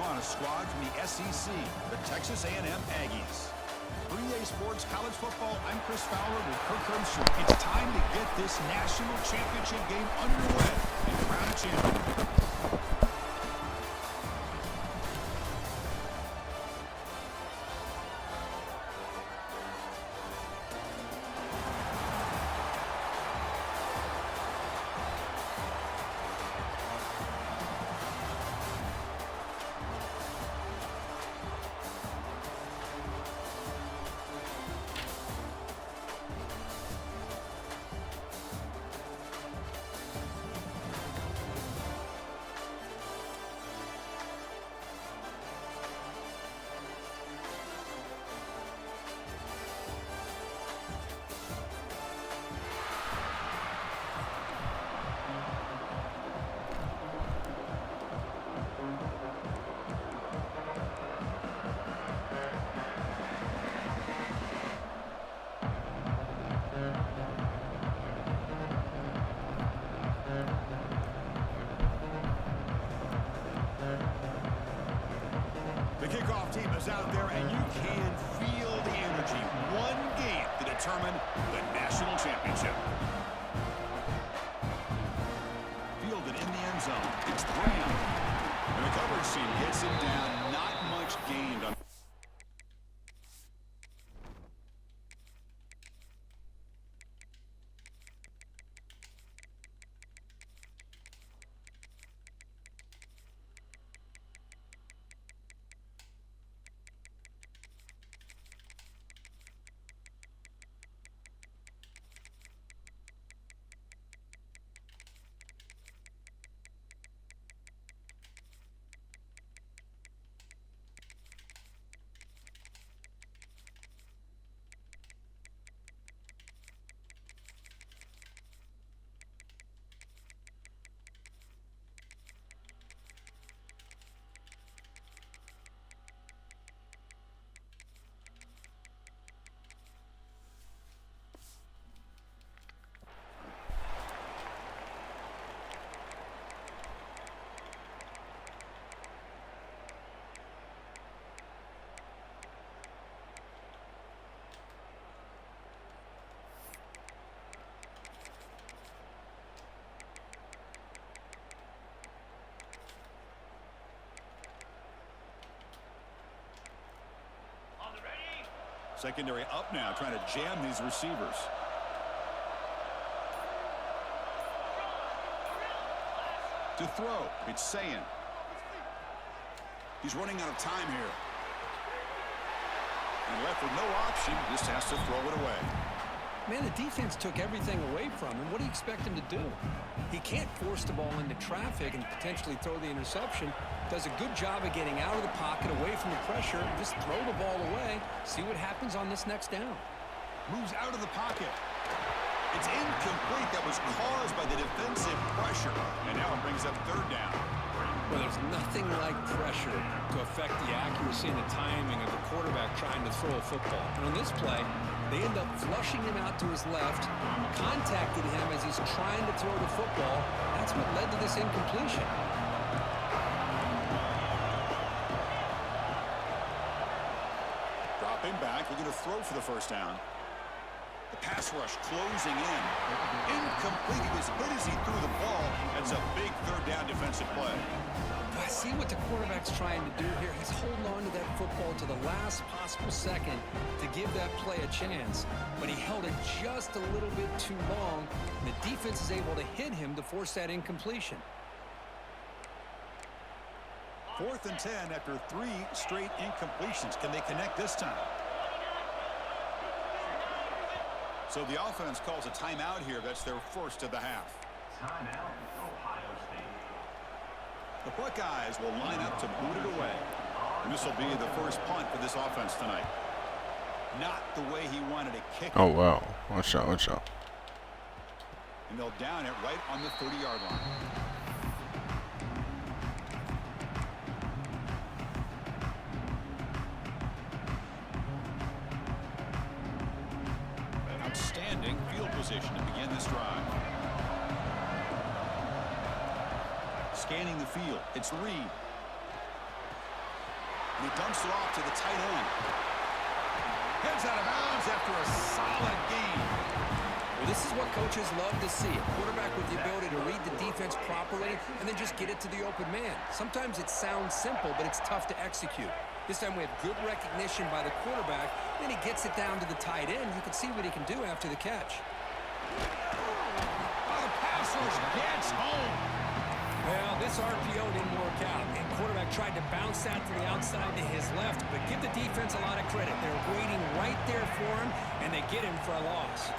on a squad from the SEC, the Texas A&M Aggies. For EA Sports College Football, I'm Chris Fowler with Kirk Herbstreit. It's time to get this national championship game underway and crown a champion. The kickoff team is out there, and you can feel the energy. One game to determine the national championship. Fielded in the end zone. It's Graham. And the coverage team gets it down. Not much gained on. Secondary up now, trying to jam these receivers. To throw, it's Sayin. He's running out of time here. And left with no option, just has to throw it away. Man, the defense took everything away from him. What do you expect him to do? He can't force the ball into traffic and potentially throw the interception. Does a good job of getting out of the pocket, away from the pressure, and just throw the ball away. See what happens on this next down. Moves out of the pocket. It's incomplete. That was caused by the defensive pressure. And now it brings up third down. Well, there's nothing like pressure to affect the accuracy and the timing of the quarterback trying to throw a football. And on this play, they end up flushing him out to his left, contacted him as he's trying to throw the football. That's what led to this incompletion. Dropping back, looking to throw for the first down. The pass rush closing in. Incomplete. He was hit as he threw the ball. That's a big third down defensive play. I see what the quarterback's trying to do here. He's holding on to that football to the last possible second to give that play a chance. But he held it just a little bit too long, and the defense is able to hit him to force that incompletion. 4th and 10 after 3 straight incompletions. Can they connect this time? So the offense calls a timeout here. That's their first of the half. Timeout, Ohio State. The Buckeyes will line up to boot it away. And this will be the first punt for this offense tonight. Not the way he wanted to kick it. Oh, wow. Watch out, watch out. And they'll down it right on the 30-yard line. Outstanding field position to begin this drive. Scanning the field. It's Reed. And he dumps it off to the tight end. Heads out of bounds after a solid gain. Well, this is what coaches love to see. A quarterback with the ability to read the defense properly and then just get it to the open man. Sometimes it sounds simple, but it's tough to execute. This time we have good recognition by the quarterback. Then he gets it down to the tight end. You can see what he can do after the catch. Oh, the pass rush gets home. Well, this RPO didn't work out, and quarterback tried to bounce that to the outside to his left, but give the defense a lot of credit. They're waiting right there for him, and they get him for a loss.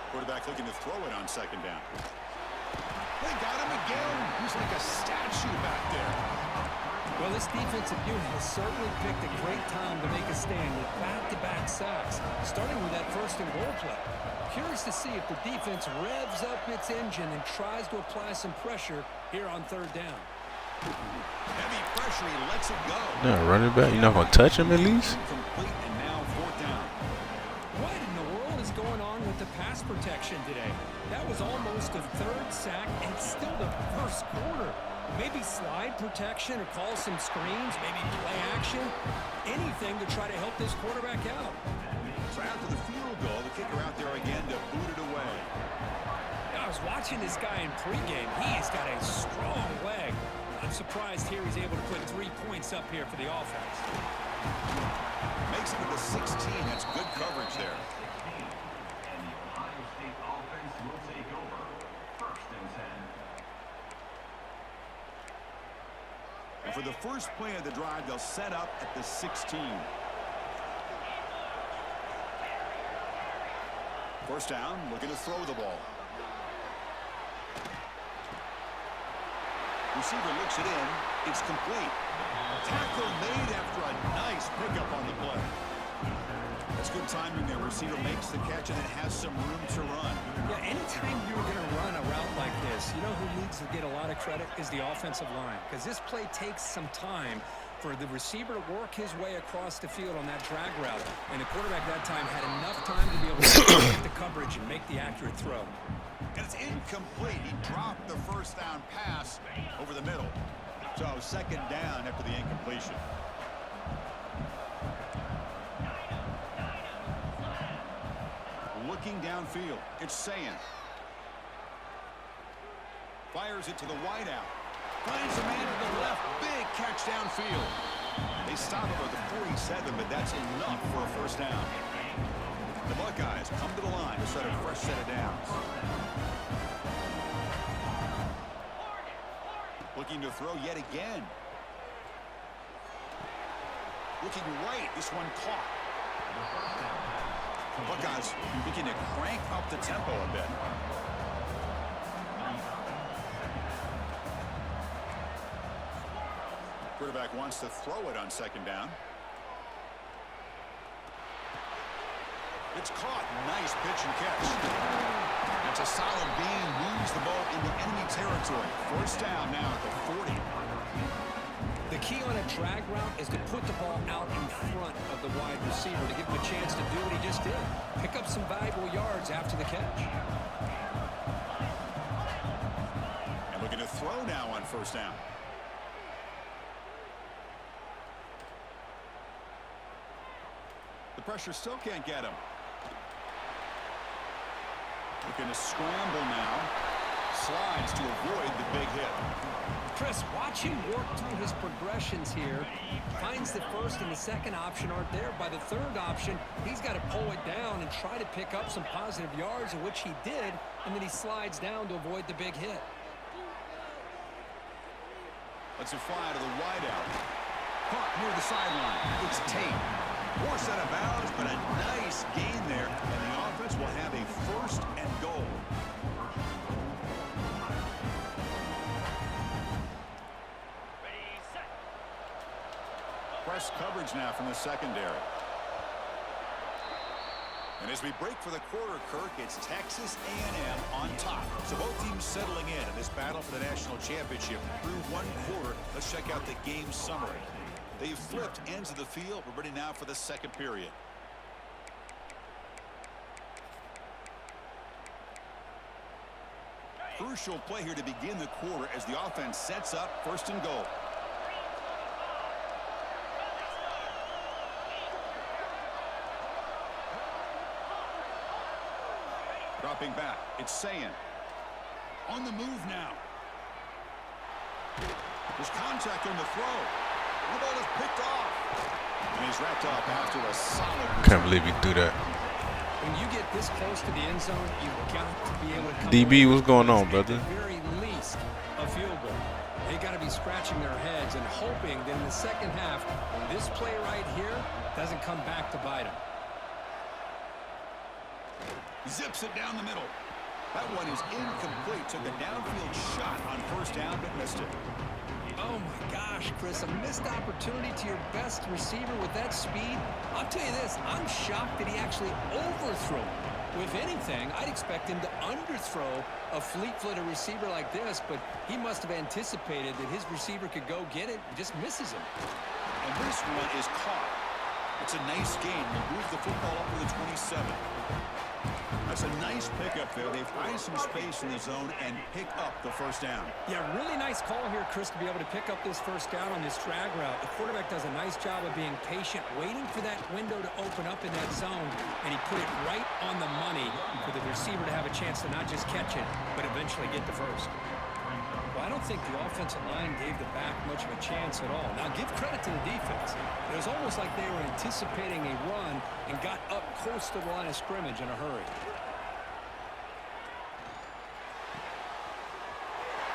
Quarterback looking to throw it on second down. They got him again. He's like a statue back there. Well, this defensive unit has certainly picked a great time to make a stand with back-to-back sacks, starting with that first and goal play. Curious to see if the defense revs up its engine and tries to apply some pressure here on third down. Heavy pressure, he lets it go. Yeah, running back. You're not going to touch him at least? Complete, and now fourth down. What in the world is going on with the pass protection today? That was almost a third sack and still the first quarter. Maybe slide protection or call some screens, maybe play action, anything to try to help this quarterback out. So after the field goal, the kicker out there again to boot it away. I was watching this guy in pregame. He's got a strong leg. I'm surprised here he's able to put 3 points up here for the offense. Makes it to the 16. That's good coverage there. And the Ohio State offense will take over. First and 10. And for the first play of the drive, they'll set up at the 16. First down, looking to throw the ball. Receiver looks it in. It's complete. Tackle made after a nice pickup on the play. That's good timing there. Receiver makes the catch and it has some room to run. Yeah, anytime you're going to run a route like this, you know who needs to get a lot of credit is the offensive line. Because this play takes some time for the receiver to work his way across the field on that drag route. And the quarterback that time had enough time to be able to get the coverage and make the accurate throw. And it's incomplete. He dropped the first down pass over the middle. So second down after the incompletion. Looking downfield, it's Sayan. Fires it to the wideout. Finds a man to the left. Big catch downfield. They stop him at the 47, but that's enough for a first down. The Buckeyes come to the line to set a fresh set of downs. Looking to throw yet again. Looking right. This one caught. The Buckeyes looking to crank up the tempo a bit. Quarterback wants to throw it on second down. It's caught. Nice pitch and catch. That's a solid beam. Moves the ball into enemy territory. First down now at the 40. The key on a drag route is to put the ball out in front of the wide receiver to give him a chance to do what he just did. Pick up some valuable yards after the catch. And looking to throw now on first down. The pressure still can't get him. Looking to scramble now. Slides to avoid the big hit. Chris, watch him work through his progressions here. Finds the first and the second option aren't there. By the third option, he's got to pull it down and try to pick up some positive yards, in which he did, and then he slides down to avoid the big hit. Lets it fly to the wideout. Caught near the sideline. It's Tate. Forced out of bounds, but a nice gain there, and the offense will have a first and goal. Press coverage now from the secondary. And as we break for the quarter, Kirk, it's Texas A&M on top. So both teams settling in this battle for the national championship through one quarter. Let's check out the game summary. They've flipped ends of the field. We're ready now for the second period. Crucial play here to begin the quarter as the offense sets up first and goal. Stepping back, it's Sayan. On the move now. There's contact on the throw. The ball is picked off. And he's wrapped up after a solid return. Can't believe he threw that. When you get this close to the end zone, you've got to be able to come DB, away what's going on, at brother? the very least, a field goal. They got to be scratching their heads and hoping that in the second half, this play right here doesn't come back to bite them. Zips it down the middle. That one is incomplete. Took a downfield shot on first down, but missed it. Oh, my gosh, Chris, a missed opportunity to your best receiver with that speed. I'll tell you this, I'm shocked that he actually overthrew him. With anything, I'd expect him to underthrow a fleet-footed receiver like this, but he must have anticipated that his receiver could go get it and just misses him. And this one is caught. It's a nice game. We'll move the football up to the 27. That's a nice pickup there. They find some space in the zone and pick up the first down. Yeah, really nice call here, Chris, to be able to pick up this first down on this drag route. The quarterback does a nice job of being patient, waiting for that window to open up in that zone, and he put it right on the money for the receiver to have a chance to not just catch it, but eventually get the first. Well, I don't think the offensive line gave the back much of a chance at all. Now, give credit to the defense. It was almost like they were anticipating a run and got up close to the line of scrimmage in a hurry.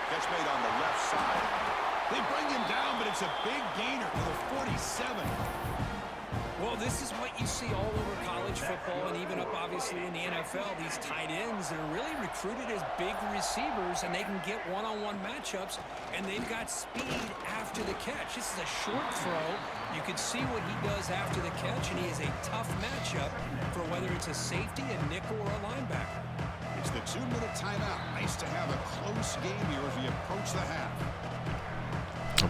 Catch made on the left side. They bring him down, but it's a big gainer to the 47. Well, this is what you see all over college football and even up, obviously, in the NFL. These tight ends are really recruited as big receivers, and they can get one-on-one matchups, and they've got speed after the catch. This is a short throw. You can see what he does after the catch, and he is a tough matchup for whether it's a safety, a nickel, or a linebacker. It's the 2-minute timeout. Nice to have a close game here as we approach the half.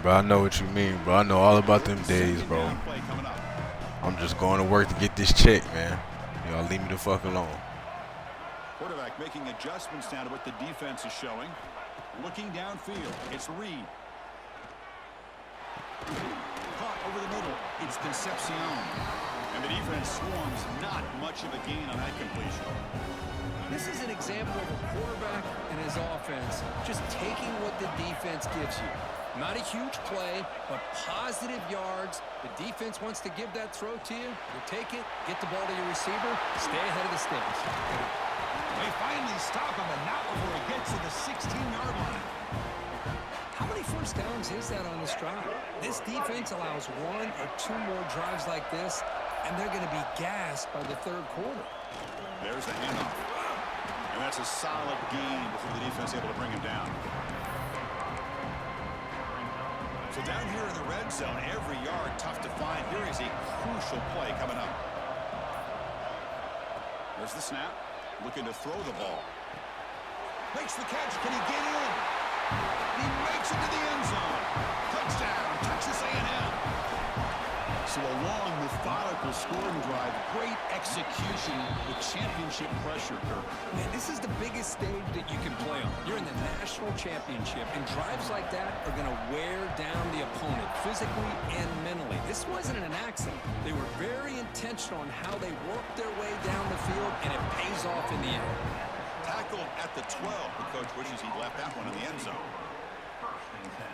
Bro, I know what you mean, bro. I know all about them days, bro. Play coming up. I'm just going to work to get this check, man. Y'all leave me the fuck alone. Quarterback making adjustments now to what the defense is showing. Looking downfield, it's Reed. Caught over the middle, it's Concepcion. And the defense swarms, not much of a gain on that completion. This is an example of a quarterback and his offense just taking what the defense gives you. Not a huge play, but positive yards. The defense wants to give that throw to you. You take it, get the ball to your receiver, stay ahead of the sticks. They finally stop him, and not before he gets to the 16-yard line. How many first downs is that on this drive? This defense allows 1 or 2 more drives like this, and they're going to be gassed by the third quarter. There's the handoff. And that's a solid gain before the defense able to bring him down. So down here in the red zone, every yard tough to find. Here is a crucial play coming up. There's the snap. Looking to throw the ball. Makes the catch. Can he get in? He makes it to the end zone. Touchdown, Texas A&M. So a long, methodical scoring drive. Great execution with championship pressure, Kirk. Man, this is the biggest stage that you can play on. You're in the national championship, and drives like that are going to wear down the opponent physically and mentally. This wasn't an accident. They were very intentional on how they worked their way down the field, and it pays off in the end. Tackled at the 12, but coach wishes he left that one in the end zone. First and 10.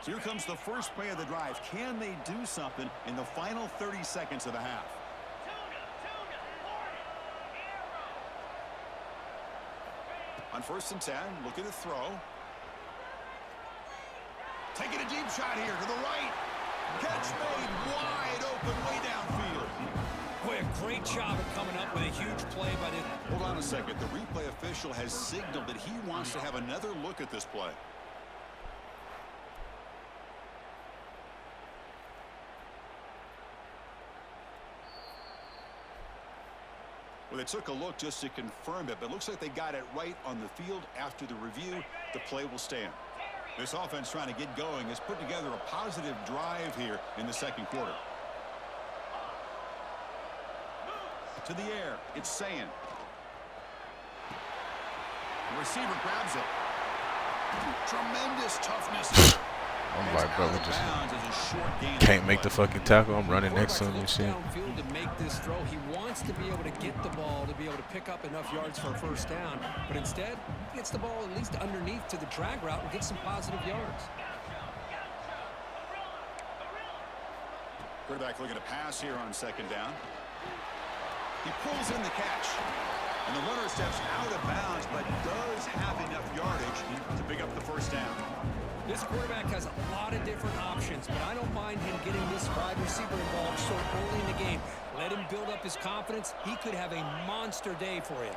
So here comes the first play of the drive. Can they do something in the final 30 seconds of the half? On first and 10, looking to throw. Taking a deep shot here to the right. Catch made wide open way downfield. Boy, a great job of coming up with a huge play by the... Hold on a second. The replay official has signaled that he wants to have another look at this play. Well, they took a look just to confirm it, but it looks like they got it right on the field after the review. The play will stand. This offense trying to get going has put together a positive drive here in the second quarter. To the air, it's Sayan. The receiver grabs it. Tremendous toughness. I'm like, bro, we just can't make the fucking tackle. I'm running next to him and shit. Downfield to make this throw. He wants to be able to get the ball to be able to pick up enough yards for a first down, but instead he gets the ball at least underneath to the drag route and gets some positive yards. Quarterback looking to pass here on second down. He pulls in the catch. And the runner steps out of bounds, but does have enough yardage to pick up the first down. This quarterback has a lot of different options, but I don't mind him getting this wide receiver involved so early in the game. Let him build up his confidence. He could have a monster day for you.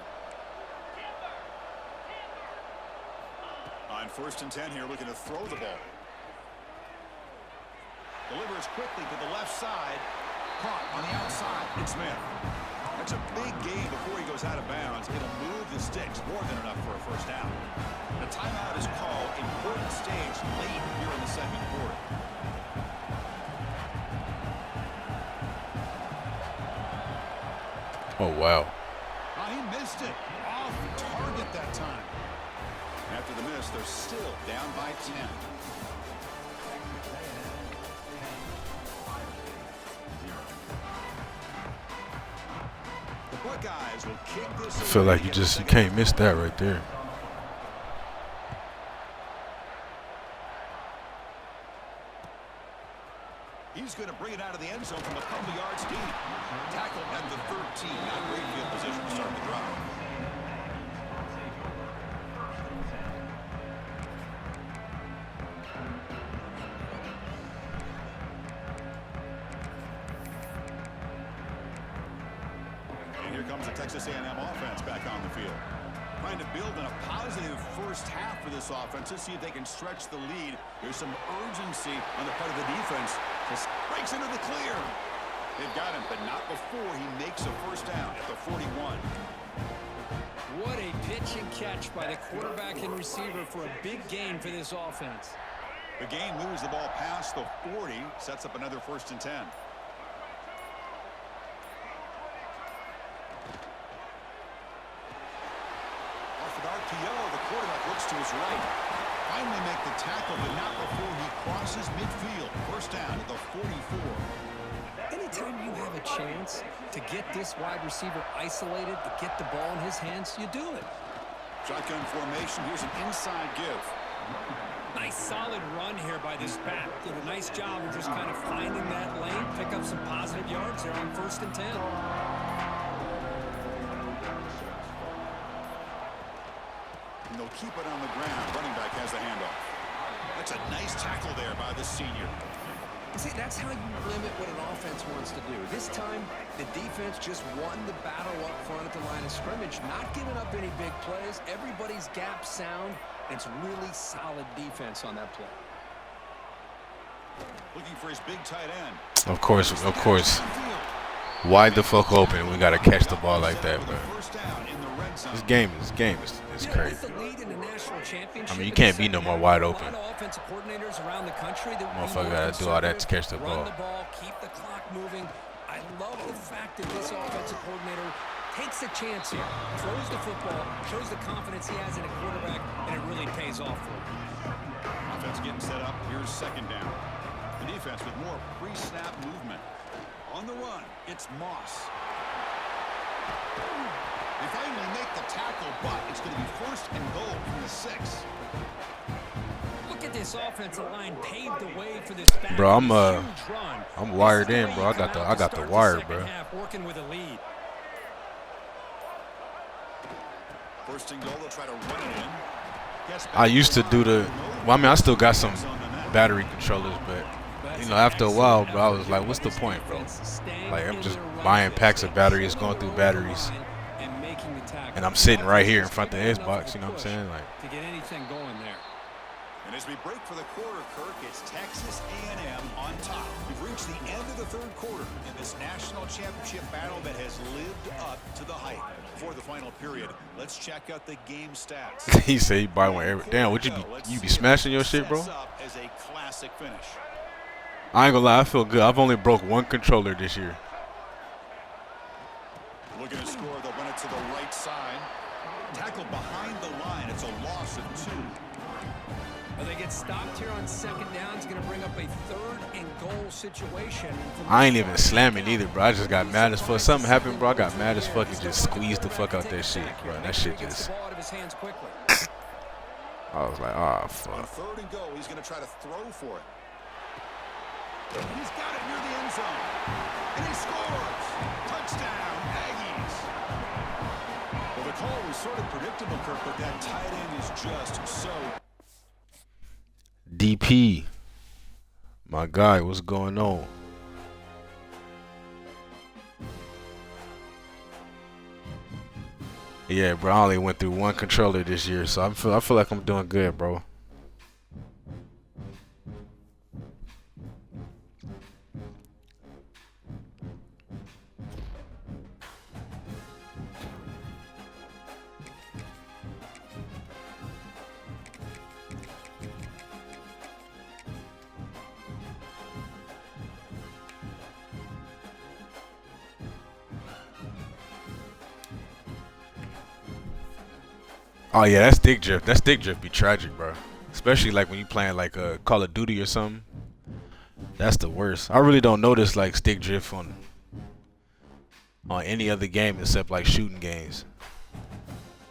On 1st and 10 here, looking to throw the ball. Delivers quickly to the left side. Caught on the outside. It's Smith. That's a big gain before he goes out of bounds. It'll move the sticks more than enough for a first down. The timeout is called. Important stage late here in the second quarter. Oh, wow. He missed it. Off target that time. After the miss, they're still down by 10. Buckeyes will kick this. I feel like you can't miss that right there. He's going to bring it out of the end zone from a couple yards deep. Tackled at the 13. Not great field position to start the drive. Here comes the Texas A&M offense back on the field. Trying to build in a positive first half for this offense to see if they can stretch the lead. There's some urgency on the part of the defense. Just breaks into the clear. They've got him, but not before he makes a first down at the 41. What a pitch and catch by the quarterback and receiver for a big gain for this offense. The game moves the ball past the 40, sets up another 1st and 10. The quarterback looks to his right. Finally make the tackle, but not before he crosses midfield. First down at the 44. Anytime you have a chance to get this wide receiver isolated, to get the ball in his hands, you do it. Shotgun formation. Here's an inside give. Nice solid run here by this back. Did a nice job of just kind of finding that lane, pick up some positive yards there on 1st and 10. And they'll keep it on the ground. Running back has the handoff. That's a nice tackle there by the senior. See, that's how you limit what an offense wants to do. This time, the defense just won the battle up front at the line of scrimmage, not giving up any big plays. Everybody's gap sound. It's really solid defense on that play. Looking for his big tight end. Of course. Wide the fuck open. We gotta catch the ball like that, bro. This game is crazy. I mean, you can't be no more wide open. Motherfucker gotta do all that to catch the ball. Keep the clock moving. I love the fact that this offensive coordinator takes a chance here, throws the football, shows the confidence he has in a quarterback, and it really pays off for him. Offense getting set up. Here's second down. The defense with more pre-snap movement. On the run, it's Moss. They finally make the tackle, but it's going to be 1st and goal from the 6. Look at this offensive line paved the way for this back. Bro, I'm wired in, bro. I got the wire, bro. Working with a lead. 1st and goal, they'll try to run it in. I used to do I still got some battery controllers, but you know, after a while, bro, I was like, what's the point, bro? Like, I'm just buying packs of batteries, going through batteries, and I'm sitting right here in front of the Xbox, you know what I'm saying? Like, to get anything going there. And as we break for the quarter, Kirk, it's Texas A&M on top. We've reached the end of the 3rd quarter in this national championship battle that has lived up to the hype. Before the final period, let's check out the game stats. he said he buy one every. Damn, would you be smashing your shit, bro? As a classic finish. I ain't gonna lie, I feel good. I've only broke 1 controller this year. Looking to score, they'll run it to the right side. Tackled behind the line. It's a loss of 2. situation. I ain't even slamming either, bro. I just got mad as fuck. Something happened, bro. I got mad as fuck and just squeezed the fuck out that shit, bro. That shit just. I was like, oh, fuck. On 3rd and go, he's going to try to throw for it. He's got it near the end zone. And he scores. Touchdown, Aggies. Well, the call was sort of predictable, Kirk, but that tight end is just so. DP. My guy, what's going on? Yeah, bro, I only went through one controller this year, so I feel like I'm doing good, bro. Oh yeah, that stick drift. That stick drift be tragic, bro. Especially like when you playing like Call of Duty or something. That's the worst. I really don't notice like stick drift on any other game except like shooting games.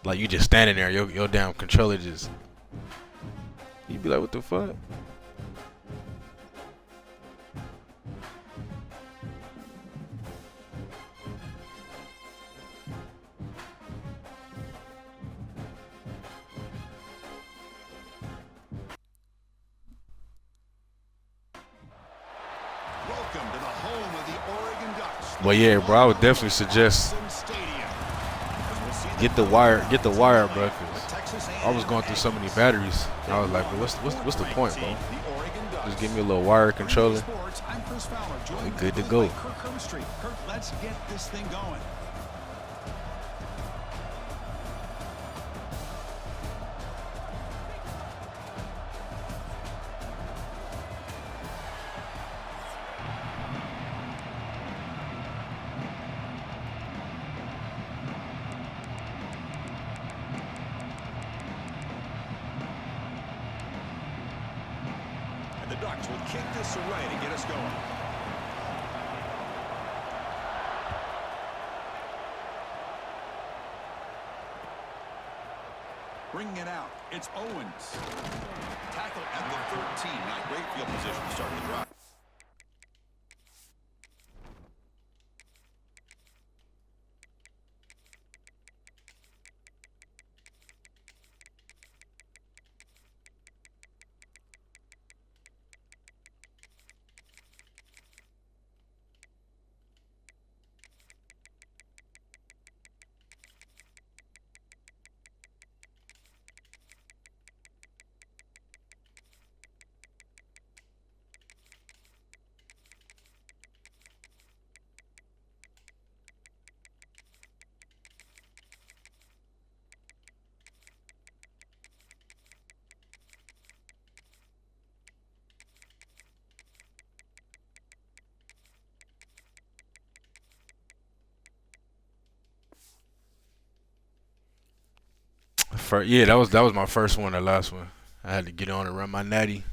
Like you just standing there, your damn controller just. You be like, what the fuck? But yeah, bro, I would definitely suggest get the wire, bro. Cause I was going through so many batteries. I was like, bro, what's the point, bro? Just give me a little wire controller. We good to go. Let's get this thing going. The Ducks will kick this away to get us going. Bringing it out, it's Owens. Tackle at the 13. Not great field position to start the drive. Yeah, that was my first one, the last one. I had to get on and run my natty.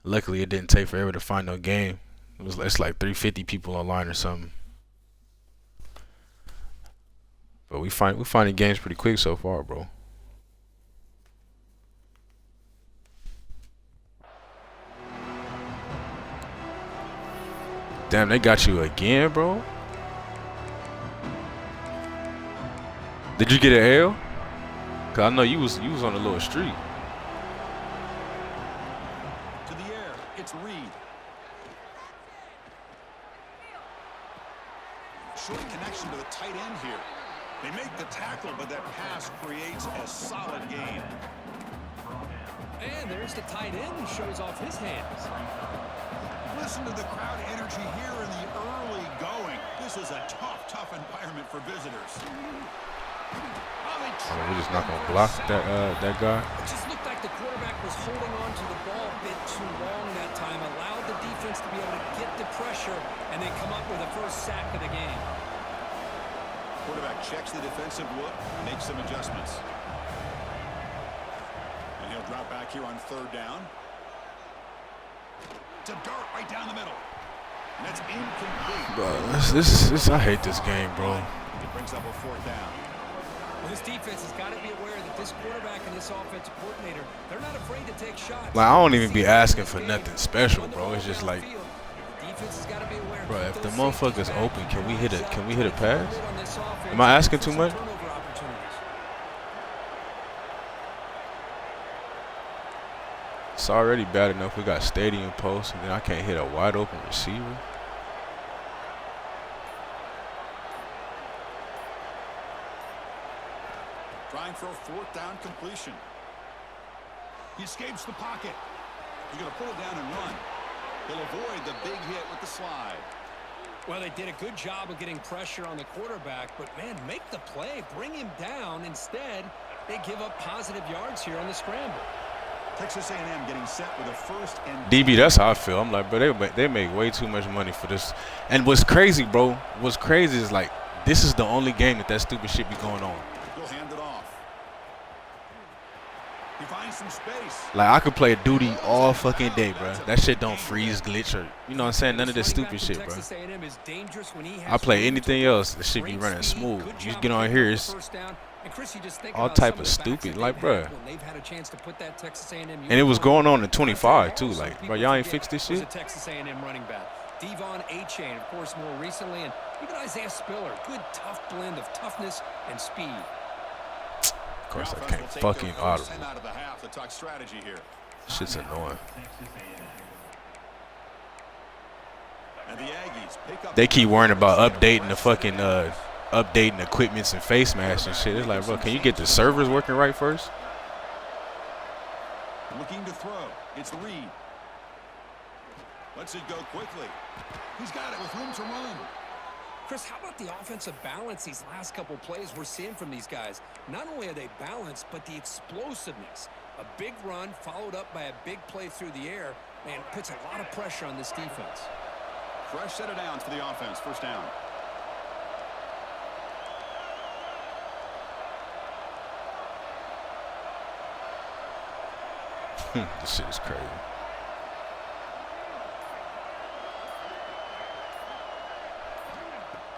Luckily, it didn't take forever to find no game. It's like 350 people online or something. But we finding games pretty quick so far, bro. Damn, they got you again, bro. Did you get an L? Cause I know you was on a little streak. To the air, it's Reed. Short connection to the tight end here. They make the tackle, but that pass creates a solid gain. And there's the tight end who shows off his hands. Listen to the crowd energy here in the early going. This is a tough environment for visitors. We're just not gonna block that guy. It just looked like the quarterback was holding on to the ball a bit too long that time, allowed the defense to be able to get the pressure and then come up with the first sack of the game. Quarterback checks the defensive look, makes some adjustments. And he'll drop back here on 3rd down. It's a dart right down the middle. And that's incomplete. Bro, I hate this game, bro. It brings up a 4th down. Well, this defense has got to be aware that this quarterback and this offensive coordinator, they're not afraid to take shots. Like, I don't even be asking for nothing special, bro. It's just like, Defense has got to be aware. bro, if the motherfucker's open, can we hit a pass? Am I asking too much? It's already bad enough we got stadium posts, and then I can't hit a wide open receiver. Trying for a 4th down completion. He escapes the pocket. He's going to pull it down and run. He'll avoid the big hit with the slide. Well, they did a good job of getting pressure on the quarterback, but, man, make the play. Bring him down. Instead, they give up positive yards here on the scramble. Texas A&M getting set with a 1st and DB, that's how I feel. I'm like, bro, they make way too much money for this. And what's crazy, bro, what's crazy is, like, this is the only game that stupid shit be going on. He'll hand it off. He finds some space. Like, I could play duty all fucking day, bro. That shit don't freeze, glitch, or, you know what I'm saying? None of this stupid shit, bro. I play anything else, the shit be running smooth. You get on here, it's all type of stupid. Like, bro. And it was going on in 25, too. Like, bro, y'all ain't fixed this shit? Texas A&M running back. Devon A-Chain, of course, more recently, and even Isaiah Spiller. Good, tough blend of toughness and speed. Of course, I can't fucking audible. Out of the half to talk strategy here. Shit's annoying. And the Aggies pick up. They keep worrying about updating the fucking updating equipments and face masks and shit. It's like, bro, can you get the servers working right first? Looking to throw. It's Reed. Lets it go quickly. He's got it with room to run. Chris, how about the offensive balance these last couple plays we're seeing from these guys? Not only are they balanced, but the explosiveness. A big run followed up by a big play through the air. Man, puts a lot of pressure on this defense. Fresh set of downs for the offense. 1st down. This shit is crazy.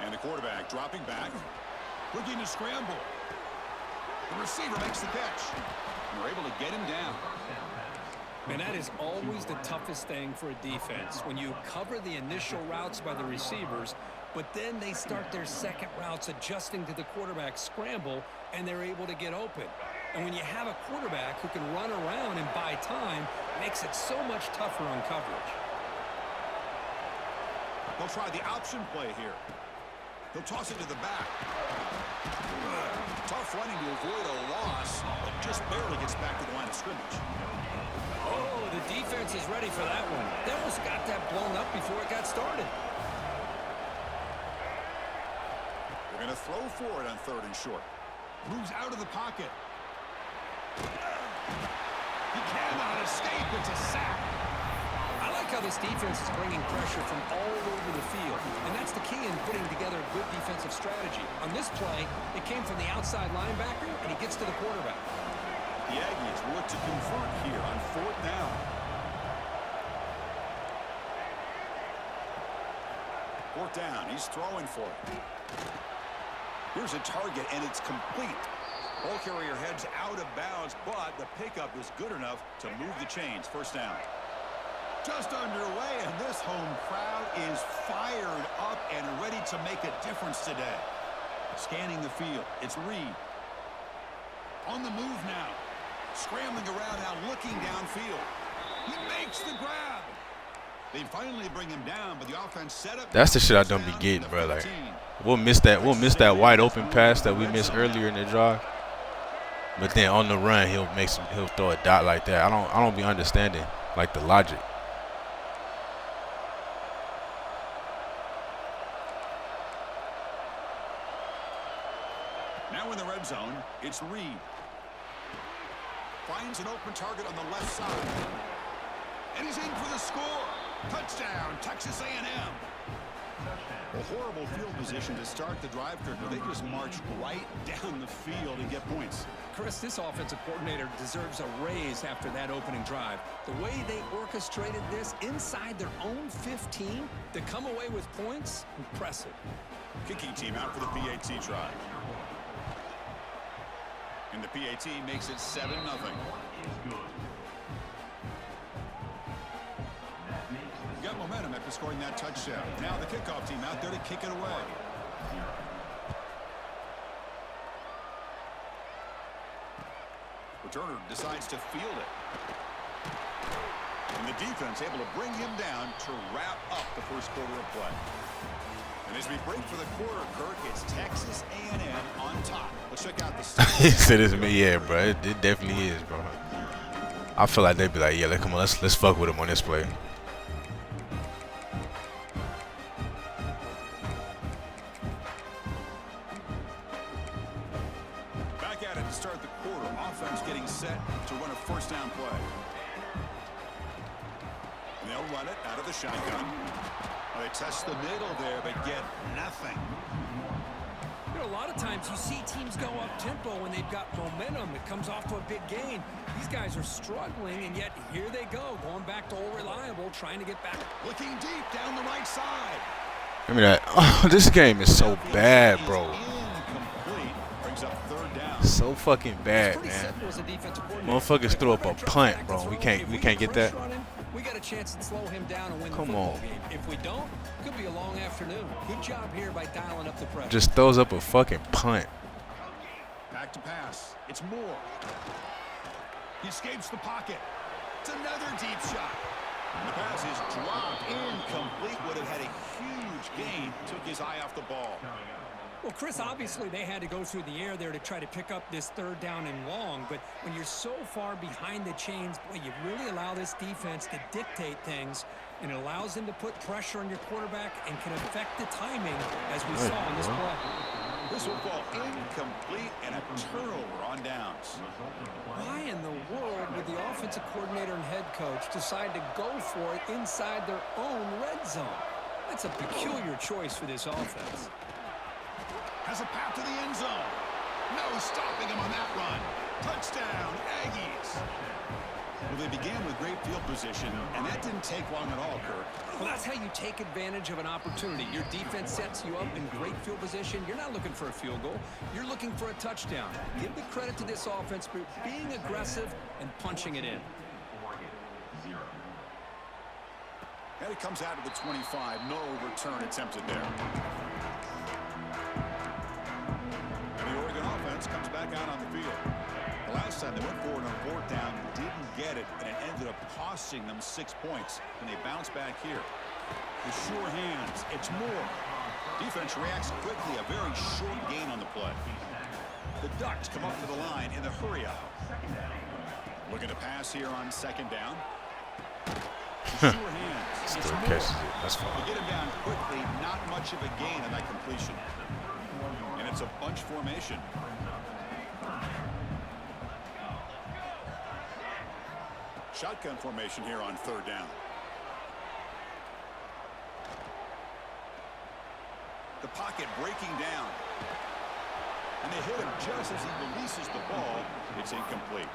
And the quarterback dropping back, looking to scramble. The receiver makes the catch. And we're able to get him down. Man, that is always the toughest thing for a defense. When you cover the initial routes by the receivers, but then they start their second routes adjusting to the quarterback scramble, and they're able to get open. And when you have a quarterback who can run around and buy time, it makes it so much tougher on coverage. They'll try the option play here. He'll toss it to the back. Tough running to avoid a loss, but just barely gets back to the line of scrimmage. Oh, the defense is ready for that one. They almost got that blown up before it got started. They're going to throw for it on 3rd and short. Moves out of the pocket. He cannot escape. It's a sack. I like how this defense is bringing pressure from all over the field, and that's the key in putting together a good defensive strategy. On this play, it came from the outside linebacker, and he gets to the quarterback. The Aggies will look to convert here on 4th down. 4th down, he's throwing for it. Here's a target, and it's complete. Ball carrier heads out of bounds, but the pickup is good enough to move the chains. 1st down. Just underway, and this home crowd is fired up and ready to make a difference today. Scanning the field, it's Reed. On the move now. Scrambling around now, looking downfield. He makes the grab. They finally bring him down, but the offense set up. That's the shit I don't be getting, bro. Like, we'll miss that wide open pass that we missed earlier in the drive. But then on the run, he'll throw a dot like that. I don't be understanding like the logic. Now in the red zone, it's Reed. Finds an open target on the left side. And he's in for the score. Touchdown, Texas A&M. horrible field position to start the drive, Kirk. They just march right down the field and get points. Chris, this offensive coordinator deserves a raise after that opening drive. The way they orchestrated this inside their own 15 to come away with points, impressive. Kicking team out for the PAT try. And the PAT makes it 7-0. Got momentum after scoring that touchdown. Now the kickoff team out there to kick it away. Returner decides to field it. And the defense able to bring him down to wrap up the first quarter of play. And as we break for the quarter, Kirk, it's Texas A&M on top. Let's check out the stats. He said it's me, yeah, bro. It definitely is, bro. I feel like they'd be like, yeah, come on, let's fuck with him on this play. Back at it to start the quarter. Offense getting set to run a first down play. And they'll run it out of the shotgun. Well, they test the middle there, but get nothing. You know, a lot of times you see teams go up-tempo when they've got momentum. It comes off to a big gain. These guys are struggling, and yet here they go, going back to old reliable, trying to get back. Looking deep down the right side. I mean, this game is so bad, bro. Incomplete. Brings up third down. So fucking bad, man. Motherfuckers throw up a punt, bro. We can't get that. We got a chance to slow him down and win the football game. If we don't, it could be a long afternoon. Good job here by dialing up the pressure. Just throws up a fucking punt. Back to pass. It's Moore. He escapes the pocket. It's another deep shot. And the pass is dropped. Incomplete. Would have had a huge gain. Took his eye off the ball. Well, Chris, obviously they had to go through the air there to try to pick up this third down and long, but when you're so far behind the chains, boy, you really allow this defense to dictate things, and it allows them to put pressure on your quarterback and can affect the timing, as we saw in this play. This will fall incomplete and a turnover on downs. Why in the world would the offensive coordinator and head coach decide to go for it inside their own red zone? That's a peculiar choice for this offense. Has a path to the end zone. No stopping him on that run. Touchdown, Aggies. Well, they began with great field position, and that didn't take long at all, Kirk. Well, that's how you take advantage of an opportunity. Your defense sets you up in great field position. You're not looking for a field goal. You're looking for a touchdown. Give the credit to this offense for being aggressive and punching it in. And it comes out to the 25. No return attempted there. And the Oregon offense comes back out on the field. The last time they went forward on fourth down, didn't get it, and it ended up costing them 6 points. And they bounce back here. With sure hands, it's Moore. Defense reacts quickly, a very short gain on the play. The Ducks come up to the line in the hurry-up. Looking to pass here on second down. Sure hands. Still catches it. That's fine. They get him down quickly, not much of a gain on that completion. And it's a bunch formation. Shotgun formation here on third down. The pocket breaking down. And they hit him just as he releases the ball. It's incomplete.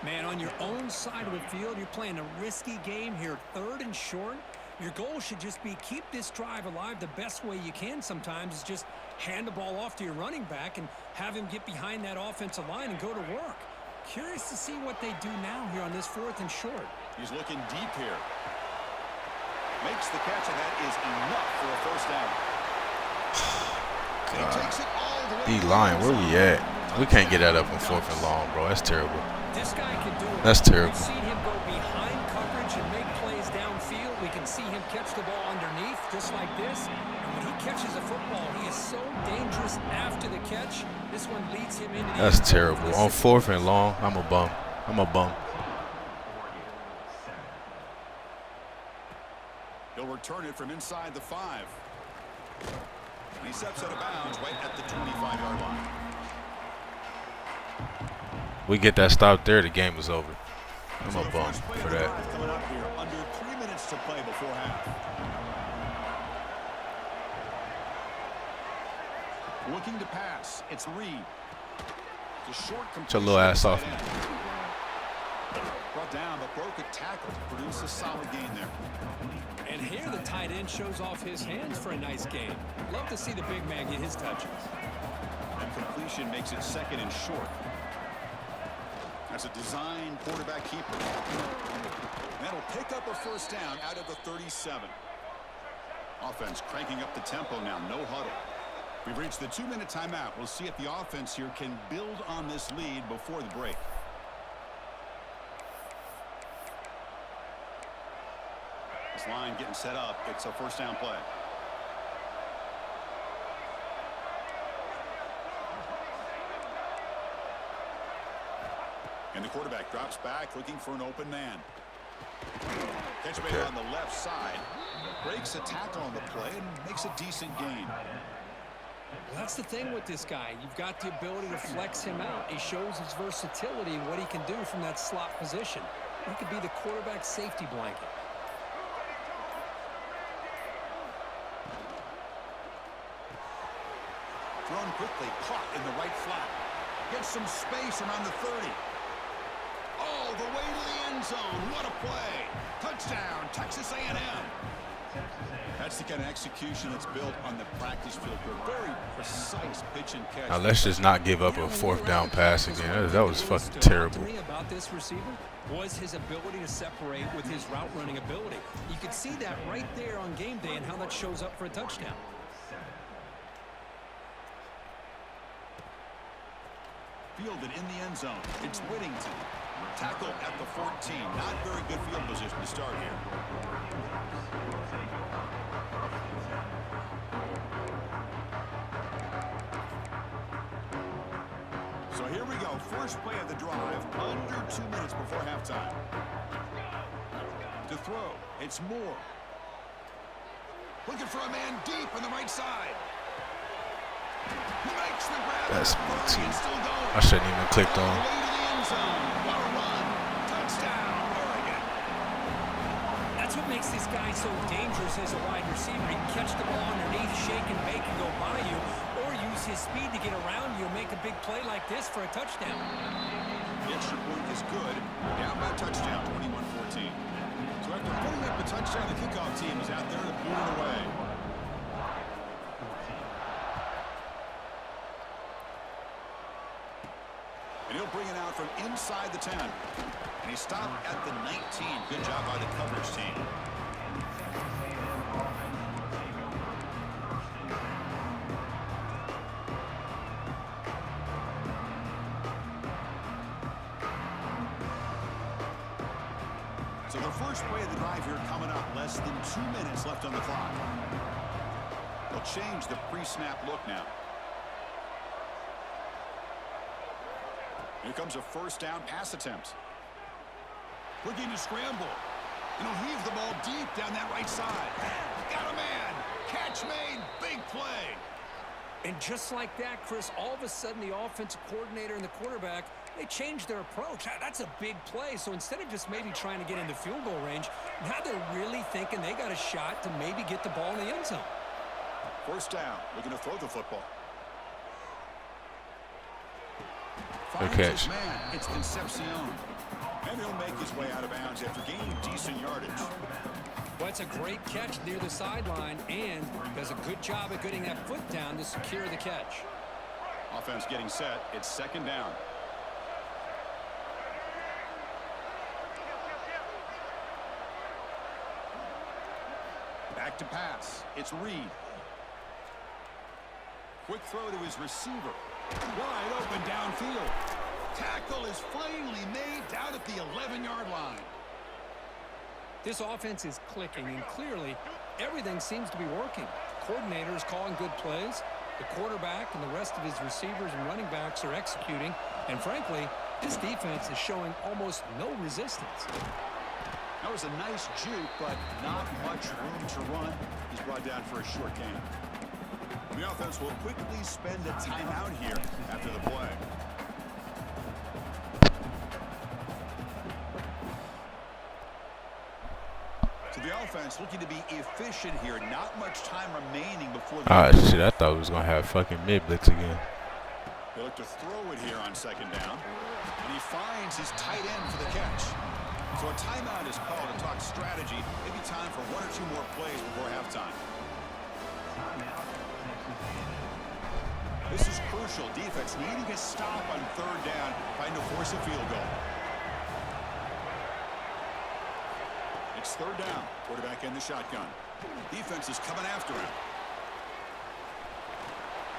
Man, on your own side of the field, you're playing a risky game here, third and short. Your goal should just be keep this drive alive the best way you can sometimes is just hand the ball off to your running back and have him get behind that offensive line and go to work. Curious to see what they do now here on this fourth and short. He's looking deep here. Makes the catch, and that is enough for a first down. And he takes it all the way. D-line, where we at? We can't get that up on fourth and long, bro. That's terrible. This guy can do it. That's terrible. We've seen him go behind coverage and make plays downfield. We can see him catch the ball underneath, just like this. And when he catches a football, he is so dangerous after the catch. This one leads him into the That's terrible. On fourth and long, I'm a bum. I'm a bum. He'll return it from inside the 5. And he steps out of bounds right at the 25-yard line. We get that stop there, the game is over. I'm a bum for that. Coming up here, under 3 minutes to play before half. Looking to pass. It's Reed. It's a short Get your little ass off me. Brought down, but broke a tackle to produce a solid gain there. And here the tight end shows off his hands for a nice game. Love to see the big man get his touches. And completion makes it 2nd and short. That's a design quarterback keeper. That'll pick up a first down out of the 37. Offense cranking up the tempo now. No huddle. We've reached the 2-minute timeout. We'll see if the offense here can build on this lead before the break. This line getting set up. It's a first down play. And the quarterback drops back looking for an open man. Catch made on the left side. Breaks a tackle on the play and makes a decent gain. Well, that's the thing with this guy. You've got the ability to flex him out. He shows his versatility and what he can do from that slot position. He could be the quarterback safety blanket. Thrown quickly, caught in the right flat. Gets some space around the 30. All the way to the end zone. What a play. Touchdown, Texas A&M. That's the kind of execution that's built on the practice field. Very precise pitch and catch. Now let's just not give up a 4th down pass again. That was fucking terrible. About this receiver was his ability to separate with his route running ability. You could see that right there on game day and how that shows up for a touchdown. Fielded in the end zone. It's Whittington. Tackle at the 14. Not very good field position to start here. So here we go. First play of the drive. Under 2 minutes before halftime. To throw. It's Moore. Looking for a man deep on the right side. Makes the grab. That's me too. I shouldn't even clicked on. That's what makes this guy so dangerous as a wide receiver. He can catch the ball underneath, shake and bake and go by you, or use his speed to get around you and make a big play like this for a touchdown. The extra point is good. Down by touchdown, 21-14. So after putting up the touchdown, the kickoff team is out there to boot it away. And he'll bring it out from inside the 10. And he stopped at the 19. Good job by the coverage team. So the first play of the drive here coming up. Less than 2 minutes left on the clock. They'll change the pre-snap look now. Here comes a first down pass attempt. Looking to scramble. And he'll heave the ball deep down that right side. Got a man. Catch made. Big play. And just like that, Chris, all of a sudden the offensive coordinator and the quarterback, they changed their approach. That's a big play. So instead of just maybe trying to get into field goal range, now they're really thinking they got a shot to maybe get the ball in the end zone. First down. Looking to throw the football. Good catch. Man, it's Concepcion. And he'll make his way out of bounds after gaining decent yardage. Well, it's a great catch near the sideline and does a good job of getting that foot down to secure the catch. Offense getting set. It's second down. Back to pass. It's Reed. Quick throw to his receiver. Wide open downfield. Tackle is finally made down at the 11-yard line. This offense is clicking, and clearly everything seems to be working. The coordinator is calling good plays. The quarterback and the rest of his receivers and running backs are executing. And frankly, this defense is showing almost no resistance. That was a nice juke, but not much room to run. He's brought down for a short gain. The offense will quickly spend a timeout here after the play. So the defense looking to be efficient here. Not much time remaining before the Ah, shit, I thought we was going to have fucking mid-blitz again. They look to throw it here on second down. And he finds his tight end for the catch. So a timeout is called to talk strategy. Maybe time for 1 or 2 more plays before halftime. This is crucial. Defense needing a stop on third down, trying to force a field goal. It's third down. Quarterback in the shotgun. Defense is coming after him.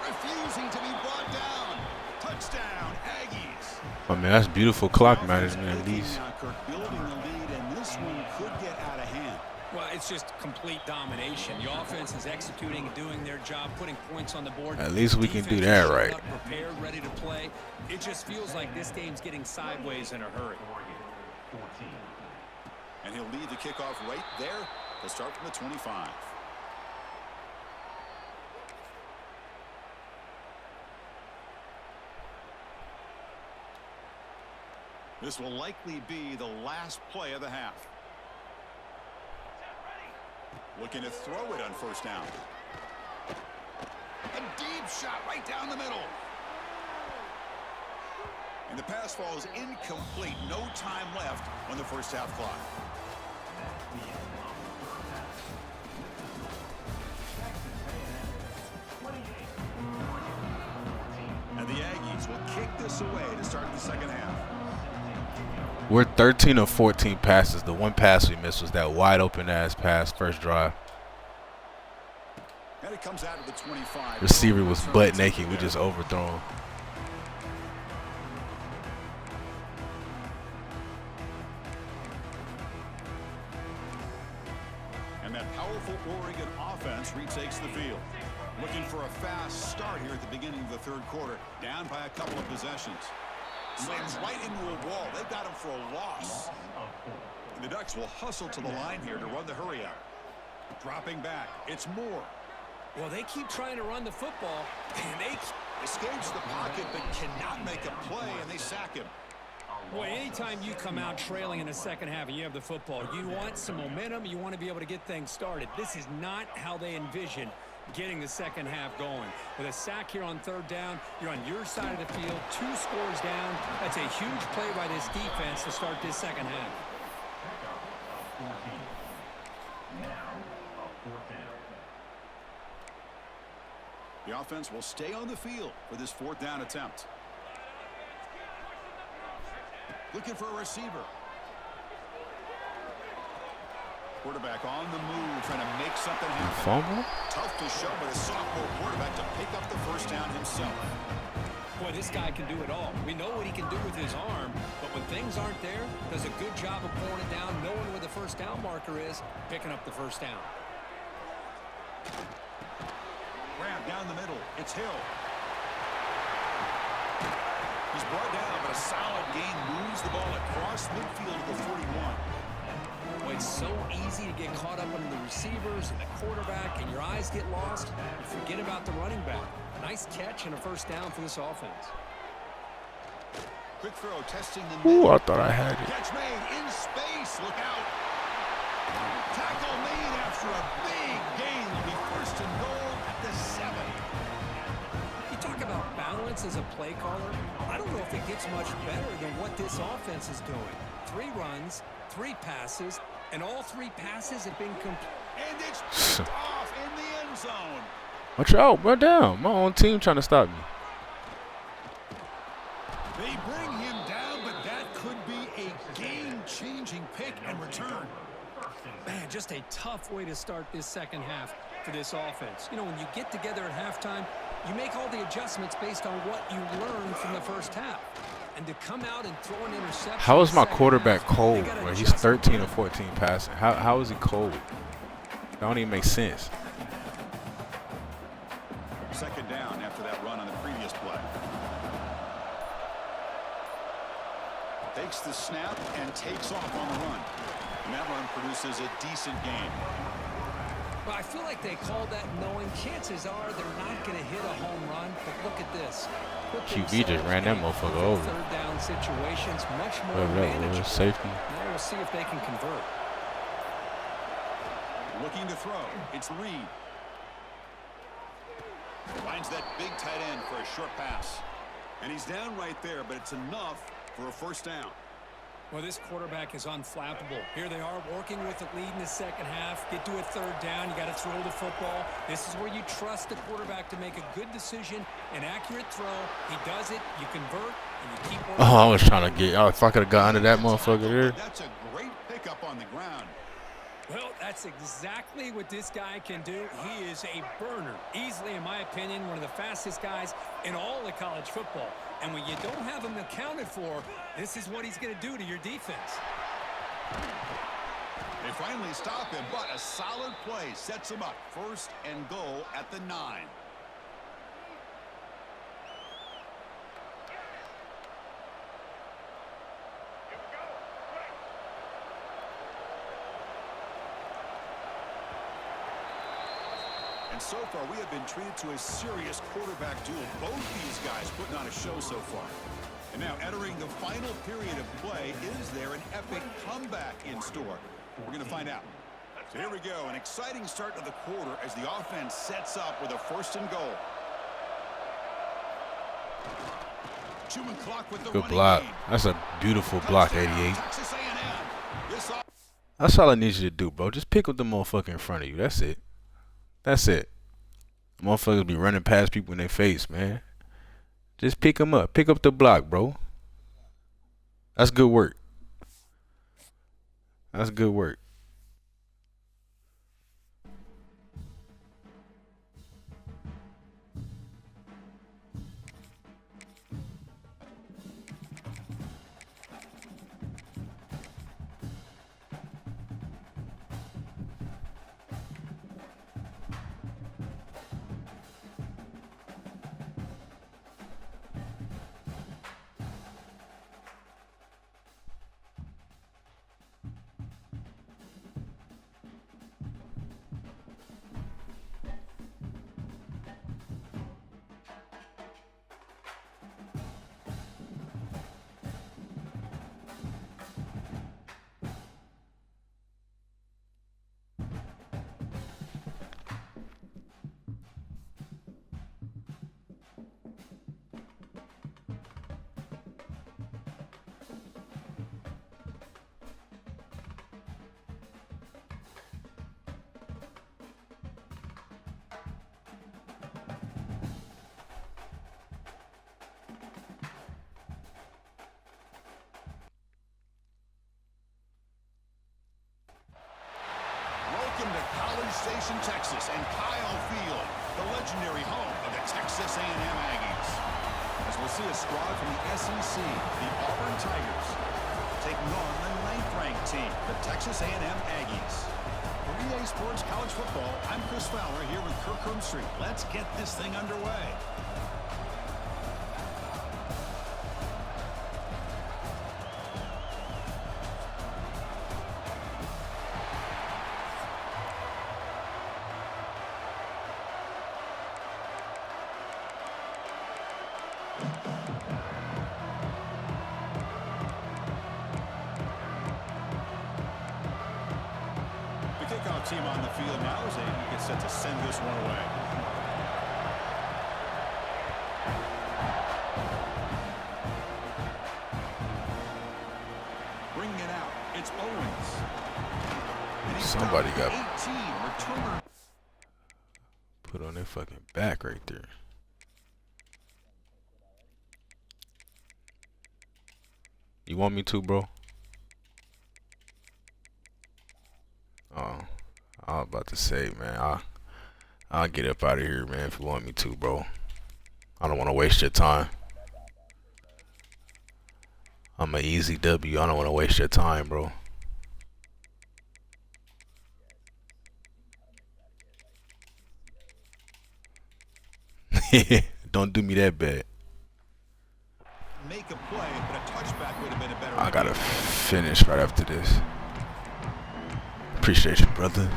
Refusing to be brought down. Touchdown, Aggies. I mean, that's beautiful clock management at least. Building the lead, and this one could get out of hand. Well, it's just complete domination. The offense is executing and doing their job, putting points on the board. At least we can do that right. Prepared, ready to play. It just feels like this game's getting sideways in a hurry. And he'll lead the kickoff right there. They'll start from the 25. This will likely be the last play of the half. Looking to throw it on first down. A deep shot right down the middle. And the pass falls incomplete. No time left on the first half clock. And the Aggies will kick this away to start the second half. We're 13 of 14 passes. The one pass we missed was that wide open ass pass first drive. And it comes out of the 25. Receiver was butt naked. We just overthrown. And that powerful Oregon offense retakes the field. Looking for a fast start here at the beginning of the third quarter. Down by a couple of possessions. Slams right into a wall. They've got him for a loss. And the Ducks will hustle to the line here to run the hurry out. Dropping back. It's Moore. Well, they keep trying to run the football, and they Escapes the pocket but cannot make a play, and they sack him. Boy, anytime you come out trailing in the second half and you have the football, you want some momentum. You want to be able to get things started. This is not how they envision getting the second half going. With a sack here on third down, you're on your side of the field, 2 scores down. That's a huge play by this defense to start this second half. The offense will stay on the field for this fourth down attempt. Looking for a receiver. Quarterback on the move, trying to make something happen. Fumble? Tough to show, but a sophomore quarterback to pick up the first down himself. Boy, this guy can do it all. We know what he can do with his arm, but when things aren't there, does a good job of pulling it down, knowing where the first down marker is, picking up the first down. Grab down the middle. It's Hill. He's brought down, but a solid gain moves the ball across midfield to the 41. Boy, it's so easy to get caught up under the receivers and the quarterback, and your eyes get lost. You forget about the running back. Nice catch and a first down for this offense. Quick throw, testing the middle. Ooh, I thought I had it. Catch made in space. Look out. Tackle made after a big gain. Will be first and goal at the 7. You talk about balance as a play caller. I don't know if it gets much better than what this offense is doing. 3 runs, 3 passes, and all 3 passes have been complete. And it's picked off in the end zone. Watch out, run down. My own team trying to stop me. They bring him down, but that could be a game-changing pick and return. Man, just a tough way to start this second half for this offense. You know, when you get together at halftime, you make all the adjustments based on what you learned from the first half. And to come out and throw an interception. How is my quarterback cold, bro? He's 13 or 14 passing. How is he cold? That don't even make sense. Second down after that run on the previous play. Takes the snap and takes off on the run. And that run produces a decent gain. Well, I feel like they called that knowing chances are they're not going to hit a home run. But look at this. QB just ran that motherfucker over. Third down situations, much more Whatever that was, manageable. safety. Now we'll see if they can convert. Looking to throw. It's Reed. Finds that big tight end for a short pass. And he's down right there, but it's enough for a first down. Well, this quarterback is unflappable. Here they are working with the lead in the second half. Get to a third down. You got to throw the football. This is where you trust the quarterback to make a good decision, an accurate throw. He does it. You convert, and you keep working. Oh, I was trying to get. Oh, if I could have got under that motherfucker there. That's a great pickup on the ground. Well, that's exactly what this guy can do. He is a burner. Easily, in my opinion, one of the fastest guys in all of college football. And when you don't have him accounted for, this is what he's going to do to your defense. They finally stop him, but a solid play sets him up. First and goal at the 9. And so far, we have been treated to a serious quarterback duel. Both these guys putting on a show so far. And now entering the final period of play, is there an epic comeback in store? We're going to find out. So here we go, an exciting start to the quarter as the offense sets up with a first and goal. Chewing clock with the Good block. game. That's a beautiful block, 88. Texas A&M. This That's all I need you to do, bro. Just pick up the motherfucker in front of you. That's it. That's it. Motherfuckers be running past people in their face, man. Just pick them up. Pick up the block, bro. That's good work. That's good work. Welcome to College Station, Texas, and Kyle Field, the legendary home of the Texas A&M Aggies. As we'll see a squad from the SEC, the Auburn Tigers, taking on the 9th-ranked team, the Texas A&M Aggies. For EA Sports College Football, I'm Chris Fowler here with Kirk Street. Let's get this thing underway. The kickoff team on the field now as they get set to send this one away. Bringing it out, it's Owens. And he's Somebody got 18, returner. put on their fucking back right there. You want me to, bro? Oh, I was about to say, man, I'll get up out of here, man, if you want me to, bro. I don't want to waste your time. I'm an easy W. I don't want to waste your time, bro. Don't do me that bad. Make a play, but a touchback would have been a better I gotta idea. finish right after this. Appreciate you, brother.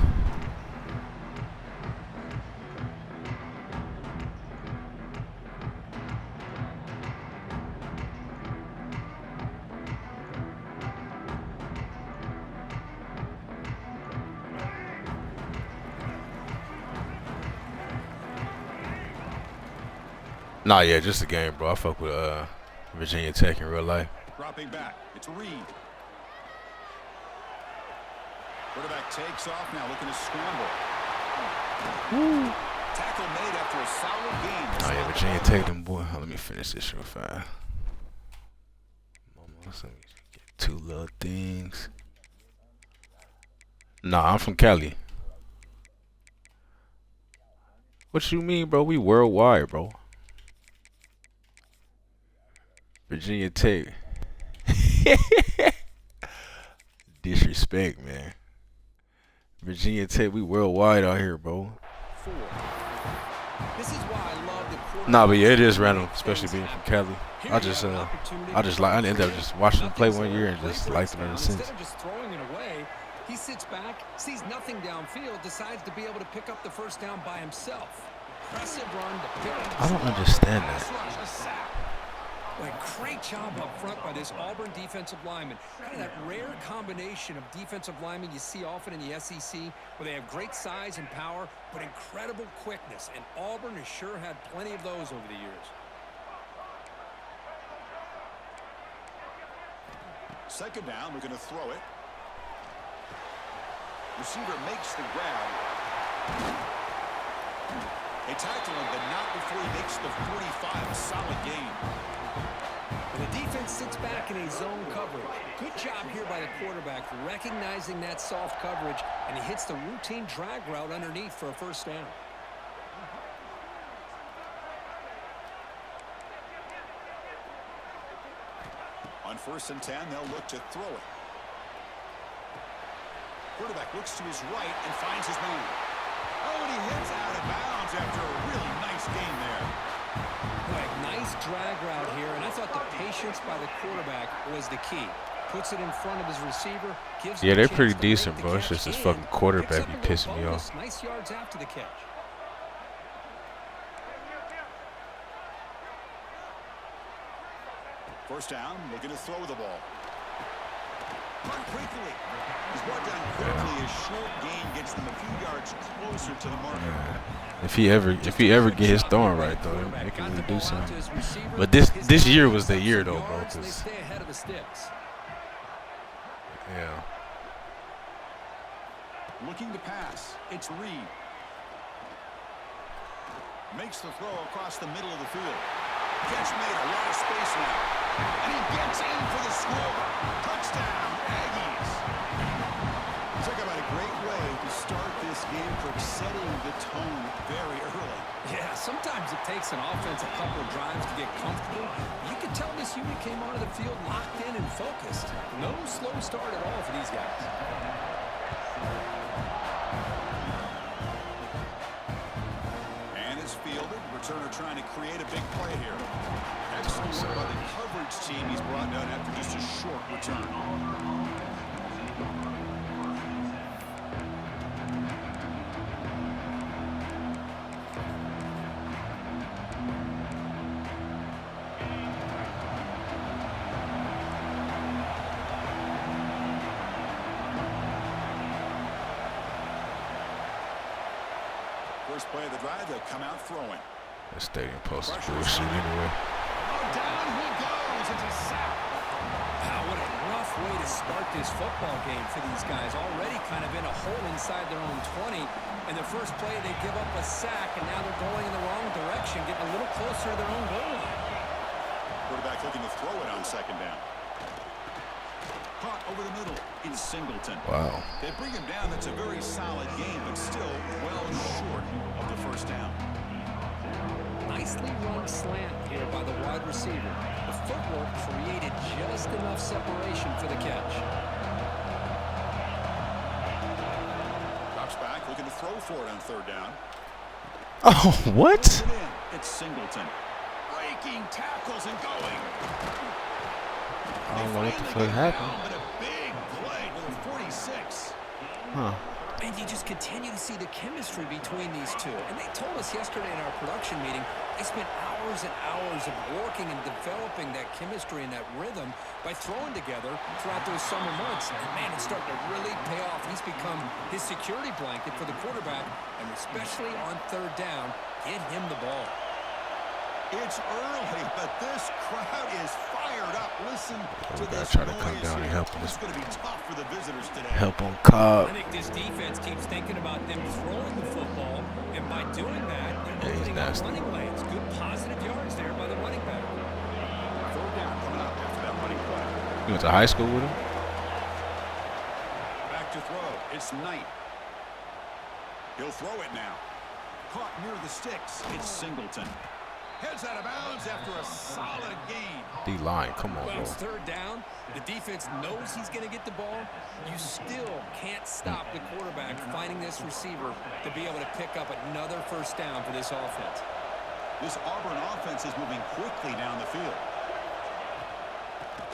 Nah, yeah, just a game, bro. I fuck with Virginia Tech in real life. Dropping back. It's Reed. Quarterback takes off now, looking to scramble. Tackle made after a solid game. Oh, yeah, Virginia Tech, them boy. Let me finish this real fast. Let me get 2 little things. Nah, I'm from Cali. What you mean, bro? We worldwide, bro. Virginia Tech. Disrespect, man. Virginia Tech, we worldwide out here, bro. This is why I love the Nah, but yeah, it is random, especially being from Cali. I ended up just watching them play one year and just liked them ever since. Instead of just throwing it away, he sits back, sees nothing downfield, decides to be able to pick up the first down by himself. Impressive run to pick up. I don't understand that. A great job up front by this Auburn defensive lineman. Kind of that rare combination of defensive linemen you see often in the SEC, where they have great size and power, but incredible quickness. And Auburn has sure had plenty of those over the years. Second down, we're going to throw it. Receiver makes the grab. They tackle him, but not before he makes the 45. A solid game. And the defense sits back in a zone coverage. Good job here by the quarterback, recognizing that soft coverage, and he hits the routine drag route underneath for a first down. On 1st and 10, they'll look to throw it. Quarterback looks to his right and finds his man. Oh, and he hits out of bounds after a really nice game there. Nice drag route here, and I thought the patience by the quarterback was the key. Puts it in front of his receiver, gives him They're pretty decent, bro. It's just this fucking quarterback be pissing me off. Nice yards after the catch. First down, looking to throw the ball. Run quickly. He's brought down quickly. His short game gets them a few yards closer to the marker. If he ever get his throwing right, though, they can really do something. But this year was the year, though, bro. Yeah. Looking to pass. It's Reed. Makes the throw across the middle of the field. Catch made, a lot of space now. And he gets in for the score. Touchdown, Aggies. Talk about a great way to start this game for setting the tone very early. Yeah, sometimes it takes an offense a couple of drives to get comfortable. You can tell this unit came onto the field locked in and focused. No slow start at all for these guys. And is fielded. Returner trying to create a big play here. Excellent work by the coverage team. He's brought down after just a short return. First play of the drive, they'll come out throwing. That stadium post is bullshit anyway. Down he goes. It's a sack. Wow, what a rough way to start this football game for these guys. Already kind of in a hole inside their own 20. And the first play, they give up a sack, and now they're going in the wrong direction, getting a little closer to their own goal line. Quarterback looking to throw it on second down. Caught over the middle. It's Singleton. Wow. They bring him down. That's a very solid game, but still well short of the first down. Nicely run slant here by the wide receiver. The footwork created just enough separation for the catch. Drops back, looking to throw for it on third down. Oh, what? It's Singleton. Breaking tackles and going. I don't know what the fuck happened. But a big play to 46. Huh. And you just continue to see the chemistry between these two. And they told us yesterday in our production meeting, they spent hours and hours of working and developing that chemistry and that rhythm by throwing together throughout those summer months. And man, it's starting to really pay off. He's become his security blanket for the quarterback, and especially on third down, get him the ball. It's early, but this crowd is fired up. Listen to this try to come noise down and here. help him. It's going to be tough for the visitors today. Help on Cobb. I think this defense keeps thinking about them throwing the football, and by doing that, they're opening up running lanes. Good positive yards there by the running back. Third down coming up after that running play. You went to high school with him? Back to throw. It's Knight. He'll throw it now. Caught near the sticks. It's Singleton. Heads out of bounds after a solid gain. D-line, come on, Well, bro. it's third down. The defense knows he's going to get the ball. You still can't stop the quarterback finding this receiver to be able to pick up another first down for this offense. This Auburn offense is moving quickly down the field.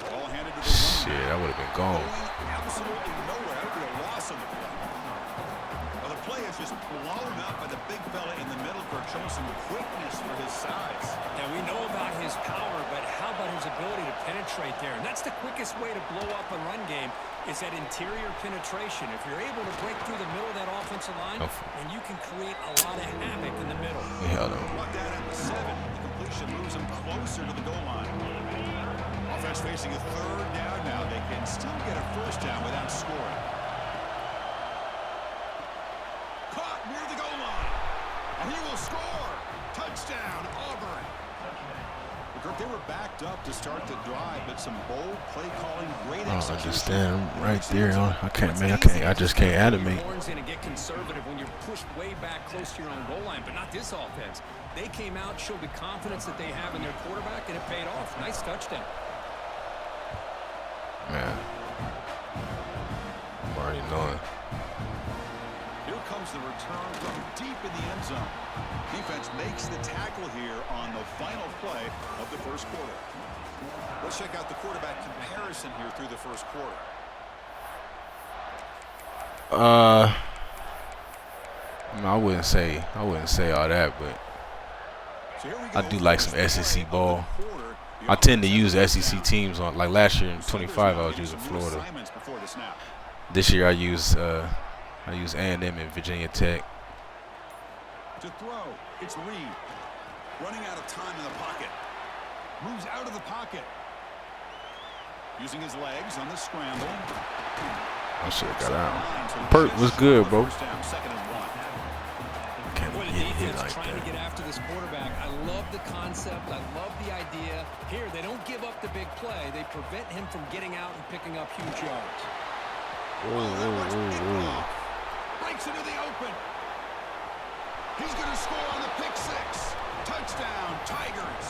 Ball handed to the running Shit, I would have been gone. Going absolutely nowhere. That would be a loss on the play. Well, the play is just blown up by the big fella in the middle for showing some quickness for his size. Now, we know about his power, but how about his ability to penetrate there? And that's the quickest way to blow up a run game is that interior penetration. If you're able to break through the middle of that offensive line, then you can create a lot of havoc in the middle. Hell no. Brought down at the 7. The completion moves him closer to the goal line. Offense facing a third down now. They can still get a first down without scoring. Caught near the goal line. And he will score. Touchdown, Auburn. They were backed up to start the drive, but some bold play calling, great I execution. don't understand. I'm right there. I just can't animate. And get conservative when you're pushed way back close to your own goal line, but not this offense. They came out, showed the confidence that they have in their quarterback, and it paid off. Nice touchdown. Man. I'm already knowing. Here comes the return from deep in the end zone. Defense makes the tackle here on the final play of the first quarter. Let's check out the quarterback comparison here through the first quarter. I wouldn't say all that, but So here we I go. do like some SEC ball. I tend to use SEC teams on, like last year in 25 I was using Florida. This year I use A&M and Virginia Tech. To throw, it's Reed. Running out of time in the pocket. Moves out of the pocket. Using his legs on the scramble. I should have got out. Perk was good, bro. First down, second and 1. Can't Boy, the get hit defense like trying to that. get after this quarterback. I love the concept. I love the idea. Here, they don't give up the big play. They prevent him from getting out and picking up huge yards. Breaks into the open. He's going to score on the pick six. Touchdown, Tigers.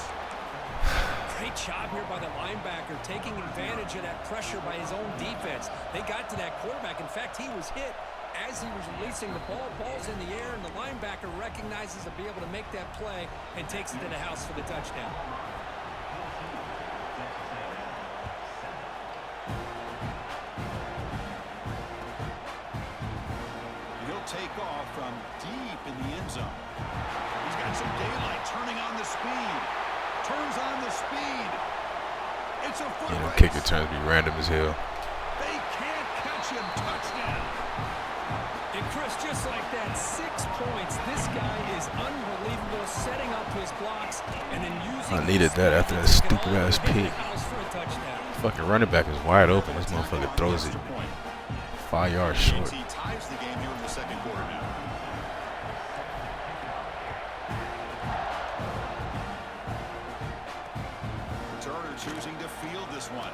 Great job here by the linebacker, taking advantage of that pressure by his own defense. They got to that quarterback. In fact, he was hit as he was releasing the ball. Ball's in the air, and the linebacker recognizes to be able to make that play and takes it to the house for the touchdown. He'll take off from deep in the end zone. He's got some daylight, turning on the speed. Turns on the speed. It's a foot Yeah, the race. kicker turns be random as hell. They can't catch him. Touchdown. And Chris, just like that, 6 points. This guy is unbelievable, setting up his blocks and then using. I needed that after that stupid ass pick. Fucking running back is wide open. This motherfucker throws it 5 yards short. He ties the game here in the second quarter now. Turner choosing to field this one.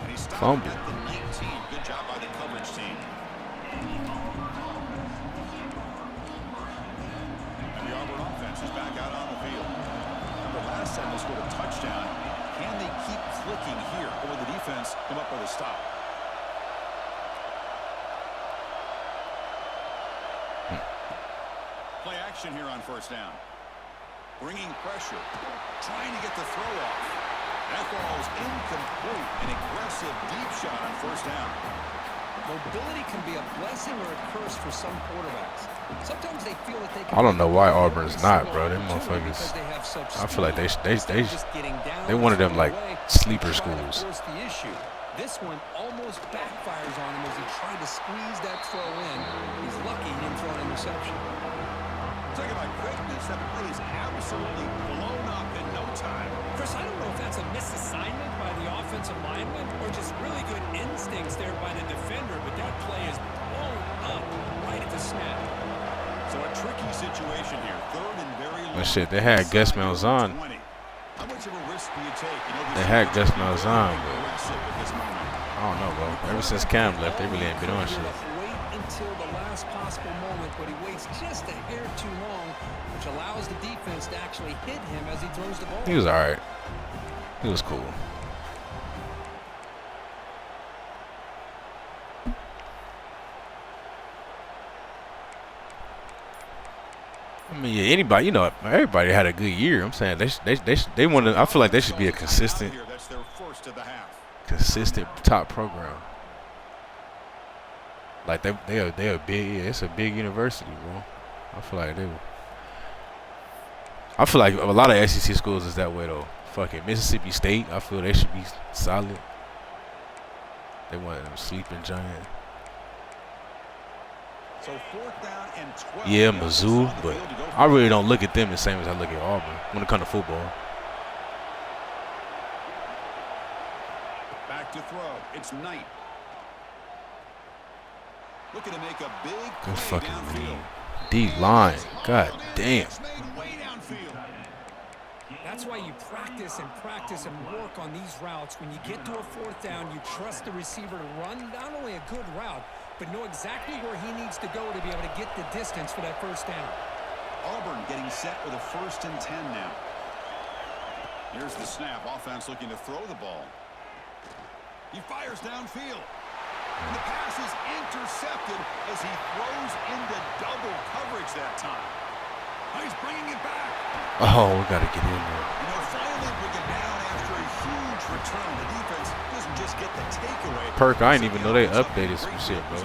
And he stopped Fumble. at the 19. Good job by the coverage team. And the Auburn offense is back out on the field. Remember last time they scored a touchdown. Can they keep clicking here? Or will the defense come up with a stop? Play action here on first down. Bringing pressure. Trying to get the throw off. That ball is incomplete. An aggressive deep shot on first down. Mobility can be a blessing or a curse for some quarterbacks. Sometimes they feel that they can. I don't know why Auburn's not, bro. Them motherfuckers. I feel like they one of them like sleeper schools. The issue. This one almost backfires on him as he tried to squeeze that throw in. He's lucky he didn't throw an interception. Talking about quickness, Alex, that play is absolutely blown up in no time. Chris, I don't know if that's a misassignment by the offensive lineman or just really good instincts there by the defender, but that play is blown up right at the snap. So a tricky situation here. Third and very low. But shit, they had Gus Malzahn. How much of a risk do you take? You know, They had Gus Malzahn, but aggressive at this moment. I don't know, bro. Ever since Cam left, they really ain't been on shit. Wait until the last possible moment, but he waits just a hair too long, which allows the defense to actually hit him as he throws the ball. He was all right. He was cool. I mean, yeah, anybody, you know, everybody had a good year. I'm saying they want to. I feel like they should be a consistent top program. Like they are big. Yeah, it's a big university, bro. I feel like they. I feel like a lot of SEC schools is that way though. Fucking Mississippi State, I feel they should be solid. They want them sleeping giant. So 4th down and 12. Yeah, Mizzou, but I really don't look at them the same as I look at Auburn when it comes to football. Back to throw. It's Knight. Looking to make a big Good play fucking downfield. D-line. God damn. That's why you practice and work on these routes. When you get to a 4th down, you trust the receiver to run not only a good route, but know exactly where he needs to go to be able to get the distance for that 1st down. Auburn getting set with a 1st and 10 now. Here's the snap. Offense looking to throw the ball. He fires downfield. And the pass is intercepted as he throws into double coverage that time. Oh, he's bringing it back. Oh, we got to get in there. You know, finally bring it down after a huge return. The defense doesn't just get the takeaway. Perk, I didn't even know they updated some shit, bro.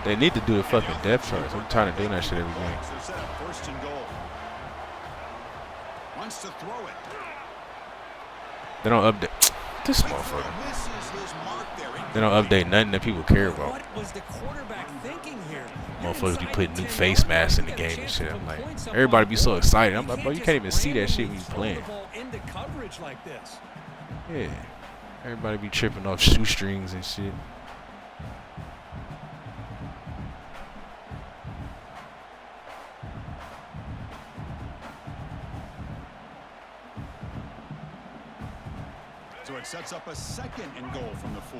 They need to do the fucking depth charts. I'm tired of doing that shit every game. So set up 1st and goal. Wants to throw it. They don't update. This motherfucker. They don't update nothing that people care about. What was the quarterback thinking here? Motherfuckers be putting new face masks in the game and shit. I'm like, everybody be so excited. I'm like, bro, you can't even see that shit when you playing. Into coverage like this. Yeah. Everybody be tripping off shoestrings and shit. So it sets up a 2nd and goal from the 4.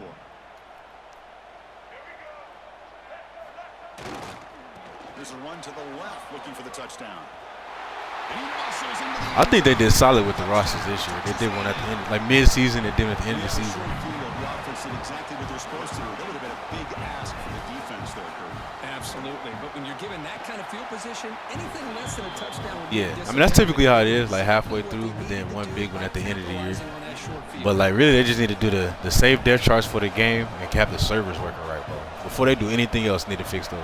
There's a run to the left looking for the touchdown. And he muscles into the I think they did solid with the rosters this year. They did one at the end, like mid-season, they did at the end of the season. The offense did exactly what they're supposed to do. That would have been a big ask for the defense there, Kurt. Absolutely. But when you're given that kind of field position, anything less than a touchdown would be Yeah, I mean, that's typically how it is, like halfway through, and then one big one at the end of the year. But, like, really, they just need to do the save depth charts for the game and have the servers working right, bro. Before they do anything else, they need to fix those.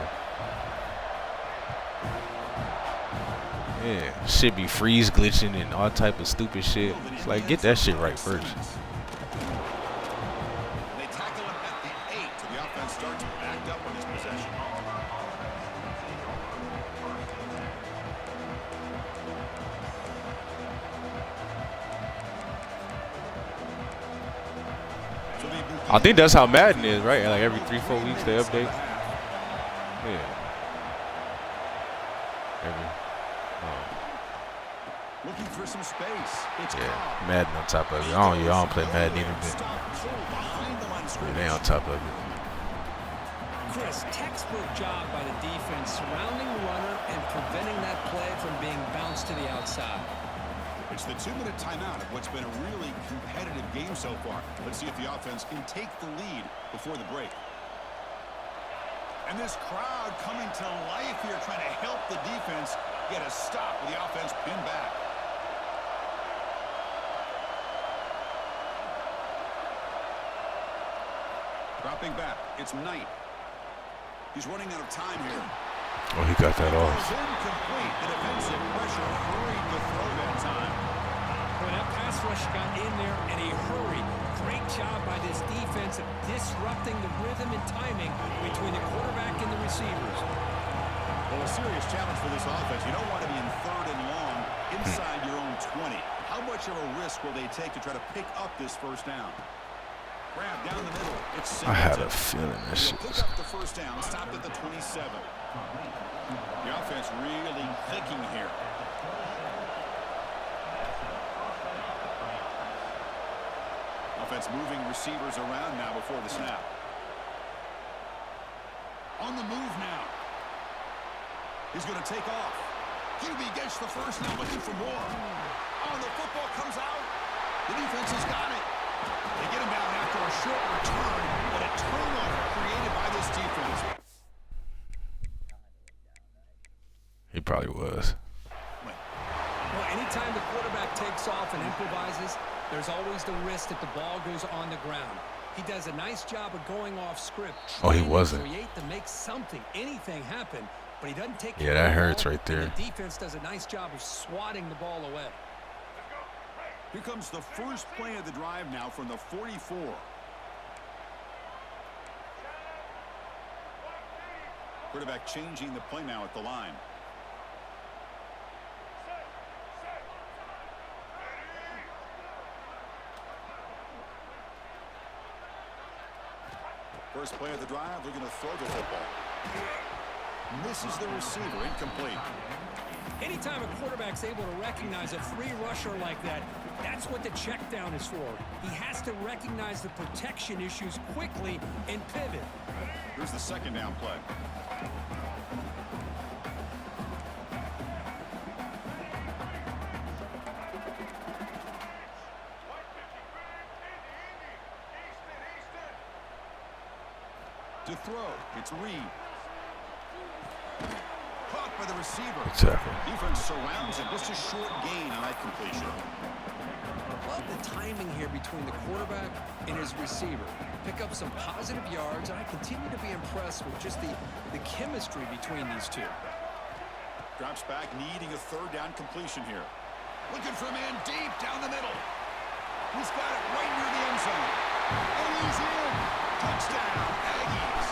Yeah, shit be freeze glitching and all type of stupid shit. It's like, get that shit right first. They tackle him at the 8, so the offense starts backed up on this possession. I think that's how Madden is, right? Like every 3-4 weeks they update. Yeah. Looking for some space. It's Yeah, Madden on top of it. I don't play Madden either, but yeah, they on top of it. Chris, textbook job by the defense surrounding the runner and preventing that play from being bounced to the outside. It's the 2-minute timeout of what's been a really competitive game so far. Let's see if the offense can take the lead before the break. And this crowd coming to life here, trying to help the defense get a stop with the offense pinned back. Dropping back, it's Knight. He's running out of time here. Oh, he got that off. Incomplete. The defensive pressure hurried the throw that time. When that pass rush got in there and he hurried, great job by this defense of disrupting the rhythm and timing between the quarterback and the receivers. Well, a serious challenge for this offense. You don't want to be in 3rd and long much of a risk will they take to try to pick up this first down? Grab down the middle. It's I had a feeling this shit pick was... up the first down, stopped at the 27. The offense really clicking here. Offense moving receivers around now before the snap. On the move now. He's going to take off. QB gets the first, now looking for more. Oh, the football comes out. The defense has got it. They get him down after a short return, but a turnover created by this defense. He probably was. Well, anytime the quarterback takes off and improvises, there's always the risk that the ball goes on the ground. He does a nice job of going off script. Oh, he wasn't. Create to make something, anything happen, but he doesn't take. Yeah, that hurts right there. The defense does a nice job of swatting the ball away. Here comes the first play of the drive now from the 44. Quarterback changing the play now at the line. First play of the drive, looking to throw the football. Misses the receiver, incomplete. Anytime a quarterback's able to recognize a free rusher like that, that's what the check down is for. He has to recognize the protection issues quickly and pivot. Here's the second down play. To throw, it's Reed. Caught by the receiver. Exactly. Defense surrounds him. Just a short gain on that completion. Love the timing here between the quarterback and his receiver. Pick up some positive yards, and I continue to be impressed with just the chemistry between these two. Drops back, needing a third down completion here. Looking for a man deep down the middle. He's got it right near the end zone. And he's in. Touchdown, Aggies.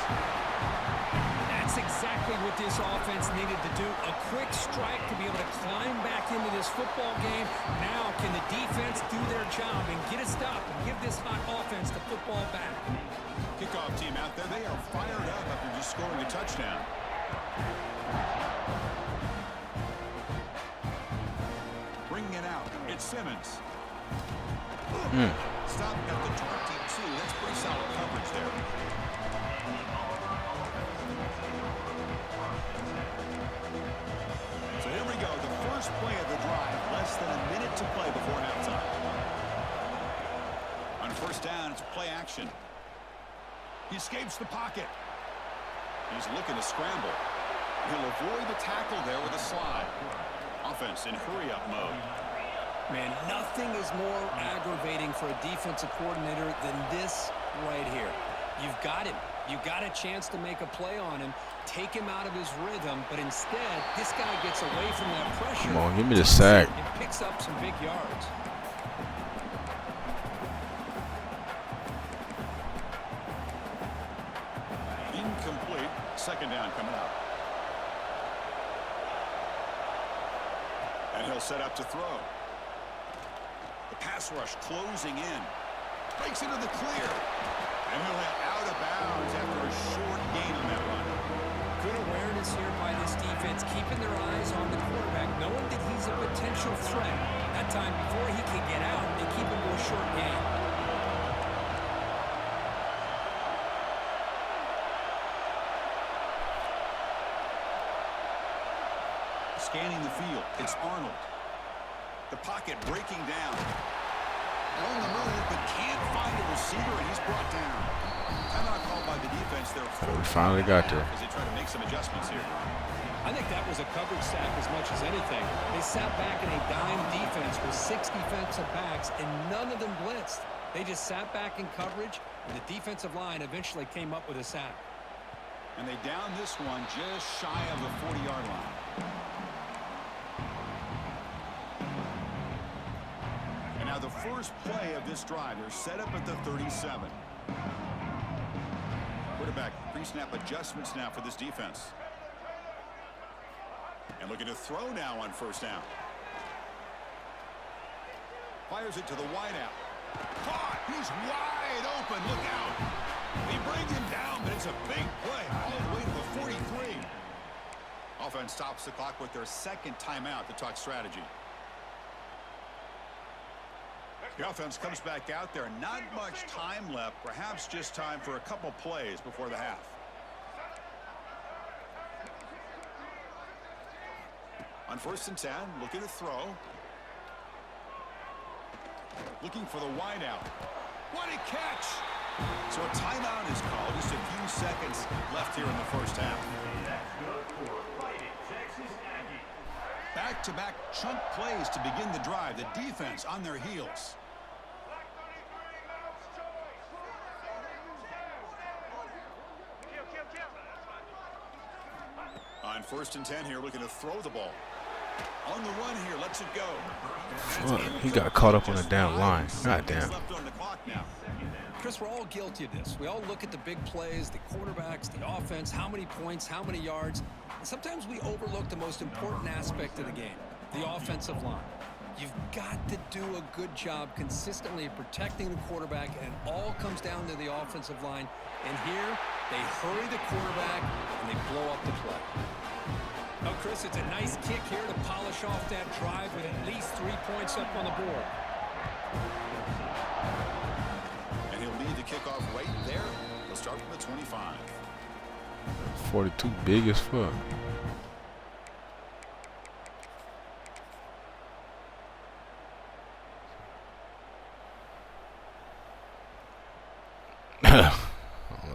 That's exactly what this offense needed to do. A quick strike to be able to climb back into this football game. Now can the defense do their job and get a stop and give this hot offense the football back? Kickoff team out there. They are fired up after just scoring a touchdown. Bringing it out. It's Simmons. Stop at the 22. That's pretty solid coverage there. So here we go. The first play of the drive. Less than a minute to play before halftime. On first down, it's play action. He escapes the pocket. He's looking to scramble. He'll avoid the tackle there with a slide. Offense in hurry-up mode. Man, nothing is more aggravating for a defensive coordinator than this right here. You've got him. You've got a chance to make a play on him, take him out of his rhythm, but instead, this guy gets away from that pressure. Come on, give me the sack. And picks up some big yards. Incomplete. Second down coming up. And he'll set up to throw. The pass rush closing in. Breaks into the clear. And he'll head out of bounds after a short gain on that run. Good awareness here by this defense, keeping their eyes on the quarterback, knowing that he's a potential threat. That time before he can get out, they keep him to a short gain. Scanning the field, it's Arnold. The pocket breaking down. On the move, but can't find a receiver, and he's brought down. Timeout called by the defense there. We finally got there. As they try to make some adjustments here. I think that was a coverage sack as much as anything. They sat back in a dime defense with 6 defensive backs, and none of them blitzed. They just sat back in coverage, and the defensive line eventually came up with a sack. And they down this one just shy of the 40-yard line. And now the first play of this drive. They're set up at the 37. Quarterback pre-snap adjustments now for this defense. And looking to throw now on first down. Fires it to the wideout. Caught. He's wide open. Look out. He brings him down, but it's a big play all the way to the 43. Offense stops the clock with their second timeout to talk strategy. The offense comes back out there. Not much time left. Perhaps just time for a couple plays before the half. On 1st and 10, looking to throw. Looking for the wideout. What a catch! So a timeout is called. Just a few seconds left here in the first half. Back-to-back chunk plays to begin the drive. The defense on their heels. On 1st and 10 here, looking to throw the ball. On the run here, lets it go. Fuck, he got caught up on the damn line. God damn. Chris, we're all guilty of this. We all look at the big plays, the quarterbacks, the offense, how many points, how many yards. And sometimes we overlook the most important aspect of the game, the offensive line. You've got to do a good job consistently protecting the quarterback, and it all comes down to the offensive line. And here, they hurry the quarterback, and they blow up the play. Now, Chris, it's a nice kick here to polish off that drive with at least 3 points up on the board. And he'll lead the kickoff right there. He'll start from the 25. 42 big as fuck.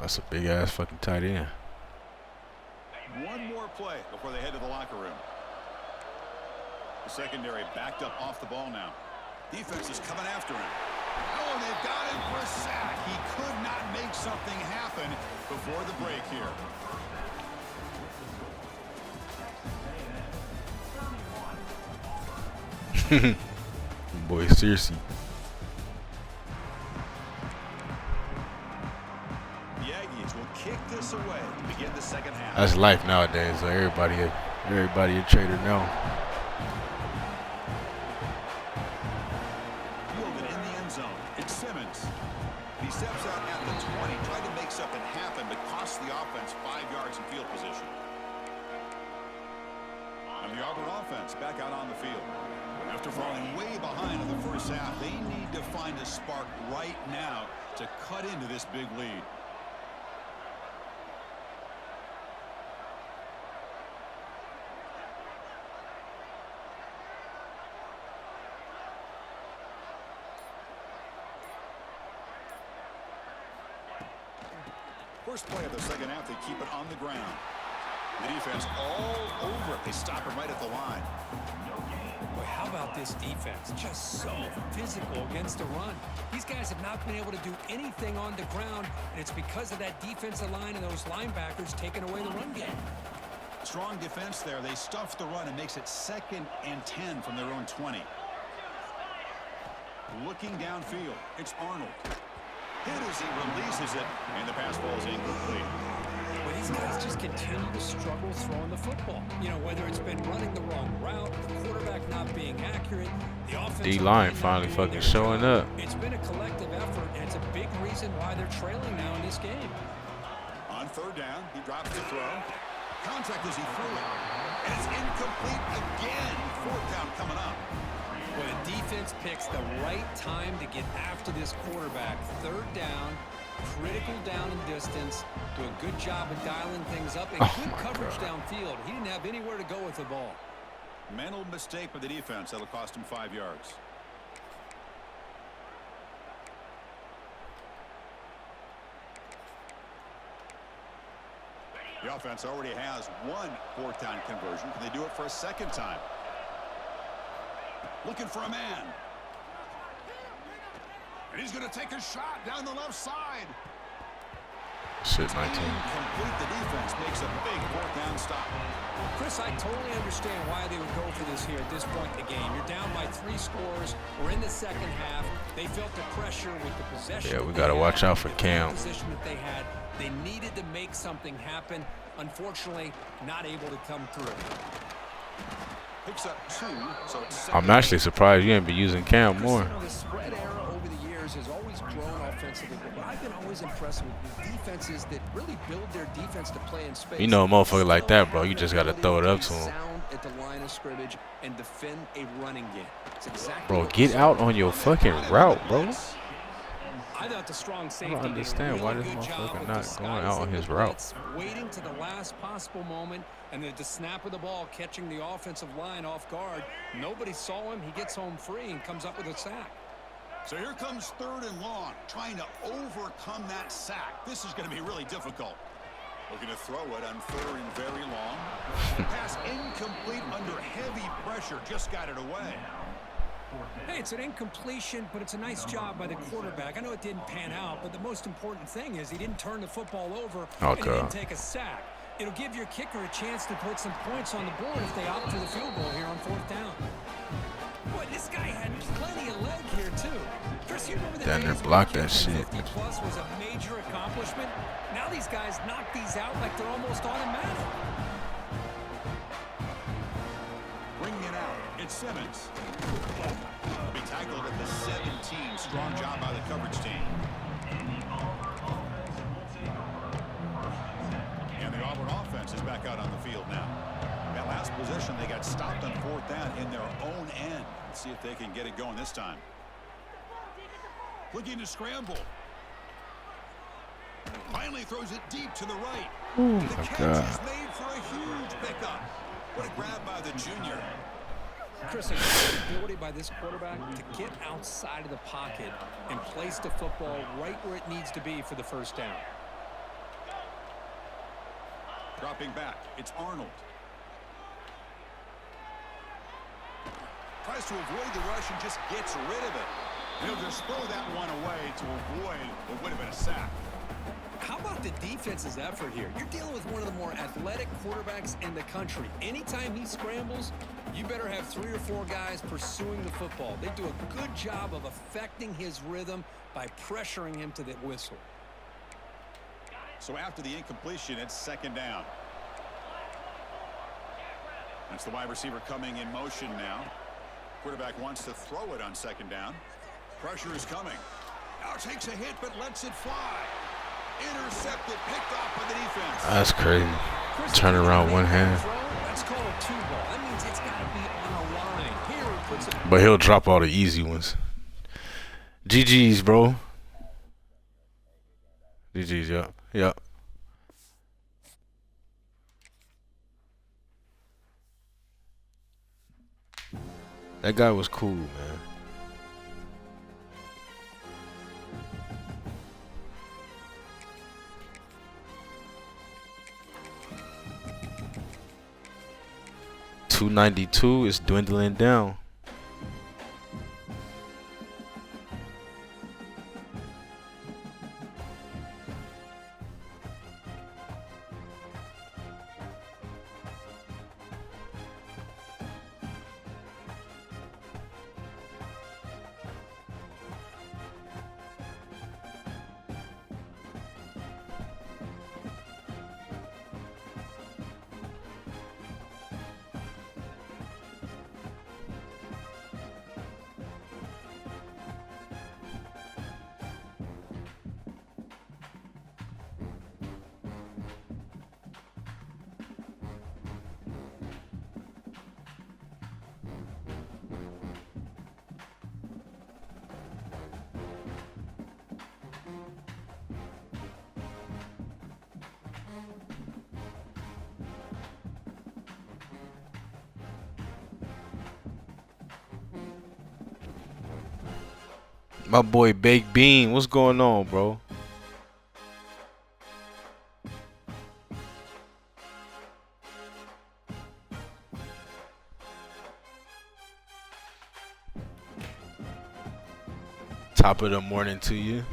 That's a big ass fucking tight end. One more play before they head to the locker room. The secondary backed up off the ball now. Defense is coming after him. Oh, and they've got him for a sack. He could not make something happen before the break here. Boy, seriously. The Aggies will kick this away to begin the second half. That's life nowadays. So everybody a trader now. Fielded in the end zone. It's Simmons. He steps out at the 20, tried to make something happen, but cost the offense 5 yards in field position. And the Auburn offense back out on the field. After falling way behind in the first half, they need to find a spark right now to cut into this big lead. First play of the second half, they keep it on the ground. The defense all over it. They stop him right at the line. Boy, how about this defense? Just so physical against the run. These guys have not been able to do anything on the ground, and it's because of that defensive line and those linebackers taking away the run game. Strong defense there. They stuff the run and makes it 2nd and 10 from their own 20. Looking downfield, it's Arnold. Hit as he releases it, and the pass ball is incomplete. But these guys just continue to struggle throwing the football. You know, whether it's been running the wrong route, the quarterback not being accurate, the offense. D-line finally fucking showing up. It's been a collective effort, and it's a big reason why they're trailing now in this game. On 3rd down, he drops the throw. Contact as he threw it, and it's incomplete again. 4th down coming up. Well, the defense picks the right time to get after this quarterback. 3rd down, critical down and distance. Do a good job of dialing things up, and good coverage downfield. He didn't have anywhere to go with the ball. Mental mistake by the defense. That'll cost him 5 yards. The offense already has one 4th down conversion. Can they do it for a 2nd time? Looking for a man. And he's going to take a shot down the left side. Shit, 19. Complete. The defense makes a big 4th down stop. Chris, I totally understand why they would go for this here at this point in the game. You're down by 3 scores. We're in the second half. They felt the pressure with the possession. Yeah, we got to watch out for Cam. Position that they had. They needed to make something happen. Unfortunately, not able to come through. Picks up 2, so it's I'm actually surprised you ain't been using Cam more. The spread era over the years has always grown offensively, but I've been always impressed with defenses that really build their defense to play in space. You know a motherfucker like that, bro. You just gotta throw it up to him. Sound at the line of scrimmage and defend a running game. It's exactly Bro, get out on your fucking route, bro. I thought the strong I safety don't understand why this motherfucker not going out on his route. Waiting to the last possible moment, and then the snap of the ball catching the offensive line off guard. Nobody saw him. He gets home free and comes up with a sack. So here comes 3rd and long, trying to overcome that sack. This is going to be really difficult. Looking to throw it on 3rd and very long. Pass incomplete under heavy pressure. Just got it away. Hey, it's an incompletion, but it's a nice job by the quarterback. I know it didn't pan out, but the most important thing is he didn't turn the football over and he didn't take a sack. It'll give your kicker a chance to put some points on the board if they opt for the field goal here on 4th down. Boy, this guy had plenty of leg here, too. Chris, you remember the Down there, days block when that shit. 50+ was a major accomplishment? Now these guys knock these out like they're almost automatic. Bringing it out, it's Simmons. Be tackled at the 17. Strong job by the coverage team. And the Auburn offense is back out on the field now. That last possession, they got stopped on 4th down in their own end. Let's see if they can get it going this time. Looking to scramble. Finally throws it deep to the right. Oh the my catch God. is made for a huge pickup. What a grab by the junior. Chris, the ability by this quarterback to get outside of the pocket and place the football right where it needs to be for the 1st down. Dropping back, it's Arnold. Tries to avoid the rush and just gets rid of it. He'll just throw that one away to avoid what would have been a sack. How about the defense's effort here? You're dealing with one of the more athletic quarterbacks in the country. Anytime he scrambles, you better have 3 or 4 guys pursuing the football. They do a good job of affecting his rhythm by pressuring him to the whistle. So after the incompletion, it's 2nd down. That's the wide receiver coming in motion now. Quarterback wants to throw it on 2nd down. Pressure is coming. Now takes a hit, but lets it fly. Intercepted, picked off by the defense. That's crazy. Turn around one hand. That's called a 2-ball. That means it's got to be on a line. Here he puts it. But he'll drop all the easy ones. GG's, bro. GG's, yep. Yep. That guy was cool, man. $292 is dwindling down. My boy Baked Bean, what's going on, bro? Top of the morning to you.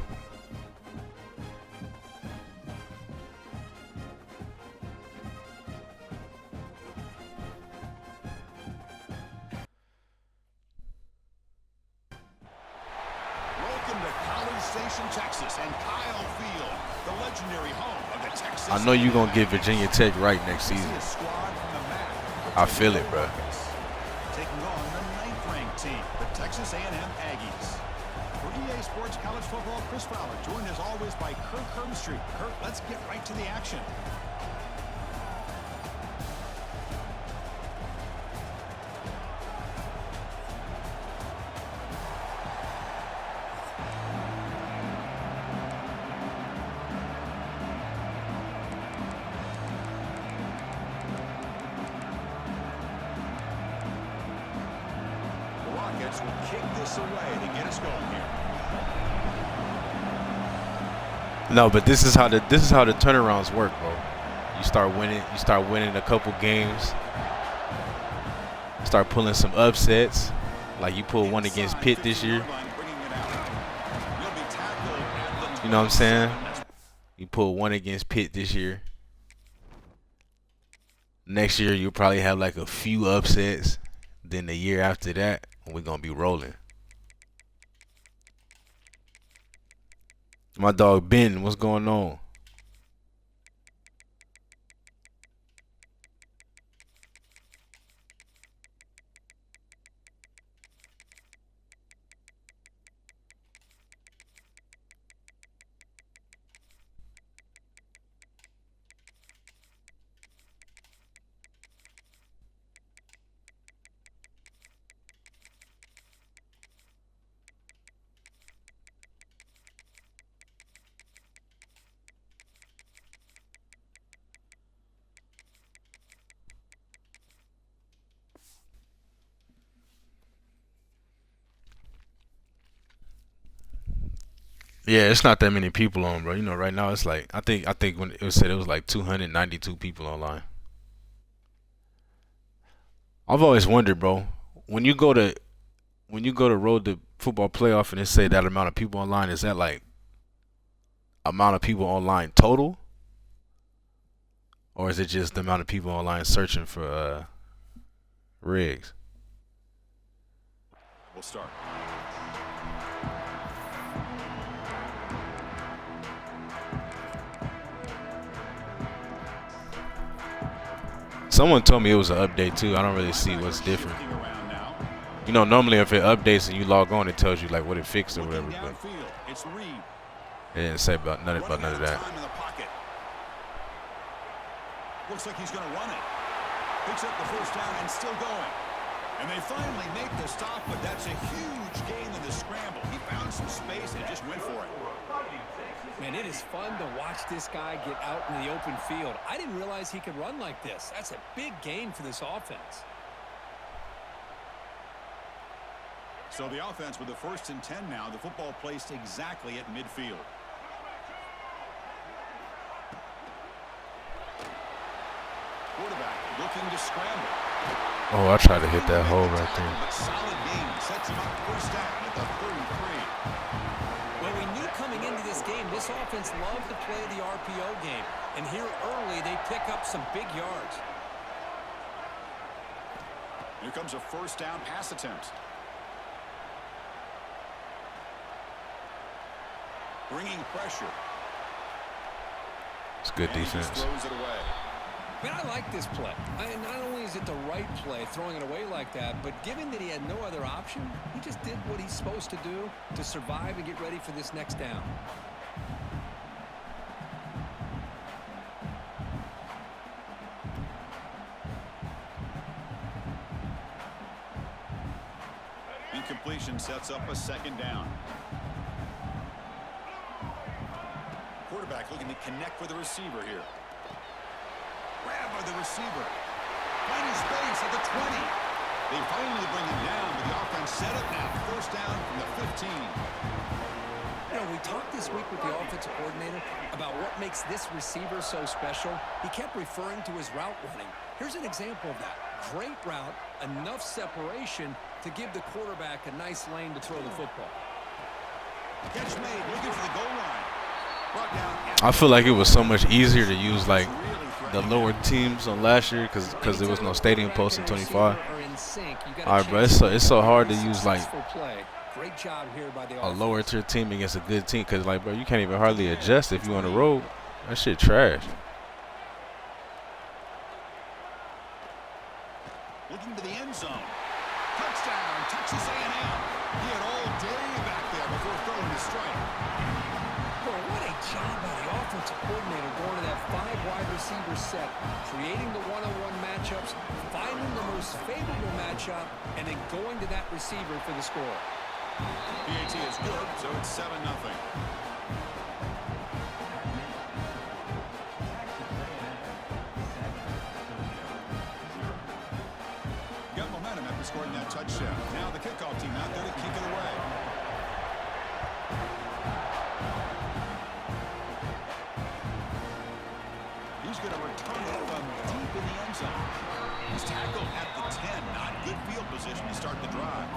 Texas and Kyle Field, the legendary home of the Texas. I know you're going to get Virginia Tech right next season. I feel it, bro. taking on the 9th-ranked team, the Texas A&M Aggies. For EA Sports College Football, Chris Fowler, joined as always by Kirk Herbstreit. Kirk, let's get right to the action. Will kick this away to get us going here. No, but this is how the turnarounds work, bro. You start winning a couple games. Start pulling some upsets. Like you pulled one against Pitt this year. You know what I'm saying? You pulled one against Pitt this year. Next year you'll probably have like a few upsets. Then the year after that, we're going to be rolling. My dog Ben, what's going on? Yeah, it's not that many people on, bro. You know, right now it's like I think when it was said it was like 292 people online. I've always wondered, bro, when you go to Road to Football Playoff and it say that amount of people online, is that like amount of people online total? Or is it just the amount of people online searching for rigs? We'll start. Someone told me it was an update too. I don't really see what's different. You know, normally if it updates and you log on, it tells you like what it fixed or whatever. But it didn't say about none of that. Looks like he's going to run it. Picks up the first down and still going. And they finally make the stop, but that's a huge gain in the scramble. He found some space and just went for it. Man, it is fun to watch this guy get out in the open field. I didn't realize he could run like this. That's a big gain for this offense. So the offense with the 1st and 10 now. The football placed exactly at midfield. Quarterback looking to scramble. Oh, I tried to hit that hole right there. But solid gain sets him up first down at the 33. Well, we knew coming into this game, this offense loved to play the RPO game. And here early, they pick up some big yards. Here comes a first down pass attempt. Bringing pressure. It's good defense. Throws it away. Man, I like this play. Not only is it the right play, throwing it away like that, but given that he had no other option, he just did what he's supposed to do to survive and get ready for this next down. Incompletion sets up a second down. Quarterback looking to connect with the receiver here. Grab by the receiver. Finding space at the 20. They finally bring him down, but the offense set up now. First down from the 15. You know, we talked this week with the offensive coordinator about what makes this receiver so special. He kept referring to his route running. Here's an example of that. Great route, enough separation to give the quarterback a nice lane to throw the football. Catch made, looking for the goal line. Brought down. I feel like it was so much easier to use like the lower teams on last year because there was no stadium post in 25. All right, bro, it's so hard to use like a lower tier team against a good team because like, bro, you can't even hardly adjust if you on the road. That shit trash. Looking to the end zone. Touchdown, Texas A&M. He had all day back there before throwing the strike. Boy, what a job by the offensive coordinator going to that 5-wide receiver set, creating the one-on-one matchups, finding the most favorable matchup, and then going to that receiver for the score. PAT is good, so it's 7-0. Got momentum after scoring that touchdown. Now the kickoff team out there to kick it away. He's going to return it from deep in the end zone. He's tackled at the 10. Not good field position to start the drive.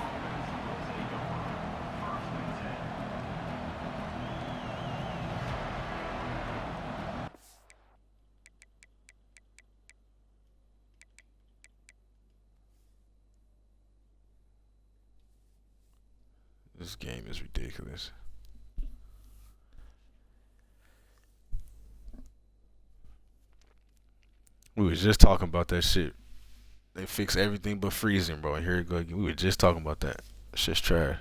This game is ridiculous. We was just talking about that shit. They fix everything but freezing, bro. And here you go again. We were just talking about that. Shit's trash.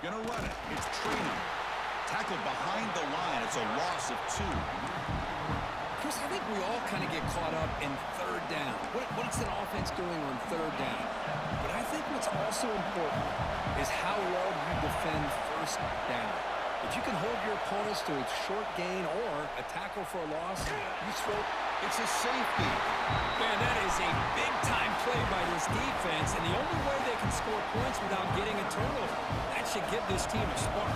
Gonna run it. It's Trina. Tackled behind the line. It's a loss of 2. Chris, I think we all kind of get caught up in third down. What's an offense doing on third down? But I think what's also important is how well you defend first down. If you can hold your opponents to a short gain or a tackle for a loss, you throw. It's a safety. Man, that is a big-time play by this defense, and the only way they can score points without getting a turnover. That should give this team a spark.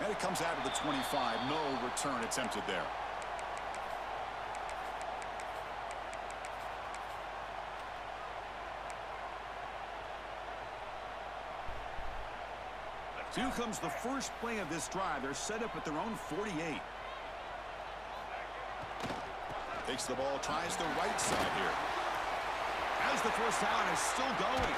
And it comes out of the 25. No return attempted there. Here comes the first play of this drive. They're set up at their own 48. Takes the ball, tries the right side here. As the first down is still going.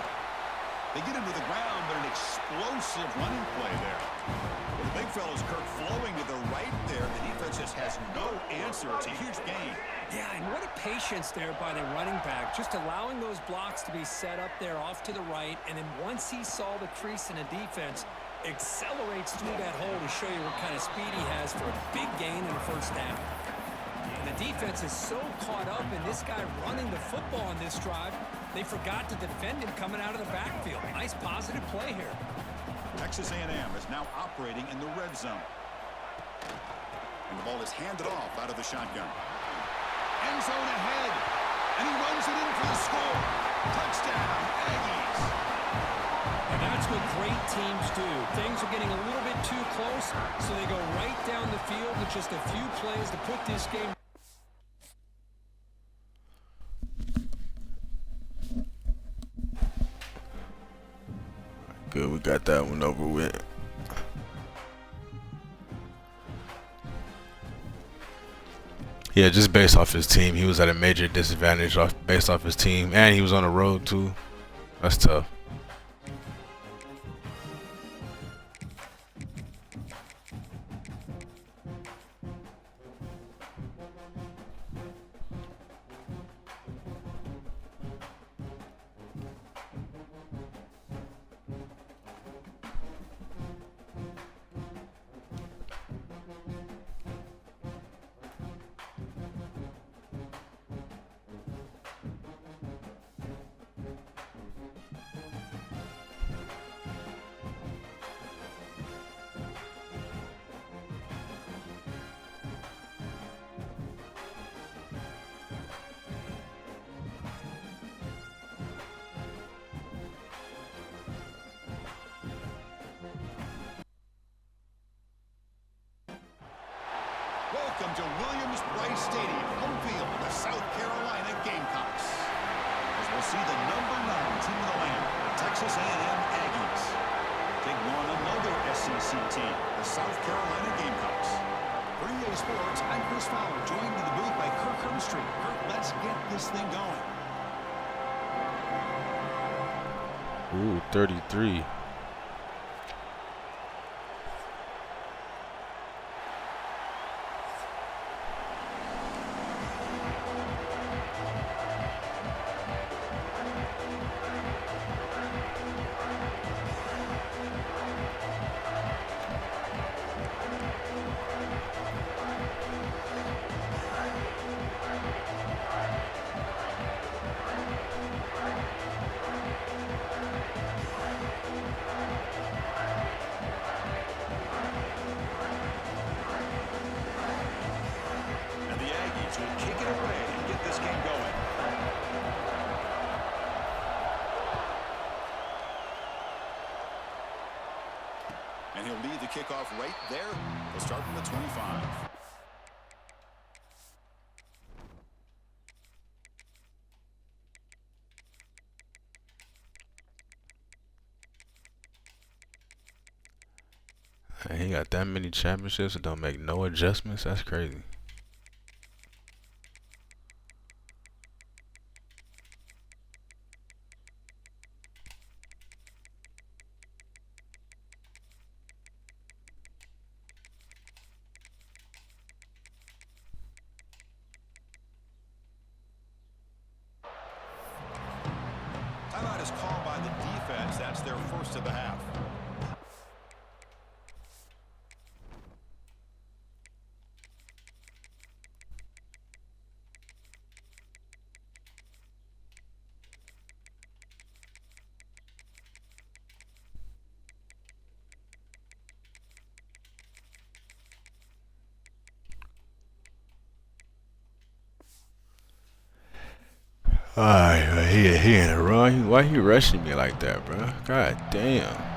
They get him to the ground, but an explosive running play there. Well, the big fella's Kirk flowing to the right there. The defense just has no answer. It's a huge gain. Yeah, and what a patience there by the running back, just allowing those blocks to be set up there off to the right, and then once he saw the crease in the defense, accelerates through that hole to show you what kind of speed he has for a big gain and a first down. And the defense is so caught up in this guy running the football on this drive, they forgot to defend him coming out of the backfield. Nice positive play here. Texas A&M is now operating in the red zone. And the ball is handed off out of the shotgun. End zone ahead. And he runs it in for the score. Touchdown, Aggies. And that's what great teams do. Things are getting a little bit too close, so they go right down the field with just a few plays to put this game. Good, we got that one over with. Yeah, just based off his team, he was at a major disadvantage based off his team, and he was on the road too. That's tough. welcome to Williams-Brice Stadium, home field of the South Carolina Gamecocks. As we'll see the #9 team of the land, the Texas A&M Aggies, taking on another SEC team, the South Carolina Gamecocks. For EA Sports, I'm Chris Fowler, joined in the booth by Kirk Hermstreet. Kirk, let's get this thing going. Ooh, 33. Kick it away and get this game going. And he'll lead the kickoff right there. He'll start from the 25. He got that many championships and don't make no adjustments. That's crazy. Timeout is called by the defense. That's their first of the half. Alright, he in a run. Why he rushing me like that, bro? God damn.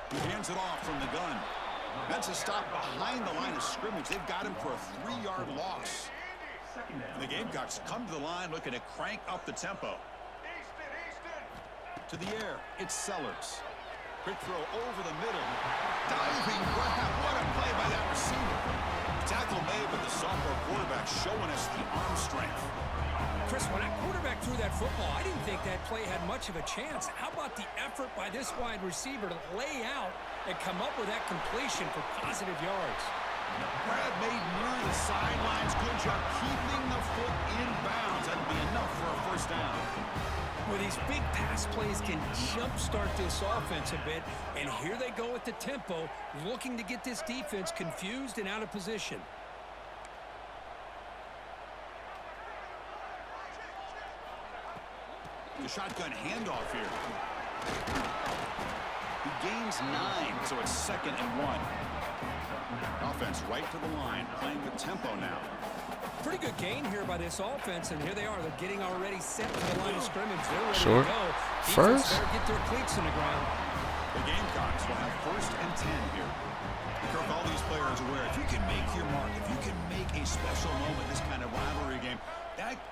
He hands it off from the gun. That's a stop behind the line of scrimmage. They've got him for a 3-yard loss. And the Gamecocks come to the line looking to crank up the tempo. To the air, it's Sellers. Quick throw over the middle. Diving grab. What a play by that receiver. Tackle made, but the sophomore quarterback showing us the arm strength. Chris, when that quarterback threw that football, I didn't think that play had much of a chance. How about the effort by this wide receiver to lay out and come up with that completion for positive yards? Brad made near the sidelines. Good job keeping the foot in bounds. That'll be enough for a first down. Well, these big pass plays can jumpstart this offense a bit, and here they go at the tempo, looking to get this defense confused and out of position. The shotgun handoff here. He gains 9, so it's 2nd and 1. Offense right to the line, playing with tempo now. Pretty good gain here by this offense, and here they are. They're getting already set to the line of scrimmage. They're ready Short. to go. First. Defense better get their cleats in the ground. The Gamecocks will have 1st and 10 here. Kirk, all these players aware, if you can make your mark, if you can make a special moment, this kind of rivalry game,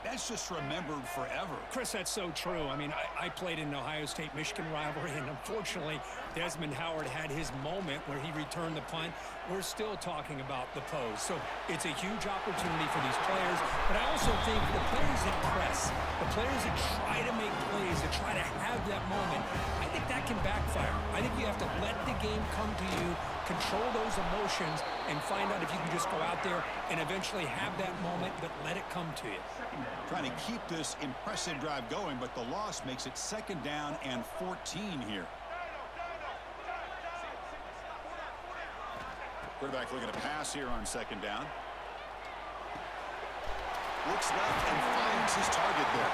that's just remembered forever. Chris, that's so true. I mean, I played in an Ohio State-Michigan rivalry, and unfortunately, Desmond Howard had his moment where he returned the punt. We're still talking about the pose. So it's a huge opportunity for these players, but I also think the players that press, the players that try to make plays, that try to have that moment, I think that can backfire. I think you have to let the game come to you, control those emotions, and find out if you can just go out there and eventually have that moment, but let it come to you. Trying to keep this impressive drive going, but the loss makes it 2nd down and 14 here. Quarterback looking to pass here on 2nd down. Looks left and finds his target there.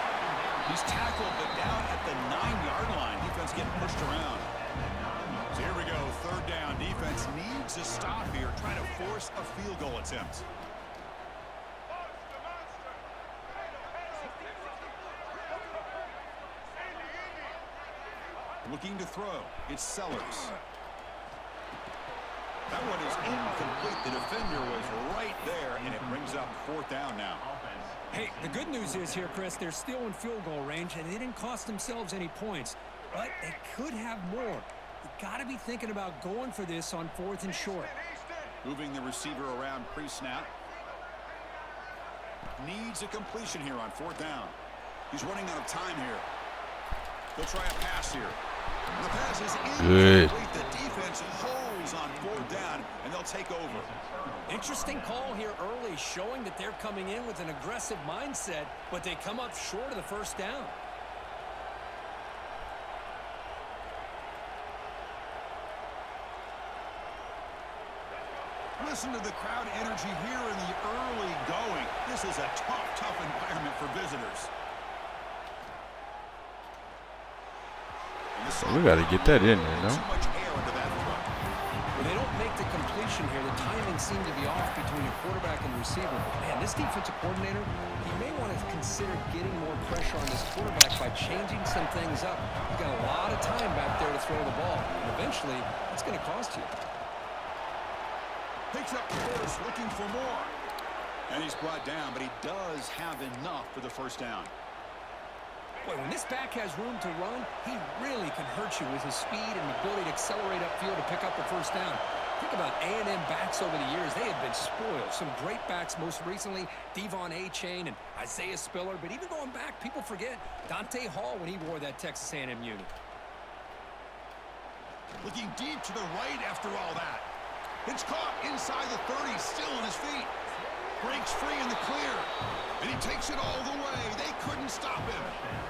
He's tackled, but down at the 9-yard line. Defense getting pushed around. So here we go, 3rd down. Defense needs a stop here, trying to force a field goal attempt. Looking to throw. It's Sellers. That one is incomplete. The defender was right there, and it brings up 4th down now. Hey, the good news is here, Chris, they're still in field goal range, and they didn't cost themselves any points. But they could have more. You got to be thinking about going for this on 4th and short. Moving the receiver around pre-snap. Needs a completion here on 4th down. He's running out of time here. They'll try a pass here. The pass is incomplete. The defense holds on 4th down, and they'll take over. Interesting call here early, showing that they're coming in with an aggressive mindset, but they come up short of the 1st down. Listen to the crowd energy here in the early going. This is a tough environment for visitors. We got to get that in there, no? When they don't make the completion here, the timing seemed to be off between the quarterback and the receiver. Man, this defensive coordinator, he may want to consider getting more pressure on this quarterback by changing some things up. He's got a lot of time back there to throw the ball. And eventually, it's going to cost you. Picks up the first, looking for more. And he's brought down, but he does have enough for the 1st down. Boy, when this back has room to run, he really can hurt you with his speed and ability to accelerate upfield to pick up the 1st down. Think about A&M backs over the years. They have been spoiled. Some great backs, most recently, Devon A-Chain and Isaiah Spiller. But even going back, people forget Dante Hall when he wore that Texas A&M unit. Looking deep to the right after all that. It's caught inside the 30, still on his feet. Breaks free in the clear. And he takes it all the way. They couldn't stop him.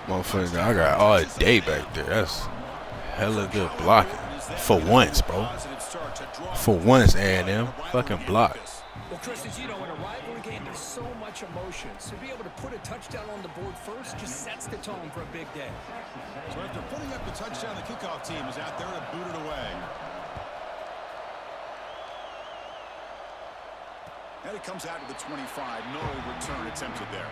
Motherfucker, I got all day back there. That's hella good blocking. For once, bro. For once, A&M. Fucking block. Well, Chris, as you know, in a rivalry game, there's so much emotion. So to be able to put a touchdown on the board first just sets the tone for a big day. So after putting up the touchdown, the kickoff team is out there to boot it away. And it comes out to the 25. No return attempted there.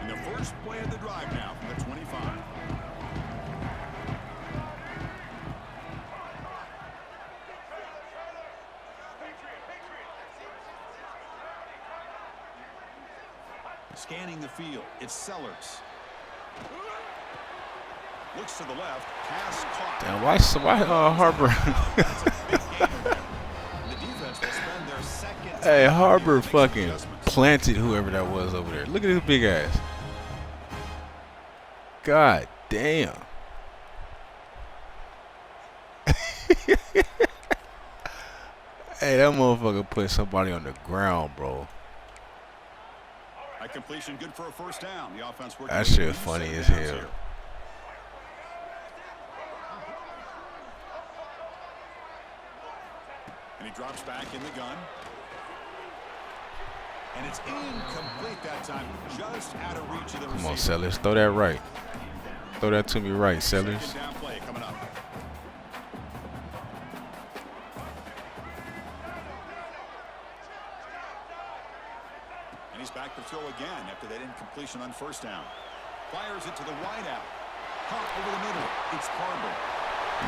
And the first play of the drive now from the 25. Scanning the field, it's Sellers. Looks to the left, pass caught. Damn, why Harbor? Hey, Harbor fucking planted whoever that was over there. Look at his big ass. God damn. Hey, that motherfucker put somebody on the ground, bro. Completion good for a first down. The offense working. That shit funny as hell. Here. And he drops back in the gun. And it's incomplete that time. Just out of reach of the receiver. Come on, Sellers. Throw that right. Throw that to me right, Sellers. Second down play coming up. And he's back to throw again after that incompletion on first down. Fires it to the wideout. Hop over the middle. It's Harbor.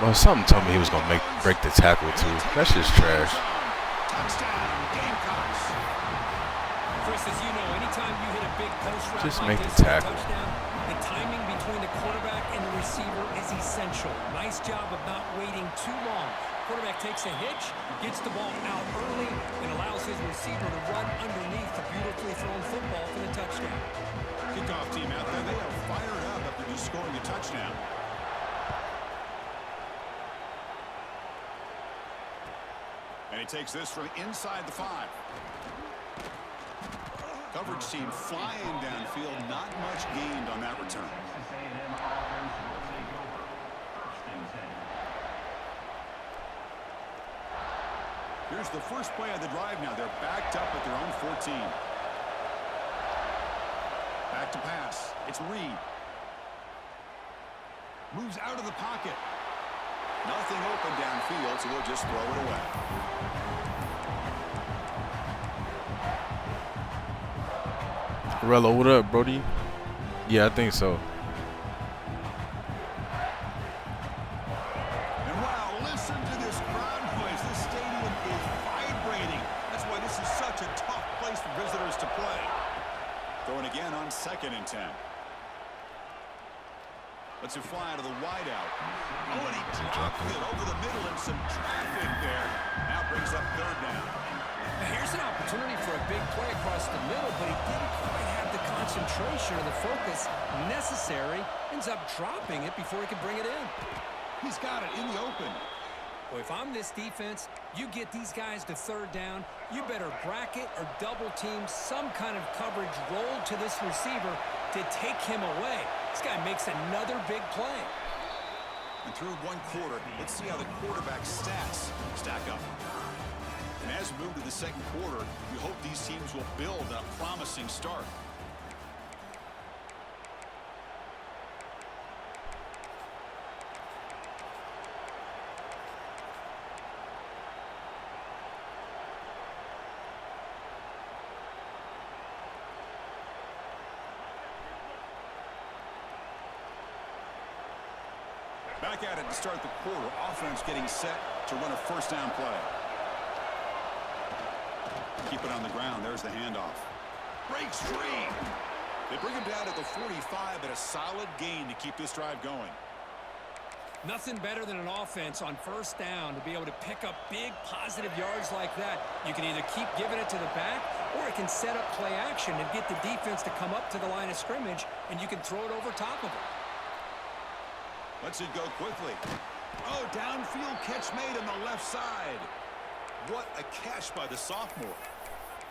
Well, something told me he was gonna break the tackle too. That's just trash. Touchdown, Gamecocks. Chris, as you know, anytime you hit a big post route just like make this the tackle. Touchdown, the timing between the quarterback and the receiver is essential. Nice job of not waiting too long. Quarterback takes a hitch, gets the ball out early, and allows his receiver to run underneath the beautifully thrown football for the touchdown. Kickoff team out there, they are fired up after just scoring a touchdown. And he takes this from inside the 5. Coverage team flying downfield. Not much gained on that return. Texas A&M offense will take over. First and 10. Here's the first play of the drive now. They're backed up at their own 14. Back to pass. It's Reed. Moves out of the pocket. Nothing open downfield, so we'll just throw it away. Rello, what up, Brody? Yeah, I think so. And wow, listen to this crowd noise. This stadium is vibrating. That's why this is such a tough place for visitors to play. Throwing again on 2nd and 10. Lets it fly out of the wideout. Oh, and he dropped it over the middle and some traffic there. Now brings up 3rd down. Now here's an opportunity for a big play across the middle, but he didn't quite have the concentration or the focus necessary. Ends up dropping it before he could bring it in. He's got it in the open. Well, if I'm this defense, you get these guys to 3rd down, you better bracket or double team some kind of coverage roll to this receiver to take him away. This guy makes another big play. And through 1 quarter, let's see how the quarterback's stats stack up. And as we move to the 2nd quarter, we hope these teams will build a promising start. Back at it to start the quarter. Offense getting set to run a 1st down play. Keep it on the ground. There's the handoff. Breaks free. They bring him down at the 45, but a solid gain to keep this drive going. Nothing better than an offense on 1st down to be able to pick up big positive yards like that. You can either keep giving it to the back, or it can set up play action and get the defense to come up to the line of scrimmage, and you can throw it over top of it. Lets it go quickly. Oh, downfield catch made on the left side. What a catch by the sophomore.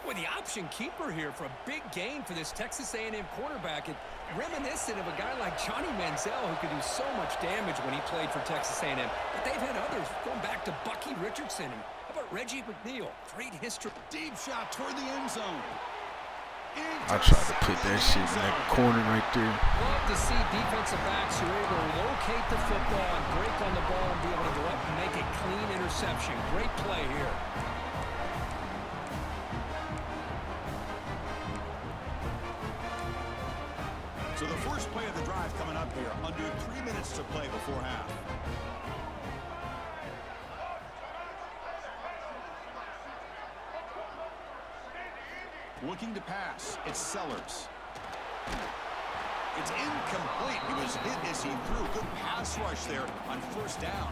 Boy, the option keeper here for a big gain for this Texas A&M quarterback. And reminiscent of a guy like Johnny Manziel, who could do so much damage when he played for Texas A&M. But they've had others, going back to Bucky Richardson. And how about Reggie McNeil? Great history. Deep shot toward the end zone. I tried to put that shit in that corner right there. Love to see defensive backs who are able to locate the football and break on the ball and be able to go up and make a clean interception. Great play here. So the first play of the drive coming up here. Under 3 minutes to play before half. Looking to pass. It's Sellers. It's incomplete. He was hit as he threw. Good pass rush there on 1st down.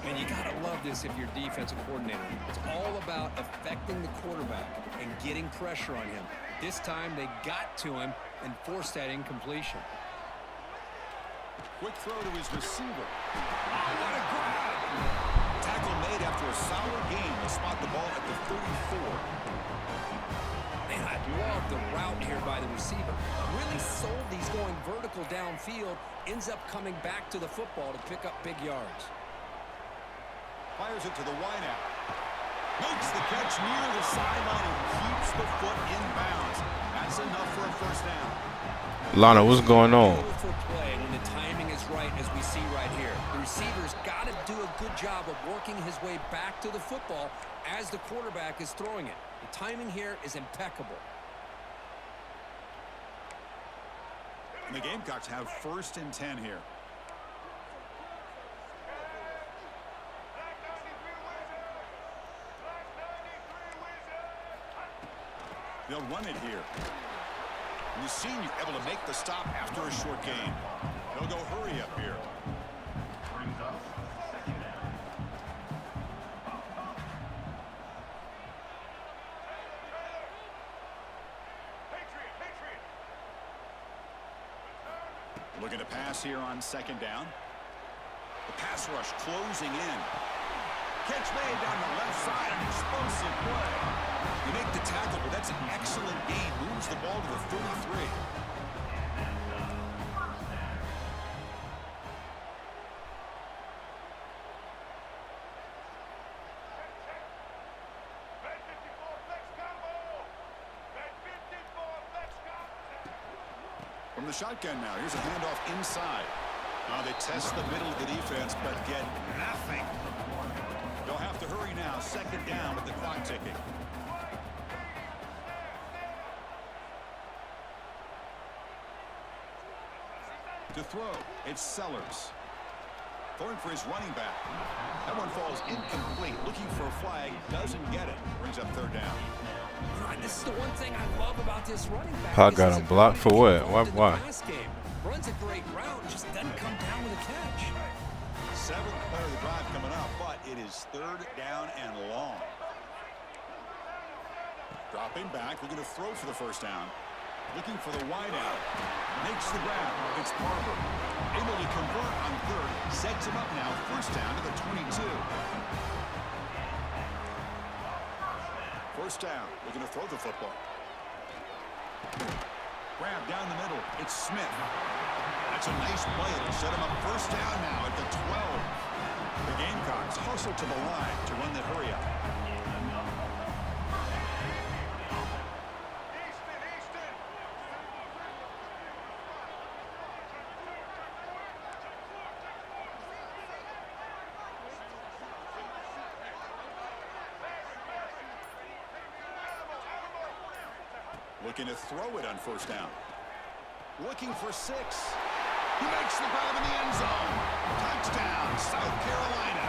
And you got to love this if you're defensive coordinator. It's all about affecting the quarterback and getting pressure on him. This time they got to him and forced that incompletion. Quick throw to his receiver. Oh, what a grab! Tackle made after a solid gain. They spot the ball at the 34. Man, I love the route here by the receiver. Really sold these going vertical downfield. Ends up coming back to the football to pick up big yards. Fires it to the wideout. Makes the catch near the sideline and keeps the foot in bounds. That's enough for a 1st down. Lana, what's going on? Beautiful play when the timing is right, as we see right here. The receiver's got to do a good job of working his way back to the football as the quarterback is throwing it. The timing here is impeccable. And the Gamecocks have 1st and 10 here. They'll run it here. And the senior able to make the stop after a short gain. They'll go hurry up here. Brings up 2nd down. Looking to pass here on 2nd down. The pass rush closing in. Catch made down the left side, an explosive play. You make the tackle, but that That's an excellent gain. Moves the ball to the 33. From the shotgun now, here's a handoff inside. They test the middle of the defense, but get nothing. They'll have to hurry now. Second down with the clock ticking. To throw, it's Sellers. Throwing for his running back. That one falls incomplete. Looking for a flag, doesn't get it. Brings up third down. This is the one thing I love about this running back. Pac got him blocked for what? Why? Runs a great route, just doesn't come down with a catch. Seventh play of the drive coming up, but it is third down and long. Dropping back, looking to throw for the first down. Looking for the wide out. Makes the grab. It's Barber. Able to convert on third. Sets him up now. First down to the 22. First down. Looking to throw the football. Grab down the middle. It's Smith. That's a nice play. It'll set him up first down now at the 12. The Gamecocks hustle to the line to run the hurry up. Looking to throw it on first down. Looking for 6. He makes the grab in the end zone. Touchdown, South Carolina.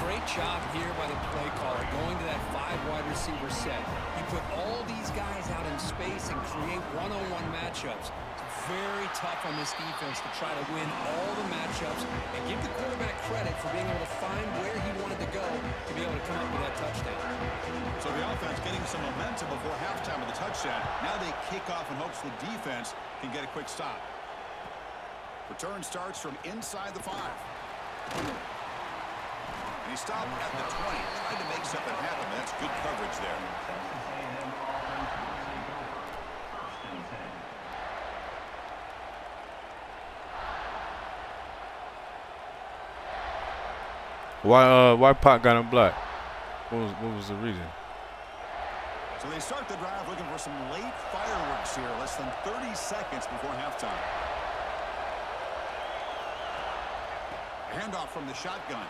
Great job here by the play caller, going to that 5 wide receiver set. He put all these guys out in space and create one-on-one matchups. It's very tough on this defense to try to win all the matchups and give the quarterback credit for being able to find where he wanted to go to be able to come up with that touchdown. So the offense getting some momentum before halftime with the touchdown. Now they kick off in hopes the defense can get a quick stop. Return starts from inside the 5. And he stopped at the 20. Tried to make something happen. That's good coverage there. Why Pac got him blocked? What was the reason? So they start the drive looking for some late fireworks here. Less than 30 seconds before halftime. Handoff from the shotgun.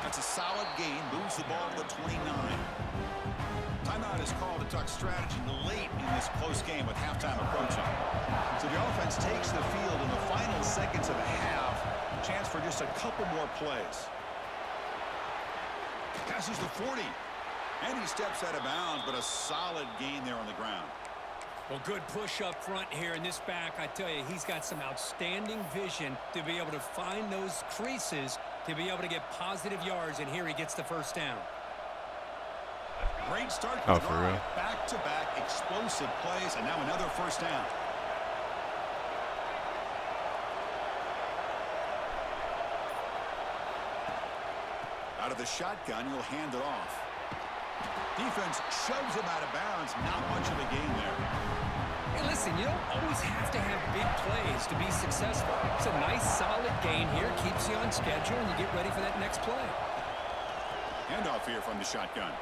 That's a solid gain. Moves the ball to the 29. Timeout is called to talk strategy late in this close game with halftime approaching. So the offense takes the field in the final seconds of the half. Chance for just a couple more plays. Passes the 40. And he steps out of bounds, but a solid gain there on the ground. Well, good push up front here in this back. I tell you, he's got some outstanding vision to be able to find those creases to be able to get positive yards, and here he gets the first down. Great start to Oh, the for drive. real? Back-to-back explosive plays, and now another first down. Out of the shotgun, he'll hand it off. Defense shoves him out of bounds. Not much of a gain there. Hey, listen, you don't always have to have big plays to be successful. It's a nice, solid gain here. Keeps you on schedule, and you get ready for that next play. Handoff here from the shotgun.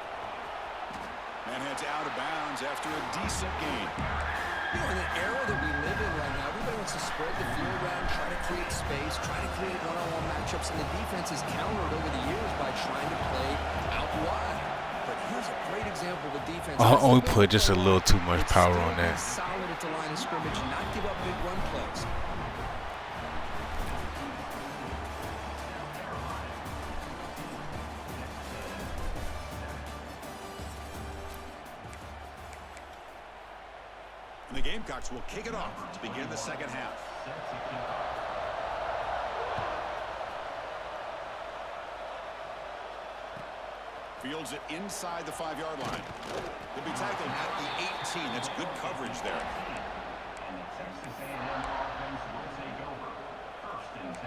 Man heads out of bounds after a decent gain. You know, in the era that we live in right now, everybody wants to spread the field around, try to create space, try to create one-on-one matchups, and the defense has countered over the years by trying to play out wide. But here's a great example of the defense. Oh, we put just a little too much power on that. Solid at the line of scrimmage, not give up big run plays. And the Gamecocks will kick it off to begin the second half. Fields it inside the 5-yard line. He'll be tackled at the 18. That's good coverage there. And the Texas A&M offense will take over. First and 10.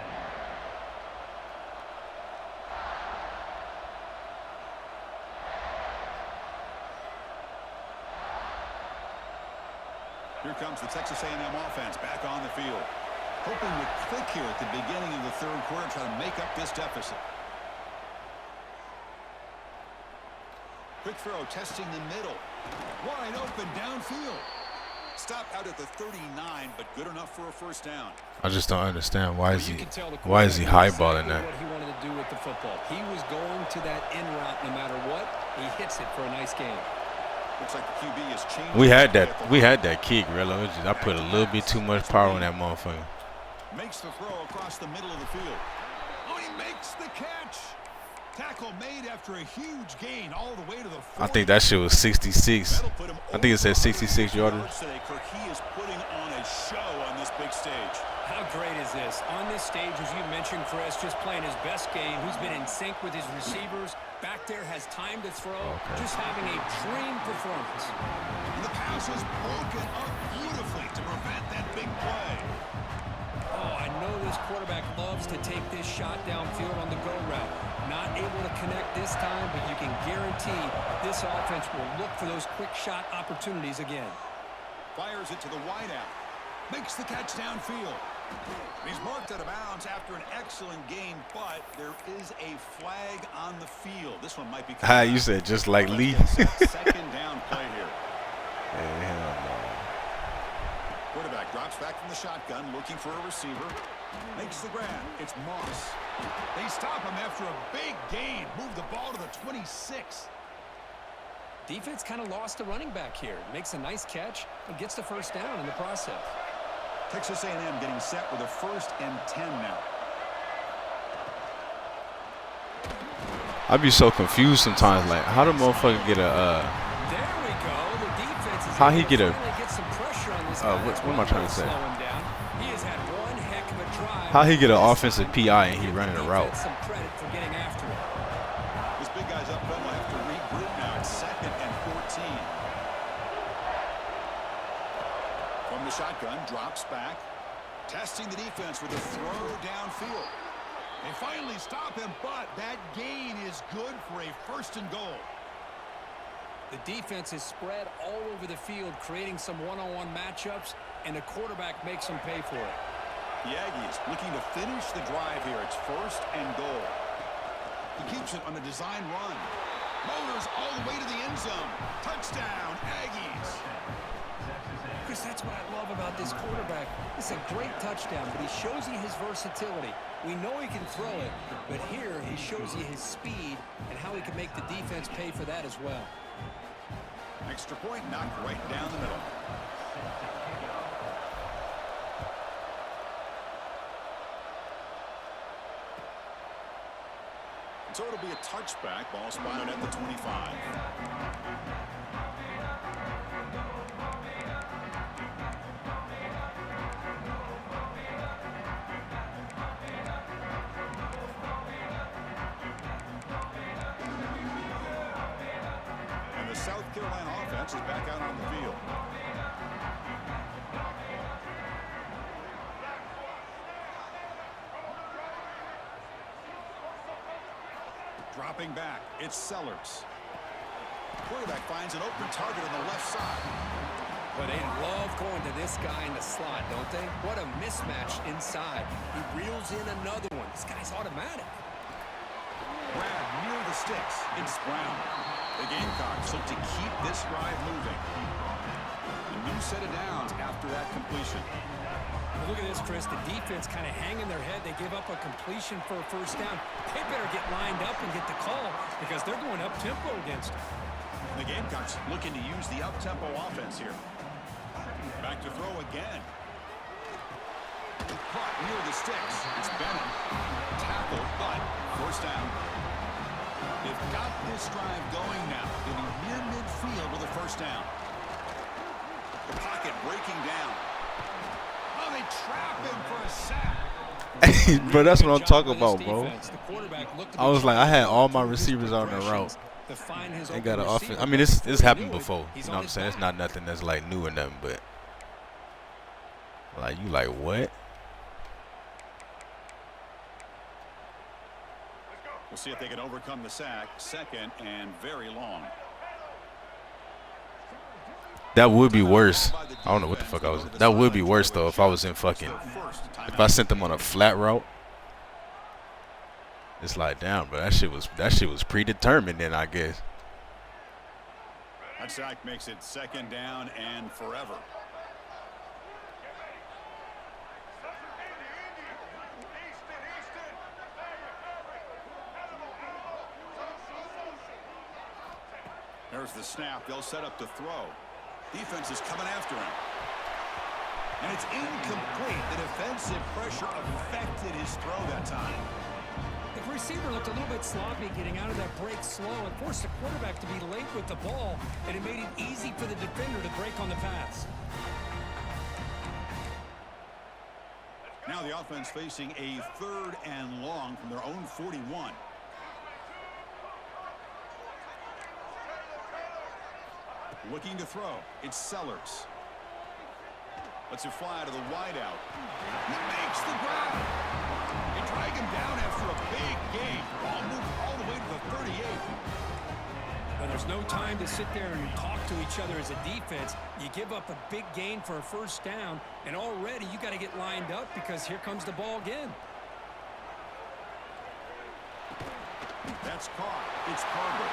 Here comes the Texas A&M offense back on the field. Hoping to click here at the beginning of the third quarter, trying to make up this deficit. Quick throw, testing the middle. Wide open downfield. Stopped out at the 39, but good enough for a first down. I just don't understand why is he highballing that? What he wanted to do with the football. He was going to that in route no matter what. He hits it for a nice game. Looks like the QB is changing. We had that kick, Rello. I put a little bit too much power on that motherfucker. Makes the throw across the middle of the field. Oh, he makes the catch. Tackle made after a huge gain all the way to the 40. I think that shit was 66. I think it said 66 yarders. He is putting on a show on this big stage. How great is this? On this stage, as you mentioned, Chris, just playing his best game. He's been in sync with his receivers. Back there, has time to throw. Okay. Just having a dream performance. And the pass is broken up beautifully to prevent that big play. Oh, I know this quarterback loves to take this shot downfield on the go route. Not able to connect this time, but you can guarantee this offense will look for those quick shot opportunities again. Fires it to the wideout. Makes the catch downfield. He's marked out of bounds after an excellent game, but there is a flag on the field. This one might be. You said just like Lee. Second down play here. Hey, hell no. Quarterback drops back from the shotgun, looking for a receiver. Makes the grab. It's Moss. They stop him after a big gain. Move the ball to the 26. Defense kind of lost a running back here. Makes a nice catch and gets the first down in the process. Texas A&M getting set with a 1st and 10 now. I'd be so confused sometimes. Like, how the motherfucker get a? There we go. The defense is how he get a? Get some pressure on this what am I trying to say? He has had one heck of a drive. How he get an offensive PI and he running a route? Some credit for getting after it. This big guy's up front. Will have to regroup now. It's 2nd and 14. From the shotgun, drops back, testing the defense with a throw downfield. They finally stop him, but that gain is good for a 1st and goal. The defense is spread all over the field, creating some one-on-one matchups, and the quarterback makes them pay for it. The Aggies looking to finish the drive here. It's 1st and goal. He keeps it on a design run. Motors all the way to the end zone. Touchdown, Aggies. Chris, that's what I love about this quarterback. It's a great touchdown, but he shows you his versatility. We know he can throw it, but here he shows you his speed and how he can make the defense pay for that as well. Extra point knocked right down the middle. So it'll be a touchback. Ball spotted at the 25. And the South Carolina offense is back out on the field. Dropping back, it's Sellers. Quarterback finds an open target on the left side. But they love going to this guy in the slot, don't they? What a mismatch inside. He reels in another one. This guy's automatic. Grab near the sticks. It's Brown. The Gamecocks look to keep this drive moving. A new set of downs after that completion. Look at this, Chris. The defense kind of hanging their head. They give up a completion for a 1st down. They better get lined up and get the call because they're going up-tempo against them. The Gamecocks looking to use the up-tempo offense here. Back to throw again. Caught near the sticks. It's Bennett. Tackled, but 1st down. They've got this drive going now. They'll be near midfield with a 1st down. The pocket breaking down. Oh, they trap him for a sack. Bro, that's what I'm talking about, bro. I was like, I had all my receivers on the route. They got an offense. I mean, it's happened before. You know what I'm saying? It's not nothing that's like new or nothing, but like you like what? We'll see if they can overcome the sack. 2nd and very long. That would be worse. I don't know what the fuck I was. That would be worse though if I was in fucking. If I sent them on a flat route. It's like, damn, but that shit was predetermined then, I guess. That sack makes it 2nd down and forever. There's the snap. They'll set up to throw. Defense is coming after him. And it's incomplete. The defensive pressure affected his throw that time. The receiver looked a little bit sloppy getting out of that break slow and forced the quarterback to be late with the ball, and it made it easy for the defender to break on the pass. Now the offense facing a 3rd and long from their own 41. Looking to throw. It's Sellers. Lets it fly to the wideout. He makes the grab. You drag him down after a big gain. Ball moved all the way to the 38. But there's no time to sit there and talk to each other as a defense. You give up a big gain for a 1st down, and already you got to get lined up because here comes the ball again. That's caught. It's Carter.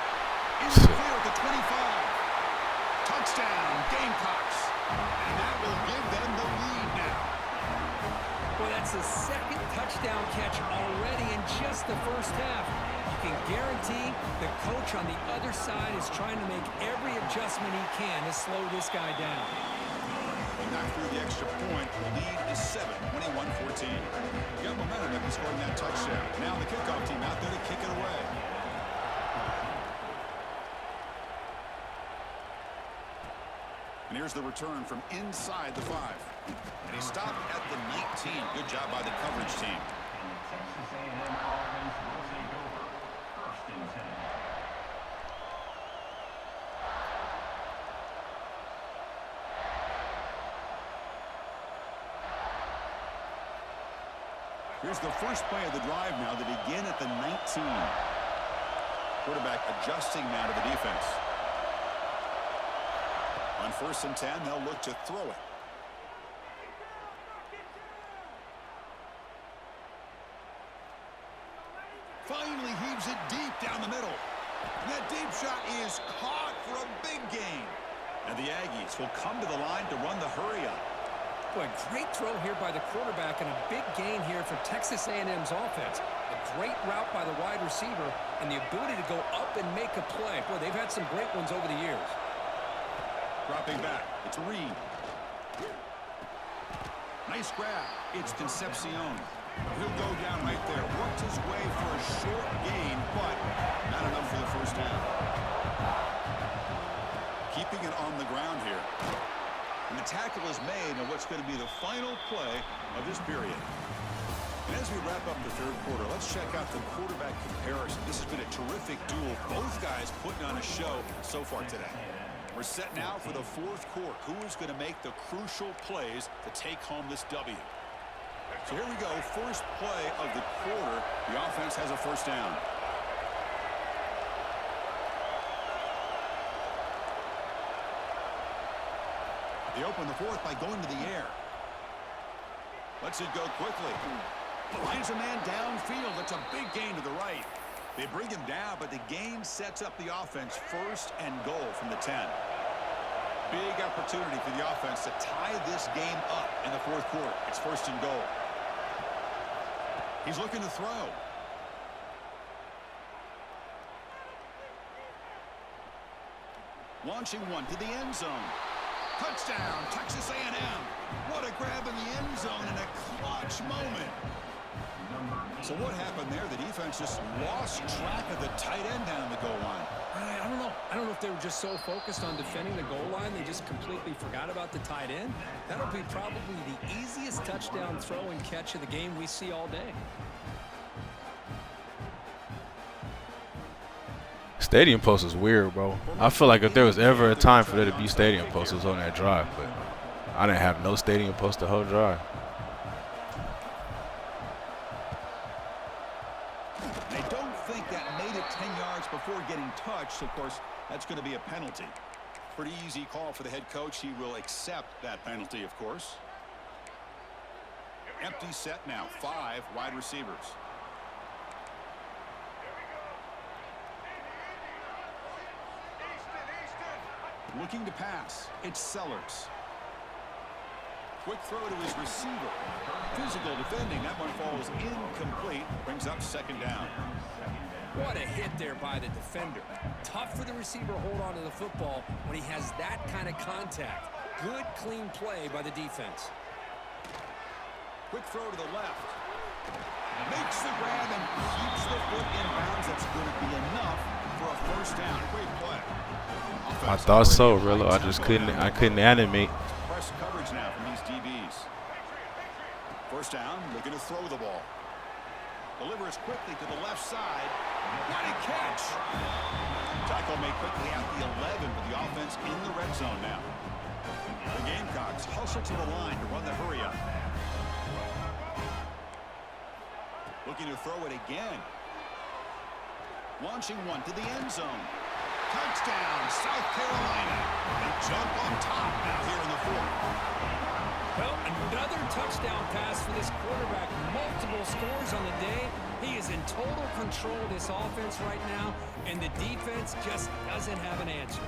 In the clear at the 25. Touchdown, Gamecocks. And that will give them the lead now. Well, that's the 2nd touchdown catch already in just the 1st half. You can guarantee the coach on the other side is trying to make every adjustment he can to slow this guy down. They knocked through the extra point. The lead is 7, 21-14. Got momentum after scoring that touchdown. Now the kickoff team out there to kick it away. And here's the return from inside the 5. And he stopped at the 19. Good job by the coverage team. And the Texas A&M offense will take over. 1st and 10. Here's the first play of the drive now. They begin at the 19. Quarterback adjusting now to the defense. On 1st and 10, they'll look to throw it. Finally heaves it deep down the middle. And that deep shot is caught for a big gain. And the Aggies will come to the line to run the hurry-up. Boy, great throw here by the quarterback and a big gain here for Texas A&M's offense. A great route by the wide receiver and the ability to go up and make a play. Boy, they've had some great ones over the years. Dropping back. It's Reed. Nice grab. It's Concepcion. He'll go down right there. Worked his way for a short gain, but not enough for the 1st down. Keeping it on the ground here. And the tackle is made on what's going to be the final play of this period. And as we wrap up the 3rd quarter, let's check out the quarterback comparison. This has been a terrific duel. Both guys putting on a show so far today. We're set now for the 4th quarter. Who is going to make the crucial plays to take home this W? So here we go. First play of the quarter. The offense has a 1st down. They open the 4th by going to the air. Lets it go quickly. Finds a man downfield. That's a big gain to the right. They bring him down, but the gain sets up the offense 1st and goal from the 10. Big opportunity for the offense to tie this game up in the 4th quarter. It's 1st and goal. He's looking to throw. Launching one to the end zone. Touchdown, Texas A&M. What a grab in the end zone in a clutch moment. So what happened there? The defense just lost track of the tight end down the goal line. I don't know. I don't know if they were just so focused on defending the goal line they just completely forgot about the tight end. That'll be probably the easiest touchdown throw and catch of the game we see all day. Stadium post is weird, bro. I feel like if there was ever a time for there to be stadium posts, it was on that drive, but I didn't have no stadium post the whole drive. They don't think that made it 10 yards before getting touched. Of course, that's going to be a penalty. Pretty easy call for the head coach. He will accept that penalty, of course. Empty set now. 5 wide receivers. Looking to pass. It's Sellers. Quick throw to his receiver. Physical defending. That one falls incomplete. Brings up 2nd down. What a hit there by the defender. Tough for the receiver to hold on to the football when he has that kind of contact. Good, clean play by the defense. Quick throw to the left. Makes the grab and keeps the foot in bounds. That's going to be enough for a 1st down. Great play. I thought so, Rillo. I couldn't animate. Press coverage now from these DBs. 1st down, looking to throw the ball. Delivers quickly to the left side. What a catch! Tackle made quickly at the 11, but the offense in the red zone now. The Gamecocks hustle to the line to run the hurry up. Looking to throw it again. Launching one to the end zone. Touchdown, South Carolina. They jump on top now here in the 4th. Well, another touchdown pass for this quarterback. Multiple scores on the day. He is in total control of this offense right now, and the defense just doesn't have an answer.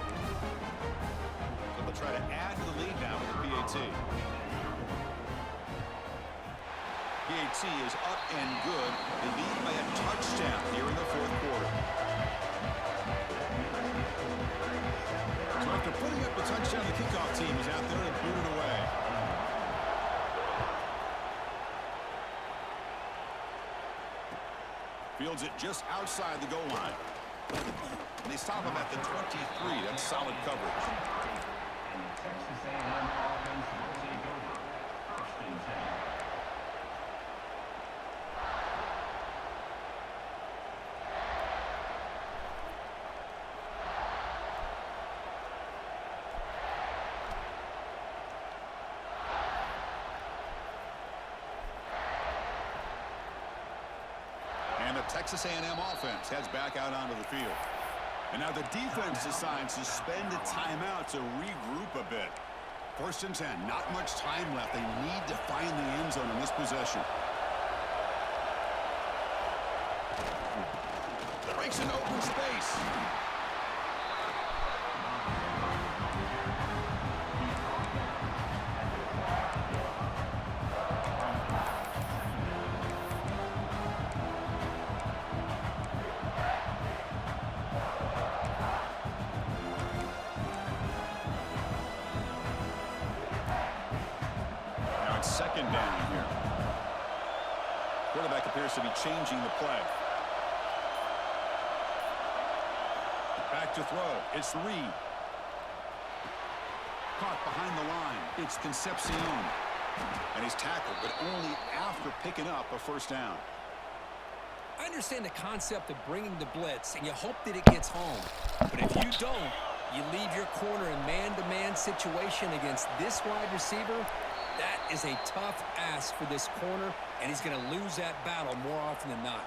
So they'll try to add to the lead now with the PAT. PAT is up and good. They lead by a touchdown here in the 4th quarter. So after putting up the touchdown, the kickoff team is out there to boot it away. Fields it just outside the goal line. And they stop him at the 23. That's solid coverage. And the Texas A&M offense will take over. 1st and 10. Texas A&M offense heads back out onto the field. And now the defense decides to spend a timeout to regroup a bit. 1st and 10, not much time left. They need to find the end zone in this possession. Breaks an open space. Now it's 2nd down here. Quarterback appears to be changing the play. Back to throw. It's Reed. Caught behind the line. It's Concepcion. And he's tackled, but only after picking up a 1st down. I understand the concept of bringing the blitz, and you hope that it gets home. But if you don't, you leave your corner in man-to-man situation against this wide receiver. That is a tough ask for this corner, and he's going to lose that battle more often than not.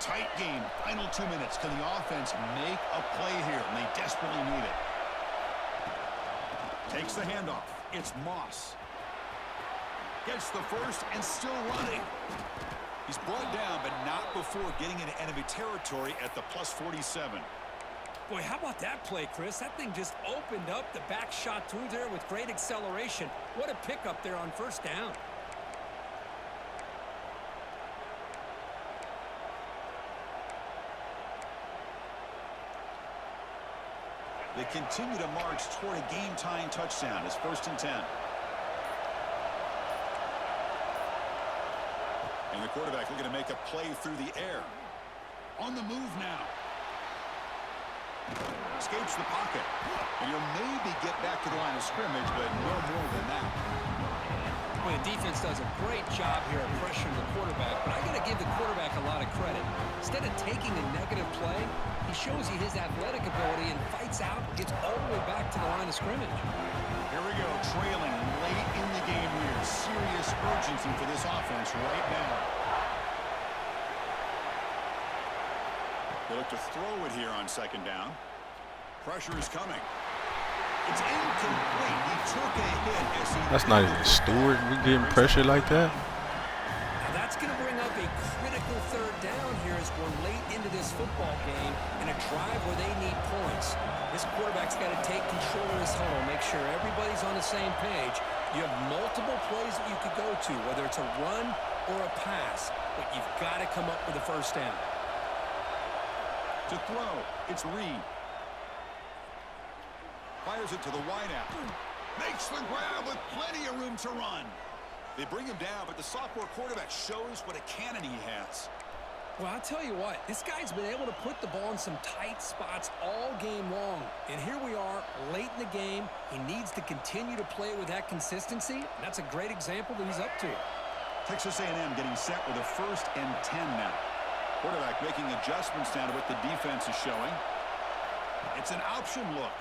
Tight game. Final 2 minutes. Can the offense make a play here? And they desperately need it. Takes the handoff. It's Moss. Gets the first and still running. He's brought down, but not before getting into enemy territory at the +47. Boy, how about that play, Chris? That thing just opened up the back shot through there with great acceleration. What a pickup there on 1st down. They continue to march toward a game-tying touchdown. It's 1st and 10. And the quarterback looking to make a play through the air. On the move now. Escapes the pocket. And he'll maybe get back to the line of scrimmage, but no more than that. Well, the defense does a great job here of pressuring the quarterback, but I got to give the quarterback a lot of credit. Instead of taking a negative play, he shows you his athletic ability and fights out, gets all the way back to the line of scrimmage. Here we go, trailing late in the game here. Serious early urgency for this offense right now. They look to throw it here on second down. Pressure is coming. It's incomplete. He took a hit as he... That's not even Stewart. We getting pressure like that? Now that's going to bring up a critical third down here as we're late into this football game in a drive where they need points. This quarterback's got to take control of this huddle, make sure everybody's on the same page. You have multiple plays that you could go to, whether it's a run or a pass, but you've got to come up with a first down. To throw, it's Reed. Fires it to the wideout. Makes the grab with plenty of room to run. They bring him down, but the sophomore quarterback shows what a cannon he has. Well, I'll tell you what, this guy's been able to put the ball in some tight spots all game long. And here we are, late in the game. He needs to continue to play with that consistency. And that's a great example that he's up to. Texas A&M getting set with a 1st and 10 now. Quarterback making adjustments down to what the defense is showing. It's an option look.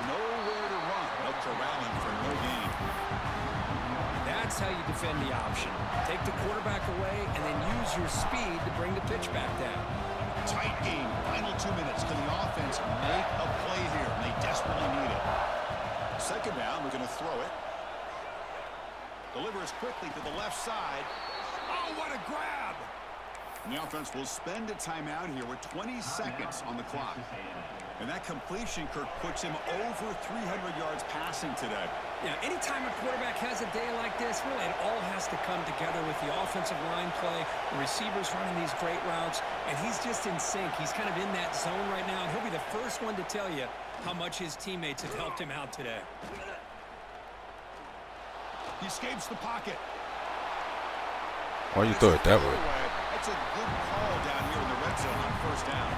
Nowhere to run. They'll corral him for no gain. That's how you defend the option. Take the quarterback away and then use your speed to bring the pitch back down. Tight game. Final 2 minutes. Can the offense make a play here? And they desperately need it. Second down. We're going to throw it. Delivers quickly to the left side. Oh, what a grab! And the offense will spend a timeout here with 20 seconds on the clock. And that completion, Kirk, puts him over 300 yards passing today. Yeah, anytime a quarterback has a day like this, really it all has to come together with the offensive line play, the receivers running these great routes, and he's just in sync. He's kind of in that zone right now, and he'll be the first one to tell you how much his teammates have helped him out today. He escapes the pocket. Why you throw it that way? That's a good call down here in the red zone on first down.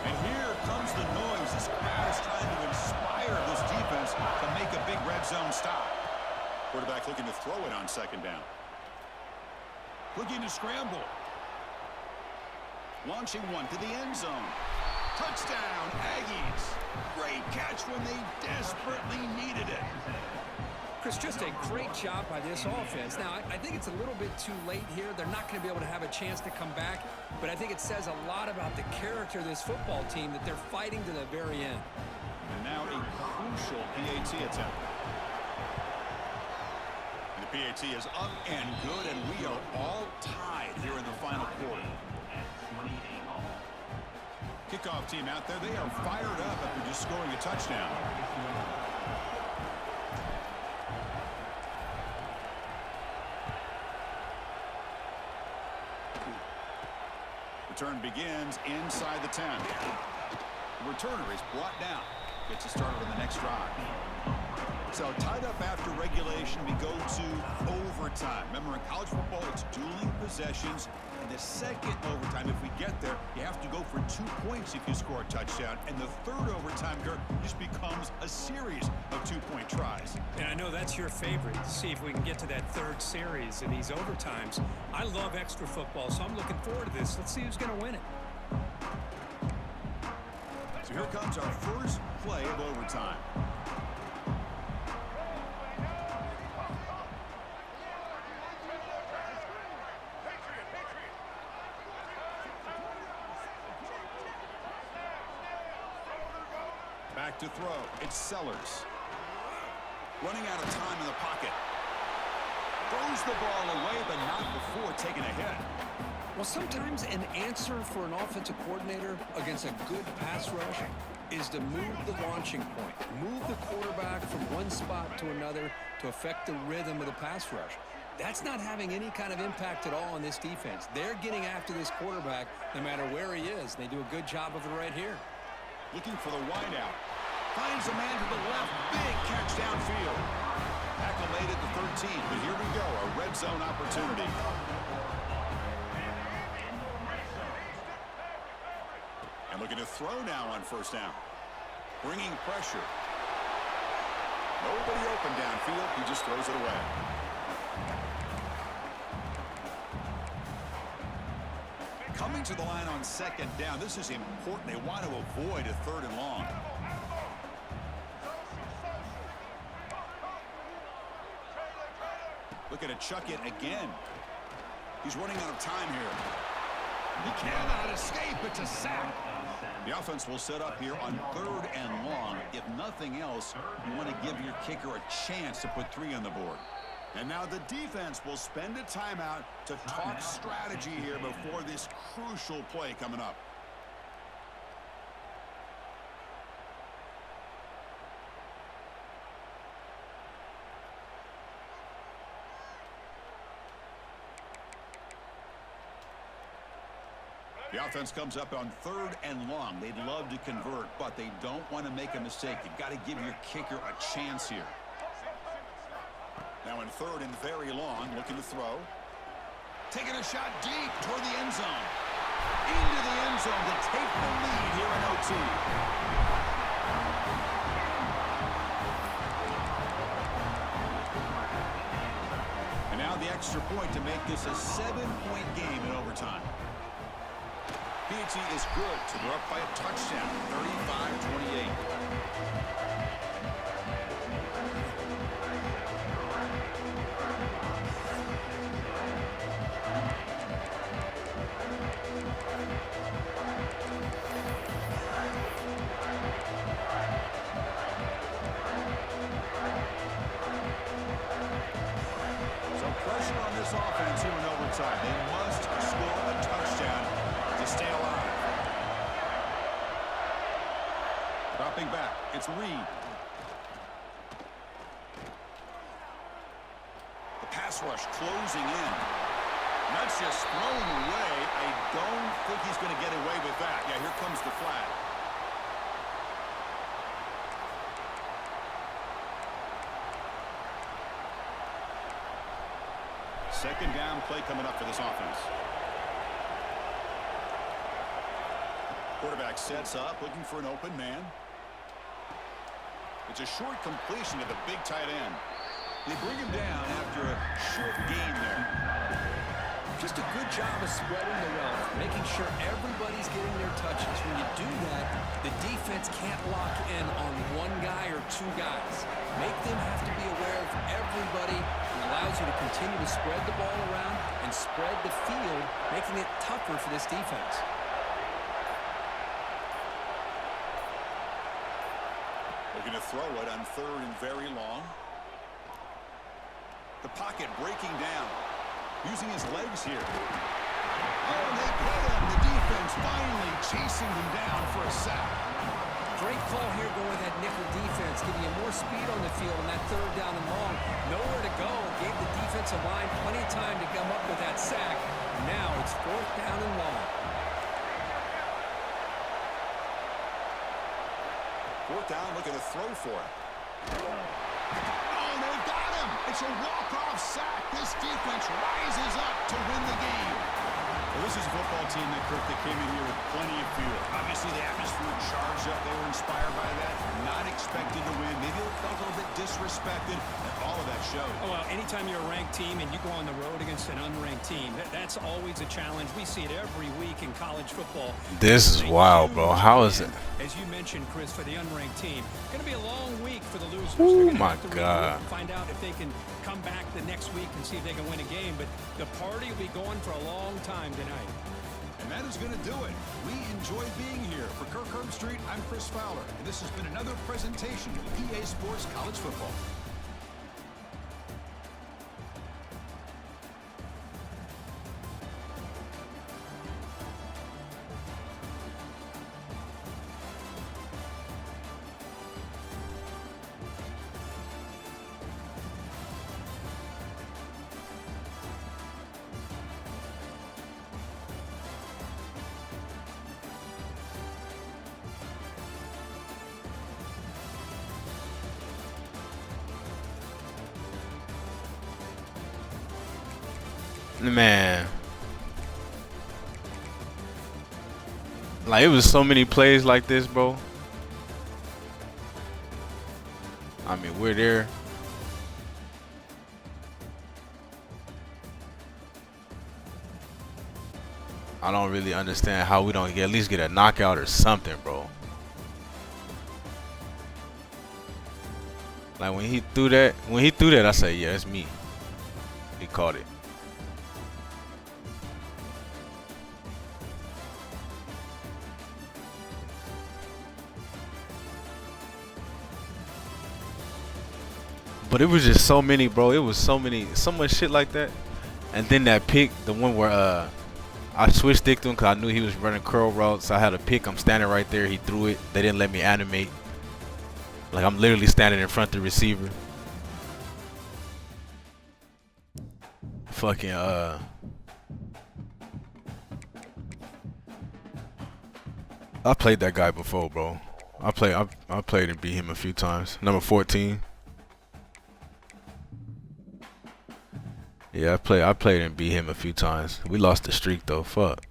And here comes the noise. This crowd is trying to inspire this defense to make a big red zone stop. Quarterback looking to throw it on second down. Looking to scramble. Launching one to the end zone. Touchdown, Aggies. Great catch when they desperately needed it. Chris, just a great job by this offense. Now, I think it's a little bit too late here. They're not going to be able to have a chance to come back, but I think it says a lot about the character of this football team that they're fighting to the very end. And now a crucial PAT attempt. And the PAT is up and good, and we are all tied here in the final quarter. Kickoff team out there, they are fired up after just scoring a touchdown. Return begins inside the 10. The returner is brought down. Gets us started on the next drive. So tied up after regulation, we go to overtime. Remember, in college football, it's dueling possessions. And the second overtime, if we get there, you have to go for 2 points if you score a touchdown. And the third overtime, Kirk, just becomes a series of 2-point tries. And I know that's your favorite, to see if we can get to that third series of these overtimes. I love extra football, so I'm looking forward to this. Let's see who's going to win it. So here comes our first play of overtime. Back to throw. It's Sellers. Running out of time in the pocket. Throws the ball away, but not before taking a hit. Well, sometimes an answer for an offensive coordinator against a good pass rush is to move the launching point, move the quarterback from one spot to another to affect the rhythm of the pass rush. That's not having any kind of impact at all on this defense. They're getting after this quarterback no matter where he is. They do a good job of it right here. Looking for the wideout. Finds a man to the left. Big catch downfield. Tackle made at the 13, but here we go, a red zone opportunity. And looking to throw now on first down. Bringing pressure. Nobody open downfield. He just throws it away. Coming to the line on second down. This is important. They want to avoid a 3rd and long. Looking to chuck it again. He's running out of time here. He cannot escape. It's a sack. The offense will set up here on 3rd and long. If nothing else, you want to give your kicker a chance to put 3 on the board. And now the defense will spend a timeout to talk strategy here before this crucial play coming up. The offense comes up on 3rd and long. They'd love to convert, but they don't want to make a mistake. You've got to give your kicker a chance here. Now in 3rd and very long, looking to throw. Taking a shot deep toward the end zone. Into the end zone to take the lead here in OT. And now the extra point to make this a 7-point game in overtime. PAT is good, so they're up by a touchdown, 35-28. So pressure on this offense here in overtime. They must score a touchdown to stay alive. Dropping back, it's Reed. The pass rush closing in. And that's just thrown away. I don't think he's going to get away with that. Yeah, here comes the flag. Second down play coming up for this offense. Quarterback sets up, looking for an open man. It's a short completion to the big tight end. They bring him down after a short gain there. Just a good job of spreading the wealth, making sure everybody's getting their touches. When you do that, the defense can't lock in on one guy or 2 guys. Make them have to be aware of everybody. It allows you to continue to spread the ball around and spread the field, making it tougher for this defense. Looking to throw it on 3rd and very long. The pocket breaking down. Using his legs here. Oh, they get him. The defense finally chasing him down for a sack. Great call here going with that nickel defense, giving you more speed on the field on that 3rd down and long. Nowhere to go. Gave the defensive line plenty of time to come up with that sack. Now it's 4th down and long. 4th down, looking to throw for it. Oh, they got him. It's a walk-off sack. This defense rises up to win the game. Well, this is a football team that came in here with plenty of fuel. Obviously, the atmosphere charged up. They were inspired by that. Not expected to win. Maybe they felt a little bit disrespected, and all of that showed. Oh, well, anytime you're a ranked team and you go on the road against an unranked team, that's always a challenge. We see it every week in college football. This is wild, bro. How is it? As you mentioned, Chris, for the unranked team, going to be a long week for the losers. Oh my God. Find out if they can come back the next week and see if they can win a game. But the party will be going for a long time tonight. And that is going to do it. We enjoy being here. For Kirk Herbstreit, I'm Chris Fowler. And this has been another presentation of EA Sports College Football. Man, like it was so many plays like this, bro. I mean, we're there. I don't really understand how we don't at least get a knockout or something, bro. Like when he threw that, I say, yeah, it's me. He caught it. But it was just so many, bro. It was so much shit like that. And then that pick, the one where I switched stick to him because I knew he was running curl routes. I had a pick. I'm standing right there. He threw it. They didn't let me animate. Like I'm literally standing in front of the receiver. Fucking I played that guy before, bro. I played and beat him a few times. Number 14. Yeah, I played and beat him a few times. We lost the streak though. Fuck.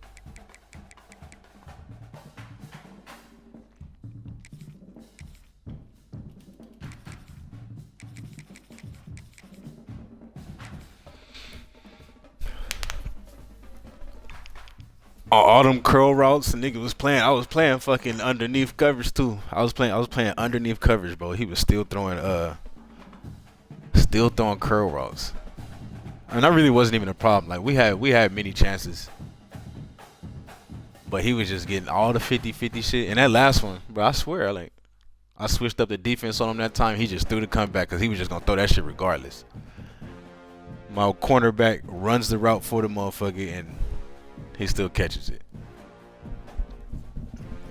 All them curl routes, the nigga was playing. I was playing fucking underneath coverage too. I was playing underneath coverage, bro. He was still throwing curl routes. And that really wasn't even a problem. Like we had many chances. But he was just getting all the 50-50 shit. And that last one, bro, I swear, like I switched up the defense on him that time. He just threw the comeback because he was just gonna throw that shit regardless. My cornerback runs the route for the motherfucker and he still catches it.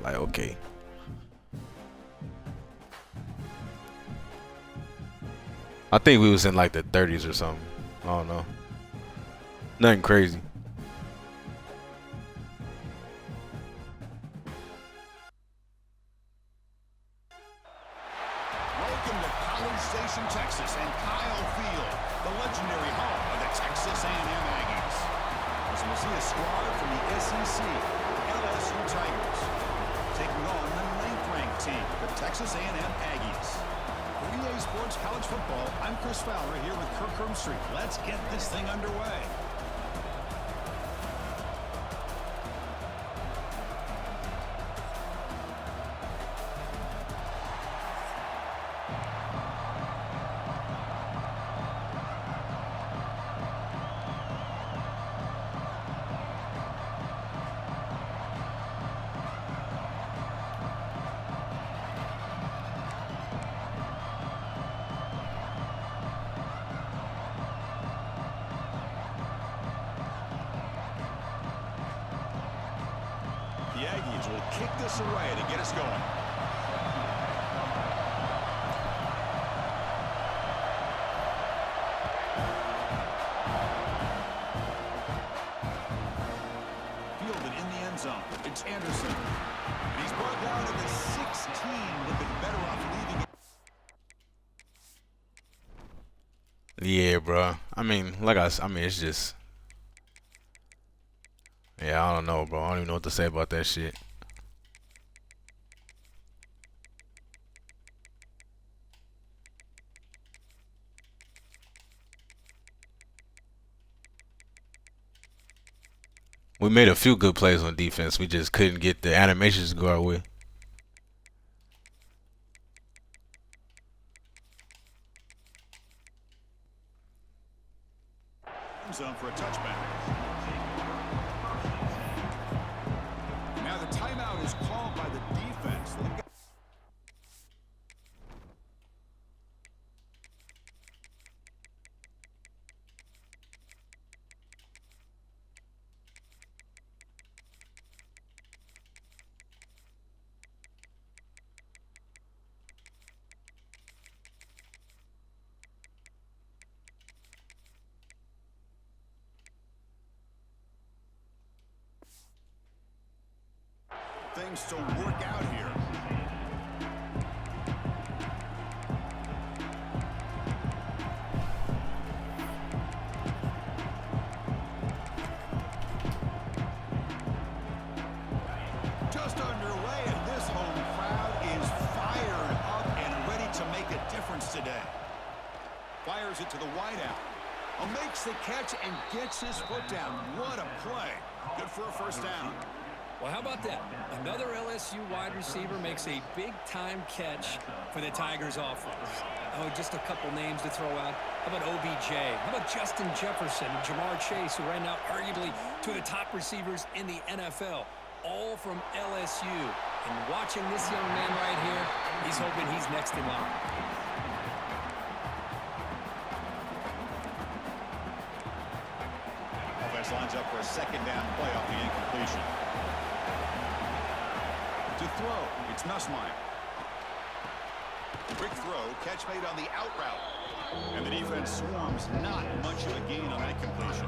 Like, okay. I think we was in like the 30s or something. I don't know. Nothing crazy. Welcome to College Station, Texas, and Kyle Field, the legendary home of the Texas A&M Aggies. As we'll see a squad from the SEC, LSU Tigers, taking on the 9th-ranked team, the Texas A&M Aggies. For EA Sports College Football, I'm Chris Fowler here with Kirk Street. Let's get this thing underway. The Aggies will kick this away to get us going. Fielded in the end zone. It's Anderson. And he's brought down to the 16. Would have been better off leaving it. Yeah, bro. I mean, it's just. Yeah, I don't know, bro. I don't even know what to say about that shit. We made a few good plays on defense. We just couldn't get the animations to go our way. Zone for a touchback. Now the timeout is called by the defense. Things to work out here. Just underway, and this home crowd is fired up and ready to make a difference today. Fires it to the wideout. Makes the catch and gets his foot down. What a play. Good for a first down. Well, how about that? Another LSU wide receiver makes a big-time catch for the Tigers offense. Oh, just a couple names to throw out. How about OBJ? How about Justin Jefferson and Jamar Chase, who right now arguably two of the top receivers in the NFL, all from LSU. And watching this young man right here, he's hoping he's next in line. Offense lines up for a second down play off the incompletion. To throw, it's Nussmeier. Quick throw, catch made on the out route. And the defense swarms, not much of a gain on that completion.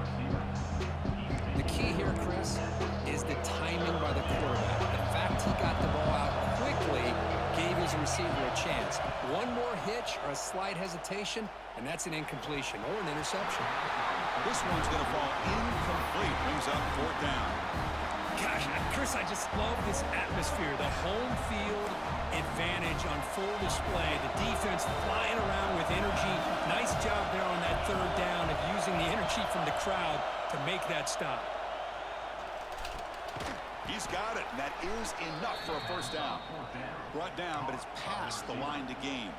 The key here, Chris, is the timing by the quarterback. The fact he got the ball out quickly gave his receiver a chance. One more hitch or a slight hesitation, and that's an incompletion or an interception. This one's going to fall incomplete. Brings up fourth down. Gosh, Chris, I just love this atmosphere. The home field advantage on full display. The defense flying around with energy. Nice job there on that third down of using the energy from the crowd to make that stop. He's got it, and that is enough for a first down. Brought down, but it's past the line to gain.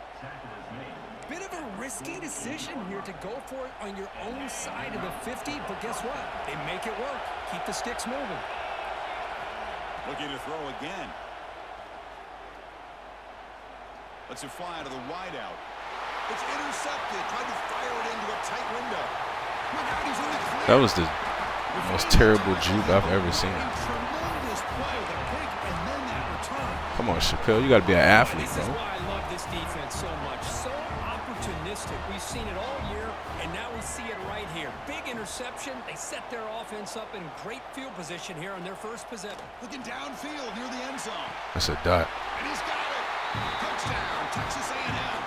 Bit of a risky decision here to go for it on your own side of the 50, but guess what? They make it work. Keep the sticks moving. Looking to throw again. Lets it fly out of the wideout. It's intercepted. Tried to fire it into a tight window. Look out, he's in the clear. That was the most terrible juke I've ever seen. Tremendous play, the pick, and then that return. Come on, Chappelle, you got to be an athlete, This is bro. why I love this defense so much. So opportunistic. We've seen it all year, and now we see it right here. Big interception. They set their offense up in great field position here on their first possession. Looking downfield near the end zone. That's a dot. And he's got it. Touchdown, Texas A&M.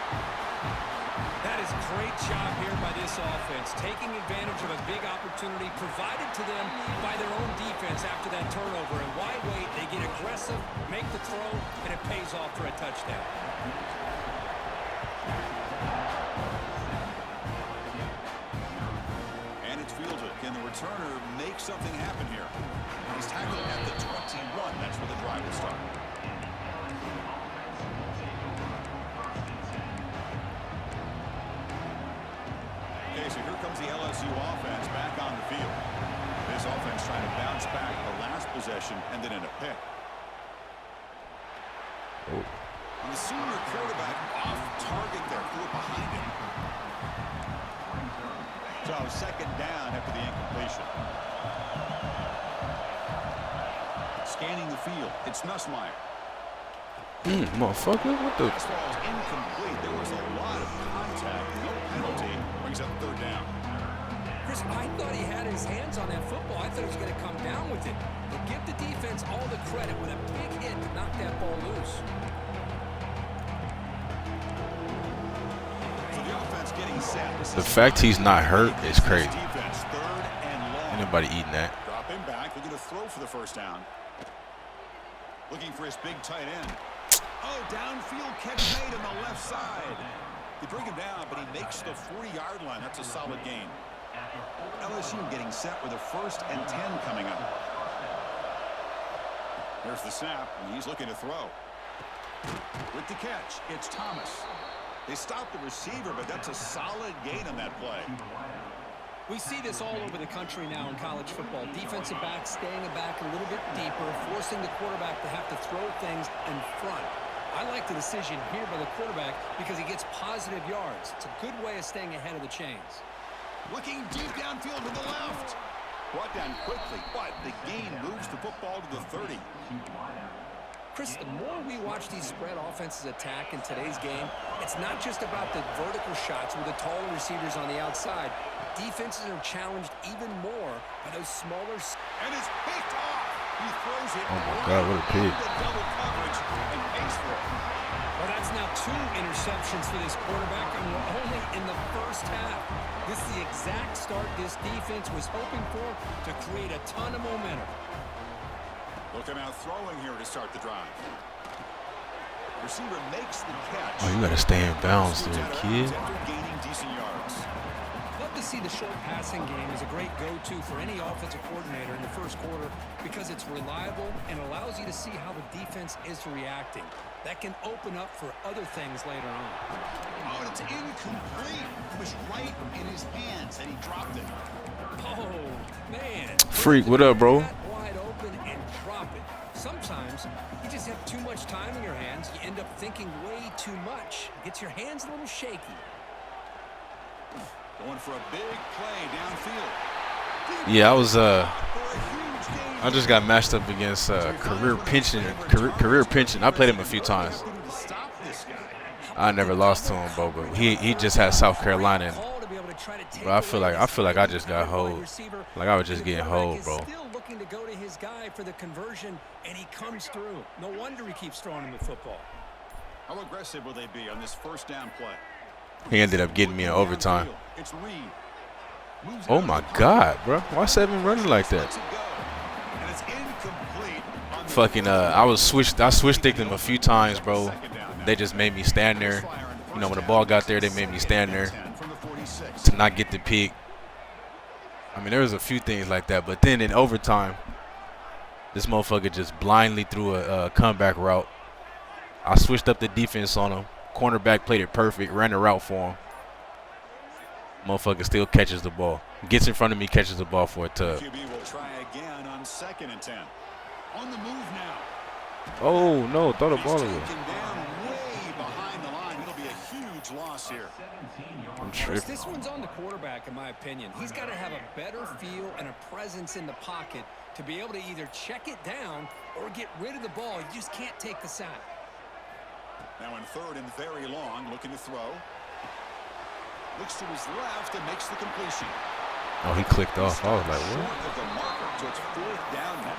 That is a great job here by this offense, taking advantage of a big opportunity provided to them by their own defense after that turnover. And why wait? They get aggressive, make the throw, and it pays off for a touchdown. And it's fielded. Can the returner make something happen here? He's tackled at the 21. That's where the drive will start. Okay, so here comes the LSU offense back on the field. This offense trying to bounce back the last possession and then in a pick. Oh. And the senior quarterback off target there, threw it behind him. So second down after the incompletion. Scanning the field, it's Nussmeier. Motherfucker, what the? Fastball is incomplete. There was a lot of contact. No penalty. Brings up third down. Chris, I thought he had his hands on that football. I thought he was going to come down with it. But give the defense all the credit with a big hit to knock that ball loose. So the offense getting set. The fact he's not hurt is crazy. Defense, third and long. Ain't nobody eating that. Drop him back. Looking to throw for the first down. Looking for his big tight end. Oh, downfield catch made on the left side. They bring him down, but he makes the 40-yard line. That's a solid gain. LSU getting set with a 1st and 10 coming up. There's the snap, and he's looking to throw. With the catch, it's Thomas. They stopped the receiver, but that's a solid gain on that play. We see this all over the country now in college football. Defensive backs staying back a little bit deeper, forcing the quarterback to have to throw things in front. I like the decision here by the quarterback because he gets positive yards. It's a good way of staying ahead of the chains. Looking deep downfield to the left. Brought down quickly, but the gain moves the football to the 30. Chris, the more we watch these spread offenses attack in today's game, it's not just about the vertical shots with the taller receivers on the outside. Defenses are challenged even more by those smaller. And it's picked off. He throws it. Oh my God, what a pick. Double coverage and pays for it. Well, that's now 2 interceptions for this quarterback, and we're only in the first half. This is the exact start this defense was hoping for to create a ton of momentum. Looking out throwing here to start the drive. Receiver makes the catch. Oh, you got to stay in bounds there, kid. After gaining decent yards. Well, love to see the short passing game as a great go-to for any offensive coordinator in the first quarter because it's reliable and allows you to see how the defense is reacting. That can open up for other things later on. Oh, it's incomplete. It was right in his hands, and he dropped it. Oh, man. Freak, what up, bro? Wide open and drop it. Sometimes you just have too much time in your hands. You end up thinking way too much. It gets your hands a little shaky. Going for a big play downfield. Yeah, I just got matched up against career pension. I played him a few times. I never lost to him, bro, but he just had South Carolina. But I feel like I just got hold. Like I was just getting hold, bro. Still looking to go to his guy for the conversion, and he comes through. No wonder he keeps throwing him the football. How aggressive will they be on this first down play? He ended up getting me in overtime. Oh my God, bro! Why 7 running like that? Fucking I switched sticked them a few times, bro. They just made me stand there. You know, when the ball got there, they made me stand there to not get the pick. I mean, there was a few things like that, but then in overtime, this motherfucker just blindly threw a comeback route. I switched up the defense on him. Cornerback played it perfect, ran the route for him. Motherfucker still catches the ball. Gets in front of me, catches the ball for a tug. QB will try again on 2nd and 10. On the move now. Oh, no, throw the ball away. Down way behind the line. It'll be a huge loss here. I'm tripping. This one's on the quarterback, in my opinion. He's got to have a better feel and a presence in the pocket to be able to either check it down or get rid of the ball. You just can't take the sack. Now in 3rd and very long, looking to throw. Looks to his left and makes the completion. Oh, he clicked off. I was like, what? Short of the marker, so it's 4th down now.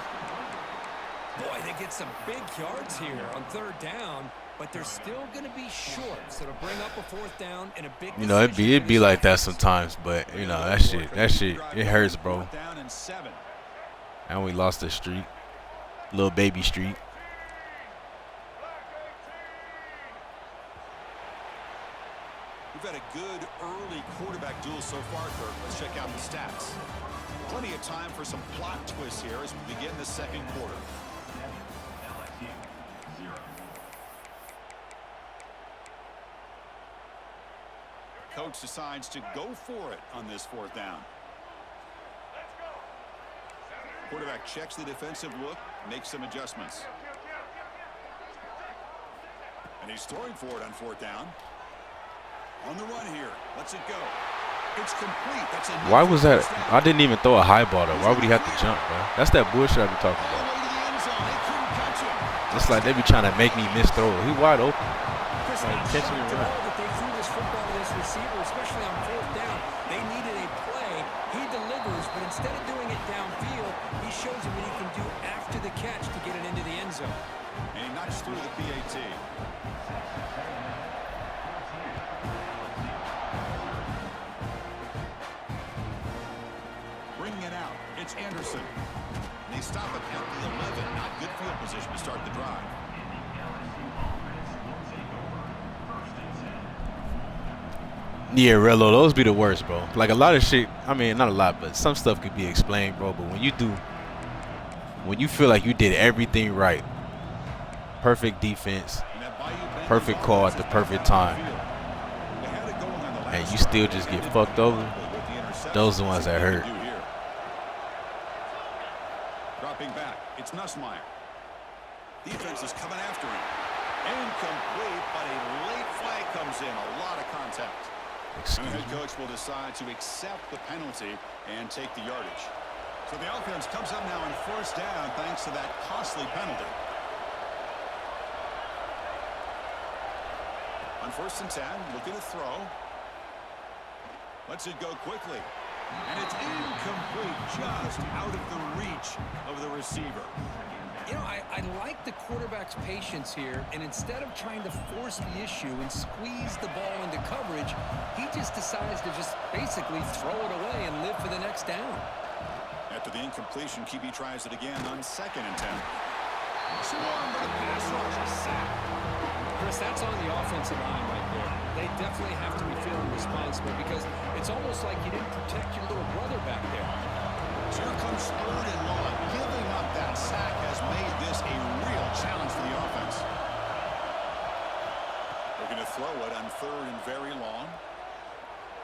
Boy, they get some big yards here on 3rd down, but they're still going to be short. So to bring up a 4th down and a big, you know, it'd be like that sometimes, but you know, that shit, it hurts, bro. And we lost the streak, little baby streak. We've had a good early quarterback duel so far, Kirk. Let's check out the stats. Plenty of time for some plot twists here as we begin the 2nd quarter. Coach decides to go for it on this 4th down. Quarterback checks the defensive look, makes some adjustments. And he's throwing for it on 4th down. On the run here. Lets it go. It's complete. That's a Why was that? I didn't even throw a high ball, though. Why would he have to jump, bro? That's that bullshit I be talking about. It's like they be trying to make me miss throw. He wide open. Like, catch me and run. They threw this football to this receiver, especially on 4th down. They needed a play. He delivers, but instead of doing it downfield, he shows him what he can do after the catch to get it into the end zone. And he knocks through the PAT. Bringing it out. It's Anderson. And they stop it at the 11. Not good field position to start the drive. Yeah, Rello, those be the worst, bro. Like a lot of shit, I mean, not a lot, but some stuff could be explained, bro. But when you feel like you did everything right, perfect defense, perfect call at the perfect time, and you still just get fucked over, those are the ones that hurt. Dropping back, it's Nussmeier. Defense is coming after him. Incomplete, but a late flag comes in. A lot of contact. And the head coach will decide to accept the penalty and take the yardage. So the offense comes up now on 1st down thanks to that costly penalty. On 1st and 10, looking to throw. Lets it go quickly. And it's incomplete, just out of the reach of the receiver. You know, I like the quarterback's patience here, and instead of trying to force the issue and squeeze the ball into coverage, he just decides to just basically throw it away and live for the next down. After the incompletion, QB tries it again on 2nd and 10. Swarm with a pass rush, a sack. Chris, that's on the offensive line right there. they definitely have to be feeling responsible because it's almost like you didn't protect your little brother back there. So here comes 3rd and long. Giving up that sack has made this a real challenge for the offense. They're going to throw it on 3rd and very long.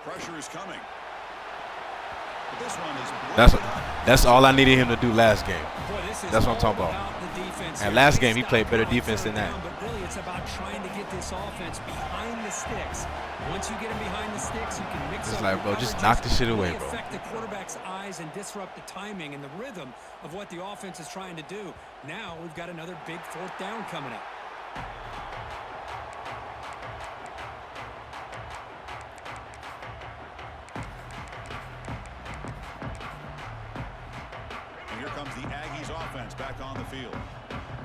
Pressure is coming. But this one is that's all I needed him to do last game. Boy, That's what I'm talking about. And last game he played better defense than that. But really, it's about trying to get this offense behind the sticks. Once you get them behind the sticks, you can mix It's up like, bro, your just coverages, knock the shit away, really bro. affect the quarterback's eyes and disrupt the timing and the rhythm of what the offense is trying to do. Now we've got another big 4th down coming up. And here comes the Aggies offense back on the field.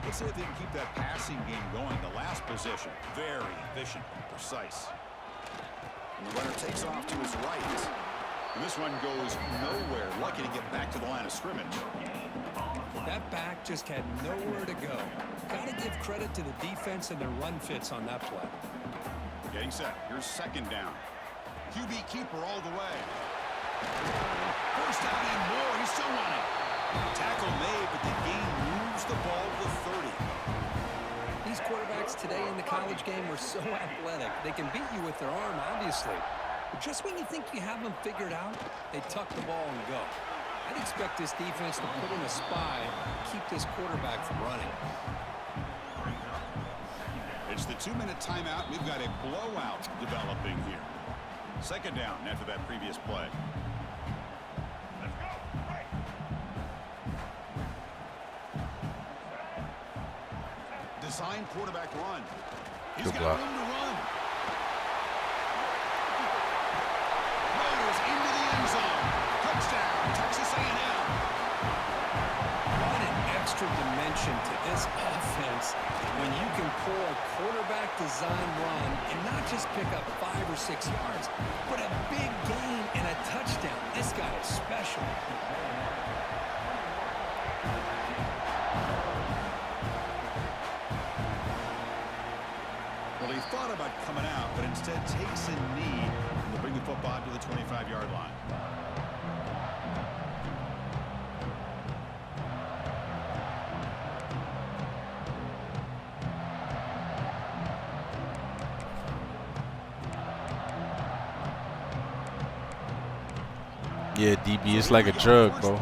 Let's see if they can keep that passing game going. The last possession, very efficient and precise. And the runner takes off to his right. And this one goes nowhere. Lucky to get back to the line of scrimmage. That back just had nowhere to go. Got to give credit to the defense and their run fits on that play. Getting set. Here's 2nd down. QB keeper all the way. First down and more. He's still running. Tackle made, but the game moves the ball to 30. These quarterbacks today in the college game are so athletic. They can beat you with their arm, obviously. But just when you think you have them figured out, they tuck the ball and go. I'd expect this defense to put in a spy and keep this quarterback from running. It's the 2-minute timeout. We've got a blowout developing here. 2nd down after that previous play. Design quarterback run. He's Good got block. room to run. Motors into the end zone. Touchdown, Texas A&M. What an extra dimension to this offense when you can pull a quarterback design run and not just pick up 5 or 6 yards, but a big gain and a touchdown. This guy is special. Well, he thought about coming out, but instead takes a knee to bring the football to the 25-yard line. Yeah, DB, it's like a drug, bro.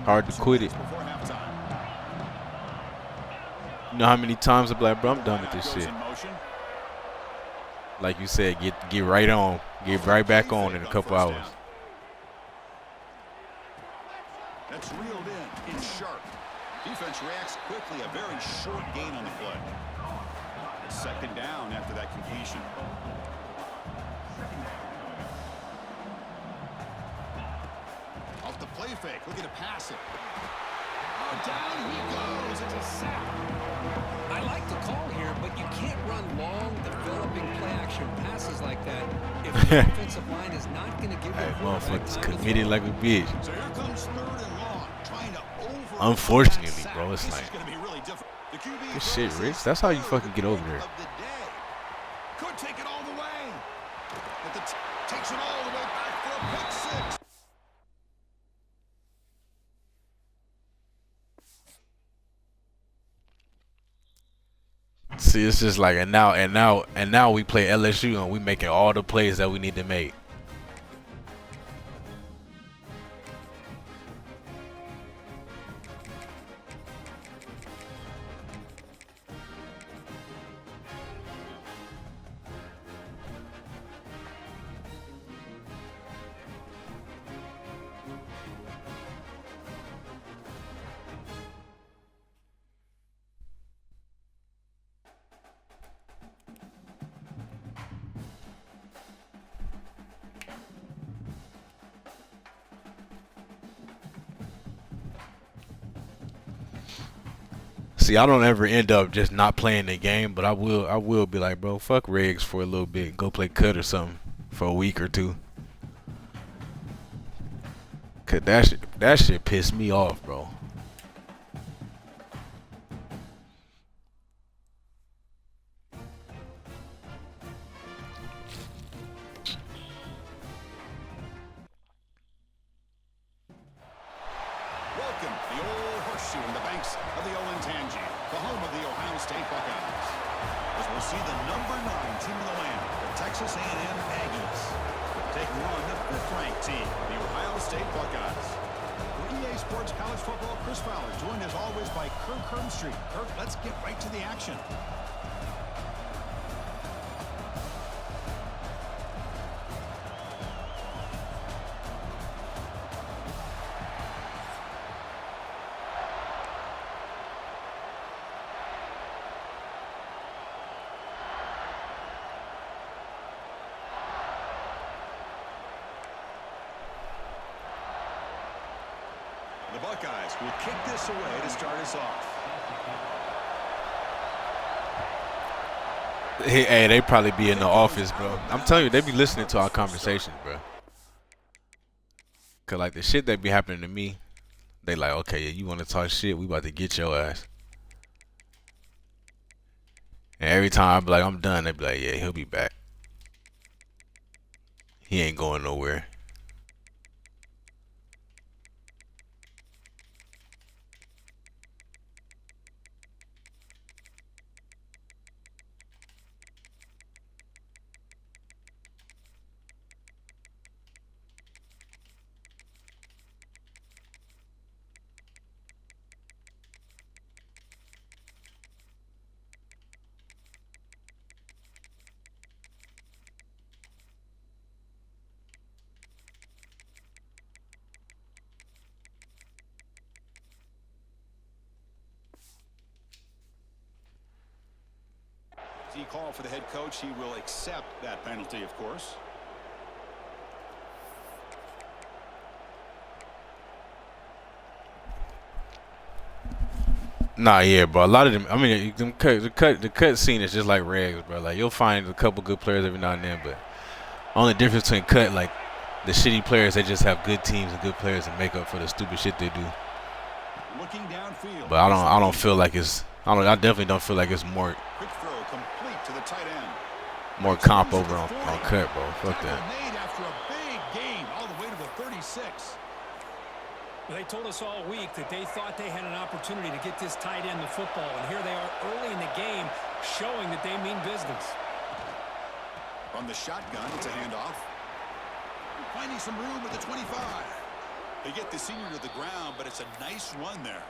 Hard to quit it. You know how many times I'm like, bro, I'm done with this shit. Like you said, get right on. Get right back on in a couple hours. That's reeled in. It's sharp. Defense reacts quickly. A very short gain on the play. It's 2nd down after that completion. Off the play fake. Looking to pass it. Oh, down he goes. It's a sack. I like the call here, but you can't run long, developing play-action passes like that if the offensive line is not going to give Hey, the quarterback motherfuckers time to committed throw. like a bitch. So here comes 3rd and long. Trying to over. Unfortunately, bro, it's This like, is gonna be really difficult. The QB this shit, throws Rich. his That's how you 3rd fucking get over pick there. of the day. Could take it all the way. But takes it all the way back for a pick 6. See, it's just like, and now we play LSU and we making all the plays that we need to make. See, I don't ever end up just not playing the game, but I will be like, bro, fuck regs for a little bit. Go play cut or something for a week or two. Cause that shit pissed me off, bro. welcome the old horseshoe in the banks of the Olentangy, the home of the Ohio State Buckeyes. As we'll see the number 9 team in the land, the Texas A&M Aggies, taking on the 5th-ranked team, the Ohio State Buckeyes. For EA Sports College Football, Chris Fowler, joined as always by Kirk Hermstreet. Kirk, let's get right to the action. The Buckeyes will kick this away to start us off. Hey, they probably be in the office, bro. I'm telling you, they be listening to our conversations, bro. Cause like the shit that be happening to me, they like, okay, yeah, you want to talk shit? We about to get your ass. And every time I be like, I'm done, they be like, yeah, he'll be back. He ain't going nowhere. He called for the head coach. He will accept that penalty, of course. Nah, yeah, bro. A lot of them. I mean, the cut scene is just like regs, bro. Like you'll find a couple good players every now and then, but only difference between cut, like the shitty players, they just have good teams and good players and make up for the stupid shit they do. Looking downfield. But I don't feel like it's. I definitely don't feel like it's more. Quick throw complete to the tight end. More comp over on cut, bro. Fuck that. Made after a big gain, all the way to the 36. They told us all week that they thought they had an opportunity to get this tight end the football, and here they are early in the game showing that they mean business. From the shotgun, it's a handoff. Finding some room with the 25. They get the senior to the ground, but it's a nice run there.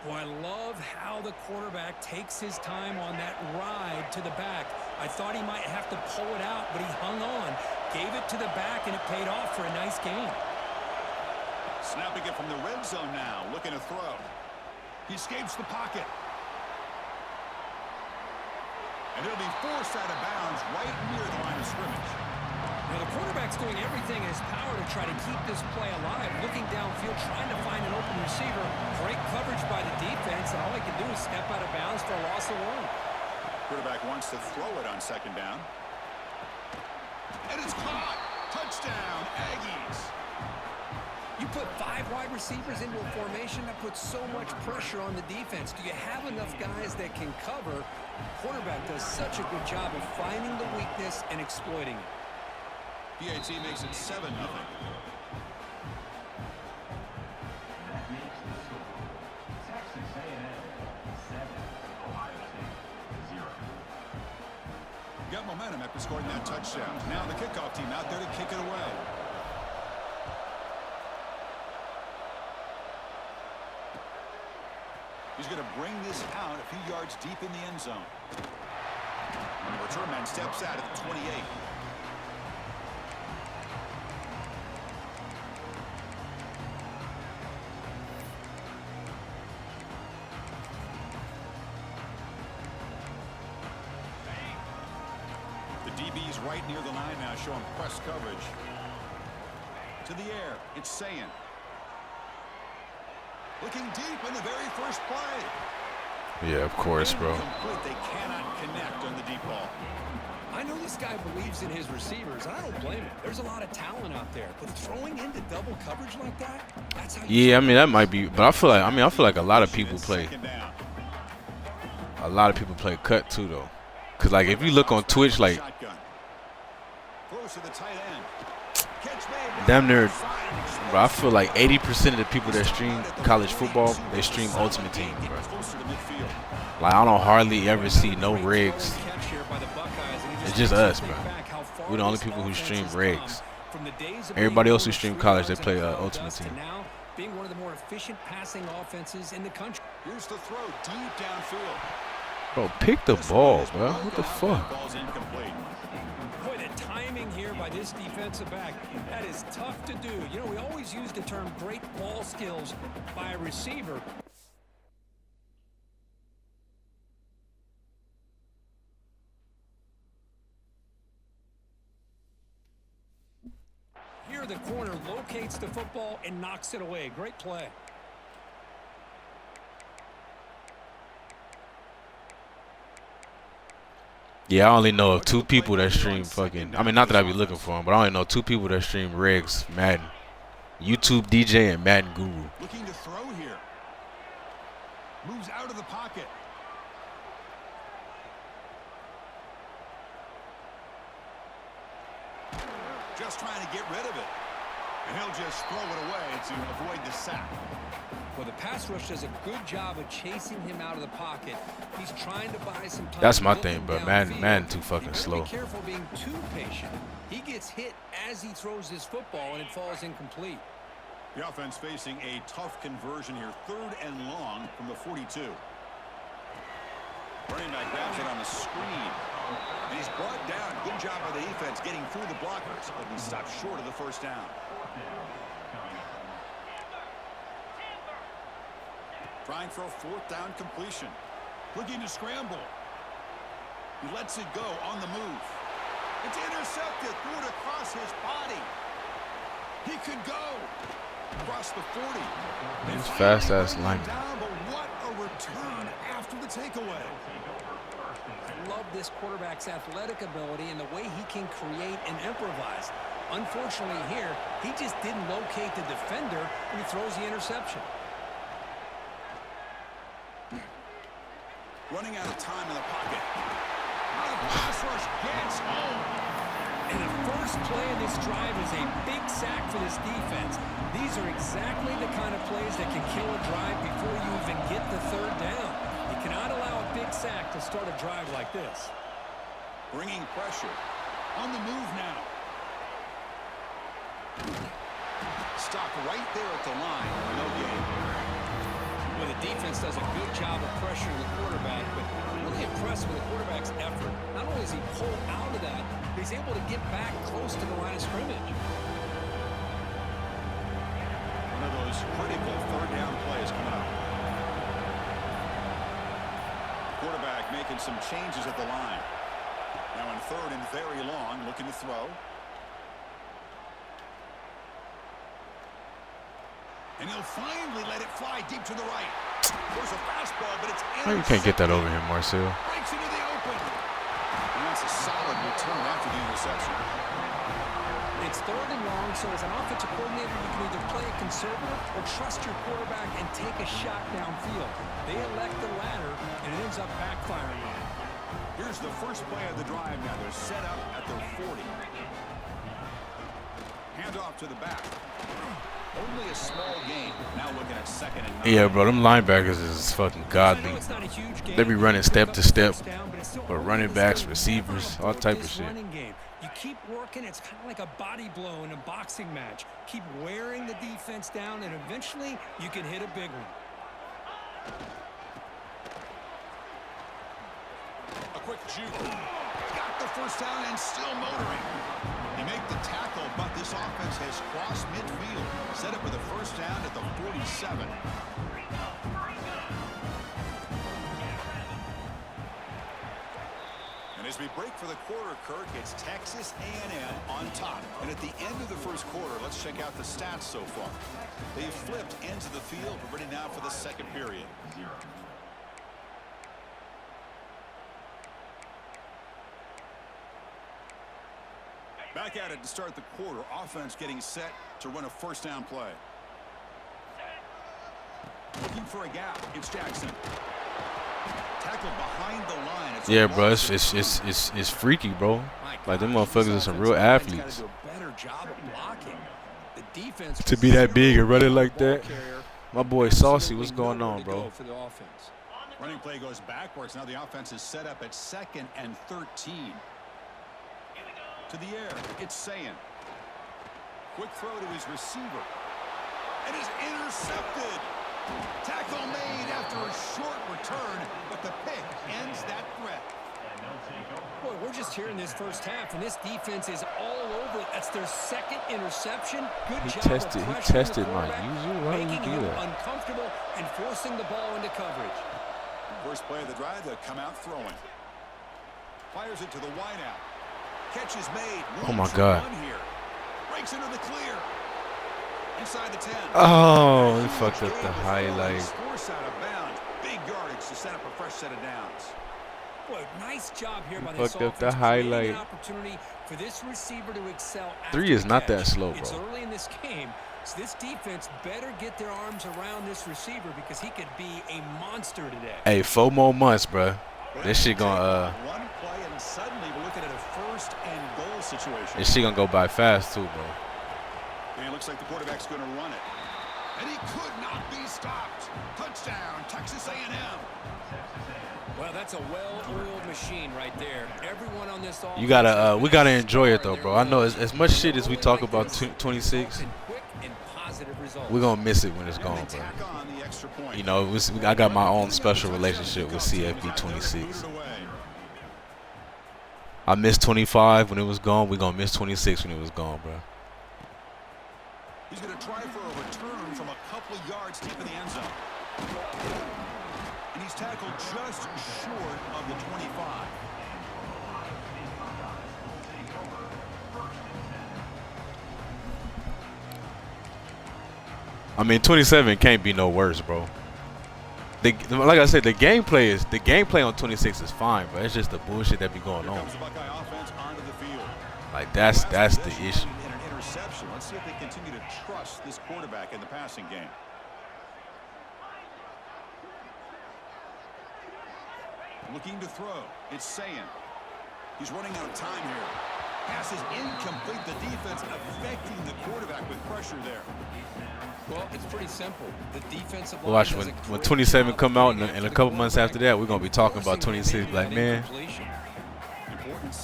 Boy, I love how the quarterback takes his time on that ride to the back. I thought he might have to pull it out, but he hung on, gave it to the back, and it paid off for a nice gain. Snapping it from the red zone now, looking to throw. He escapes the pocket. And it'll be forced out of bounds right near the line of scrimmage. Now, the quarterback's doing everything in his power to try to keep this play alive, looking downfield, trying to find an open receiver. Great coverage by the defense, and all he can do is step out of bounds for a loss of 1. Quarterback wants to throw it on second down. And it's caught. Touchdown, Aggies. You put 5 wide receivers into a formation that puts so much pressure on the defense. Do you have enough guys that can cover? Quarterback does such a good job of finding the weakness and exploiting it. PAT makes it 7-0. That makes the score. Texas A&M 7, Ohio State 0. Got momentum after scoring that touchdown. Now the kickoff team out there to kick it away. He's going to bring this out a few yards deep in the end zone. And the return man steps out at the 28. The DB's right near the line now, showing press coverage. To the air, it's Sayin. Looking deep in the very first play. Yeah, of course, bro. Incomplete. They cannot connect on the deep ball. I know this guy believes in his receivers. I don't blame him. There's a lot of talent out there, but throwing into double coverage like that, that's how you... Yeah, I mean that might be, but I feel like a lot of people play. A lot of people play cut too, though. Cause like if you look on Twitch, like damn near Bro, I feel like 80% of the people that stream college football, they stream Ultimate Team, bro. Like, I don't hardly ever see no rigs. It's just us, bro. We're the only people who stream rigs. Everybody else who stream college, they play Ultimate Team. Being one of the more efficient passing offenses in the country. Here's the throw deep downfield. Bro, pick the ball, bro. What the fuck? Ball's incomplete. Boy, the timing here by this defensive back, that is tough to do. You know, we always use the term great ball skills by a receiver. Here the corner locates the football and knocks it away. Great play. Yeah, I only know of 2 people that stream fucking. I mean, not that I be looking for them, but I only know 2 people that stream rigs, Madden. YouTube DJ and Madden Guru. Looking to throw here. Moves out of the pocket. Just trying to get rid of it. And he'll just throw it away to avoid the sack. Well, the pass rush does a good job of chasing him out of the pocket. He's trying to buy some time. That's my thing, but Madden too fucking slow. Be careful being too patient. He gets hit as he throws his football, and it falls incomplete. The offense facing a tough conversion here. 3rd and long from the 42. Running back grabs it on the screen. And he's brought down. Good job by the defense getting through the blockers. But he stopped short of the first down. Trying for a 4th down completion. Looking to scramble. He lets it go on the move. It's intercepted. Threw it across his body. He could go. Across the 40. He's fast-ass lineman. But what a return after the takeaway. I love this quarterback's athletic ability and the way he can create and improvise. Unfortunately here, he just didn't locate the defender when he throws the interception. Running out of time in the pocket. Now the pass rush gets home. And the first play of this drive is a big sack for this defense. These are exactly the kind of plays that can kill a drive before you even get the 3rd down. You cannot allow a big sack to start a drive like this. Bringing pressure. On the move now. Stop right there at the line. No gain. Well, the defense does a good job of pressuring the quarterback, but I'm really impressed with the quarterback's effort. Not only is he pulled out of that, but he's able to get back close to the line of scrimmage. One of those critical 3rd down plays coming up. Quarterback making some changes at the line. Now in 3rd and very long, looking to throw. And he'll finally let it fly deep to the right. There's a fastball, but it's How you can't get that over him, Marcel? breaks into the open. And that's a solid return after the interception. It's 3rd and long, so as an offensive coordinator, you can either play it conservative or trust your quarterback and take a shot downfield. They elect the latter, and it ends up backfiring on them. Here's the first play of the drive now. They're set up at their 40. Hand off to the back. Only a small game. Now looking at 2nd and 9. Yeah, bro, them linebackers is fucking godly. They be running step to step, or running backs, receivers, all type of shit. You keep working, it's kind of like a body blow in a boxing match. Keep wearing the defense down, and eventually you can hit a big one. A quick juke. Got the first down and still motoring. They make the tackle, but this offense has crossed midfield. Set up with a first down at the 47. And as we break for the quarter, Kirk, it's Texas A&M on top. And at the end of the first quarter, let's check out the stats so far. They've flipped ends of the field. We're ready now for the 2nd period. Back at it to start the quarter. Offense getting set to run a first down play. Looking for a gap. It's Jackson. Tackled behind the line. Yeah, bro, it's freaky, bro. Like them motherfuckers are some real athletes. Do a better job of blocking. The defense To be that big and running like that. carrier. My boy Saucy, what's going on, bro? For the offense. Running play goes backwards. Now the offense is set up at 2nd and 13. To the air. It's Sayan. Quick throw to his receiver. And is intercepted. Tackle made after a short return, but the pick ends that threat. Boy, we're just here in this first half, and this defense is all over. That's their 2nd interception. Good job. He tested my user. Why would making he do him that? uncomfortable and forcing the ball into coverage. First play of the drive, they'll come out throwing. Fires it to the wideout. Catch is made. Oh my God. Here. Breaks into the clear. Inside the 10. Oh, he fucked up the highlight. Force out of bounds. Big yardage to set up a fresh set of downs. Boy, nice job here by He this fucked up offense. the highlight. Creating an opportunity for this receiver to excel. 3 is not that catch. slow, It's bro. early in this game, so this defense better get their arms around this receiver because he could be a monster today. Hey, 4 more months, bro. This shit gonna One play and suddenly we're looking at a 1st and goal situation. this shit gonna go by fast too, bro. And it looks like the quarterback's going to run it. And he could not be stopped. Touchdown, Texas A&M. Well, that's a well-oiled machine right there. Everyone on this offense. You gotta we gotta enjoy it though, bro. I know as much shit as we talk about 26, we're gonna miss it when it's gone, bro. Tack on the extra point. You know, I got my own special relationship with CFB26. I missed 25 when it was gone. We're gonna miss 26 when it was gone, bro. He's going to try for a return from a couple of yards deep in the end zone. And he's tackled just short of the 25. I mean, 27 can't be no worse, bro. Like I said, the gameplay on 26 is fine, but it's just the bullshit that be going Here on. comes the Buckeye offense onto the field. Like that's the issue. And an interception. Let's see if they continue to trust this quarterback in the passing game. Looking to throw. It's Sayan. He's running out of time here. Pass is incomplete. The defense affecting the quarterback with pressure there. Well, it's pretty simple. The defensive line Watch does a when great 27 job come out getting in after a the couple months quarterback after that, we're gonna be talking and about 26. Like, forcing man, incompletion.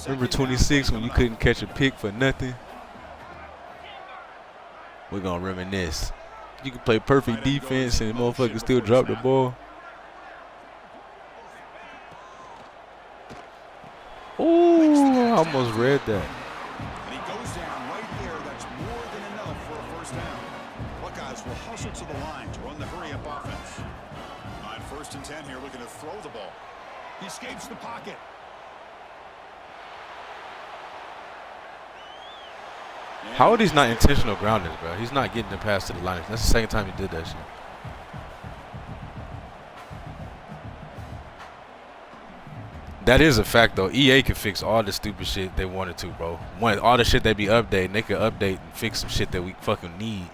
remember 26 when you couldn't catch a pick for nothing? We're gonna reminisce. You can play perfect defense and motherfuckers still drop the ball. Ooh, I almost read that. And he goes down right there. That's more than enough for a first down. Buckeyes will hustle to the line to run the hurry-up offense. On 1st and 10 here, looking to throw the ball. He escapes the pocket. How are these not intentional groundings, bro? He's not getting the pass to the line. That's the second time he did that shit. That is a fact, though. EA can fix all the stupid shit they wanted to, bro. All the shit they be updating, they could update and fix some shit that we fucking need.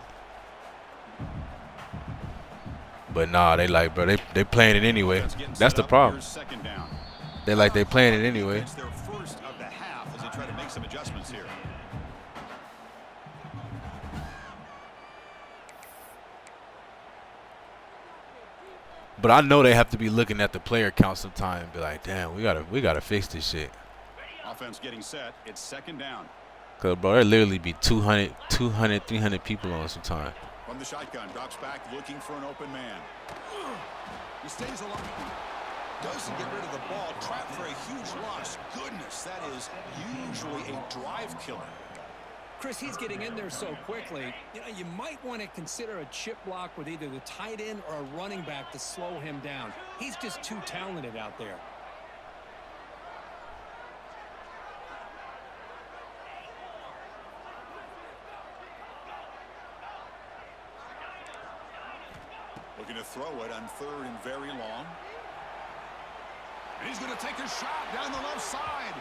But nah, they like, bro, they playing it anyway. That's the problem. They like they playing it anyway. It's their first of the half as they try to make some adjustments here. But I know they have to be looking at the player count sometime and be like, damn, we gotta fix this shit. Offense getting set. It's 2nd down. Cause bro, there literally be 200, 300 people on sometime. From the shotgun, drops back looking for an open man. He stays alive. Doesn't get rid of the ball. Trapped for a huge loss. Goodness, that is usually a drive killer. Chris, he's getting in there so quickly. You know, you might want to consider a chip block with either the tight end or a running back to slow him down. He's just too talented out there. Looking to throw it on 3rd and very long. And he's going to take a shot down the left side.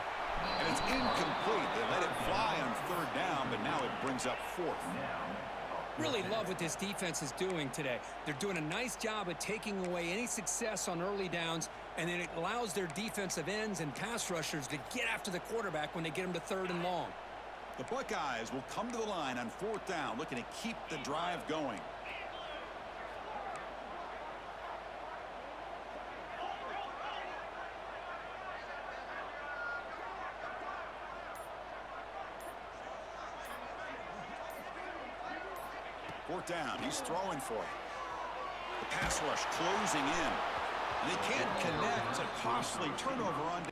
And it's incomplete. They let it fly on 3rd down, but now it brings up 4th. Really love what this defense is doing today. They're doing a nice job of taking away any success on early downs, and then it allows their defensive ends and pass rushers to get after the quarterback when they get them to 3rd and long. The Buckeyes will come to the line on 4th down, looking to keep the drive going. Fourth down, he's throwing for it. The pass rush closing in. And they can't connect. A costly turnover on.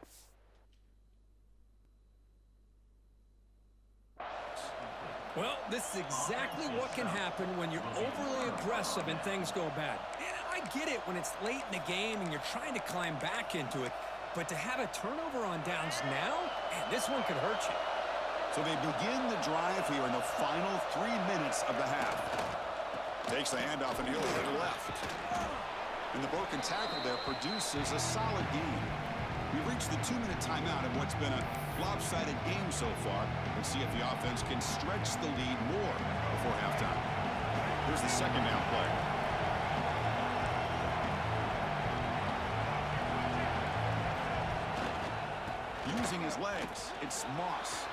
Well, this is exactly what can happen when you're overly aggressive and things go bad. And I get it when it's late in the game and you're trying to climb back into it. But to have a turnover on downs now, man, this one could hurt you. So they begin the drive here in the final 3 minutes of the half. Takes the handoff and he'll hit left. And the broken tackle there produces a solid gain. We've reached the 2-minute timeout of what's been a lopsided game so far. Let's see if the offense can stretch the lead more before halftime. Here's the second down play. Using his legs, it's Moss.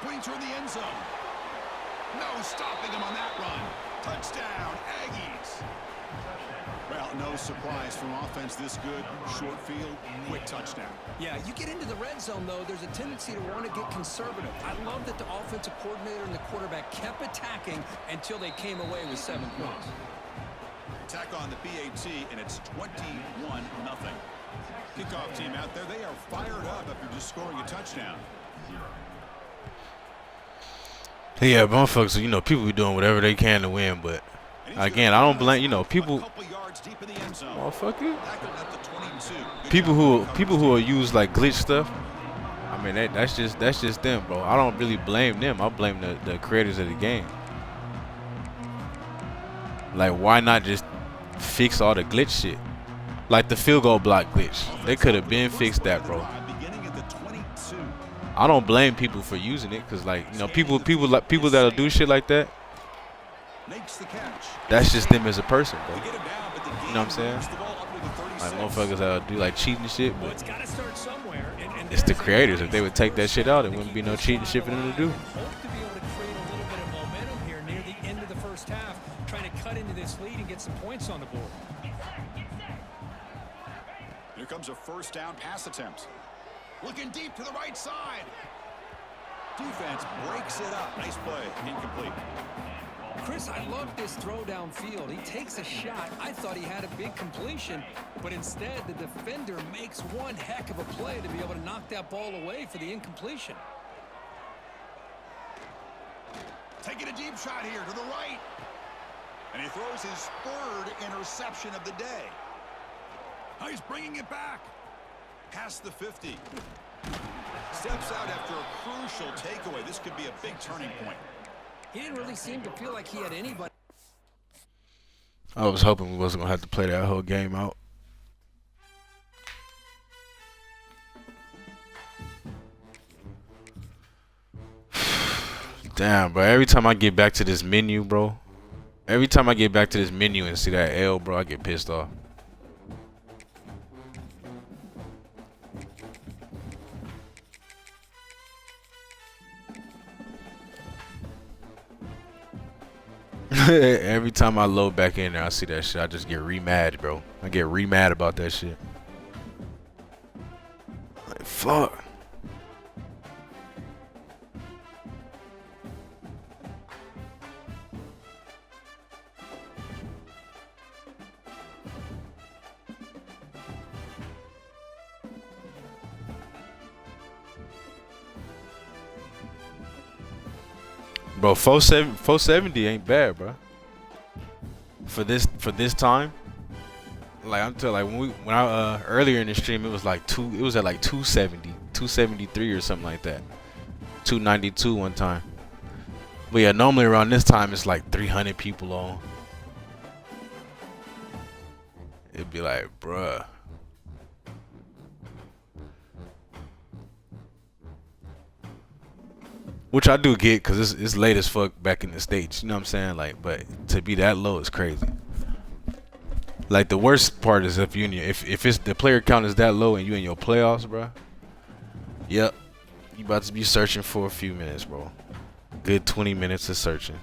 Putting toward the end zone. No stopping him on that run. Touchdown, Aggies. Well, no surprise from offense this good. Short field, quick touchdown. Yeah, you get into the red zone, though, there's a tendency to want to get conservative. I love that the offensive coordinator and the quarterback kept attacking until they came away with 7 points. Attack on the PAT, and it's 21-0. Kickoff team out there, they are fired up after just scoring a touchdown. Yeah, motherfuckers, you know, people be doing whatever they can to win, but again, I don't blame, you know, people, motherfucker, people who will use like glitch stuff. I mean, that's just them, bro. I don't really blame them. I blame the creators of the game. Like, why not just fix all the glitch shit? Like the field goal block glitch, they could have been fixed that, bro. I don't blame people for using it, cause like, you know, people that'll do shit like that. That's just them as a person, bro. You know what I'm saying? Like motherfuckers that'll do like cheating shit, but it's the creators. If they would take that shit out, it wouldn't be no cheating shit for them to do. Hope to be able to create a little bit of momentum here near the end of the first half, trying to cut into this lead and get some points on the board. Here comes a first down pass attempt. Looking deep to the right side. Defense breaks it up. Nice play. Incomplete. Chris, I love this throw downfield. He takes a shot. I thought he had a big completion, but instead the defender makes one heck of a play to be able to knock that ball away for the incompletion. Taking a deep shot here to the right. And he throws his 3rd interception of the day. Now he's bringing it back. Past the 50. Steps out after a crucial takeaway. This could be a big turning point. He didn't really seem to feel like he had anybody. I was hoping we wasn't gonna have to play that whole game out. Damn, bro. Every time I get back to this menu, bro. Every time I get back to this menu and see that L, bro, I get pissed off. Every time I load back in there, I see that shit. I just get re-mad, bro. I get re-mad about that shit. Like, fuck. Bro, 470 ain't bad, bro. For this time, like I'm telling, like when I earlier in the stream, it was like it was at like 270, 273 or something like that, 292 one time. But yeah, normally around this time it's like 300 people on. It'd be like, bruh. Which I do get, because it's late as fuck back in the States. You know what I'm saying? Like, but to be that low is crazy. Like, the worst part is if it's the player count is that low and you in your playoffs, bro. Yep. You about to be searching for a few minutes, bro. Good 20 minutes of searching.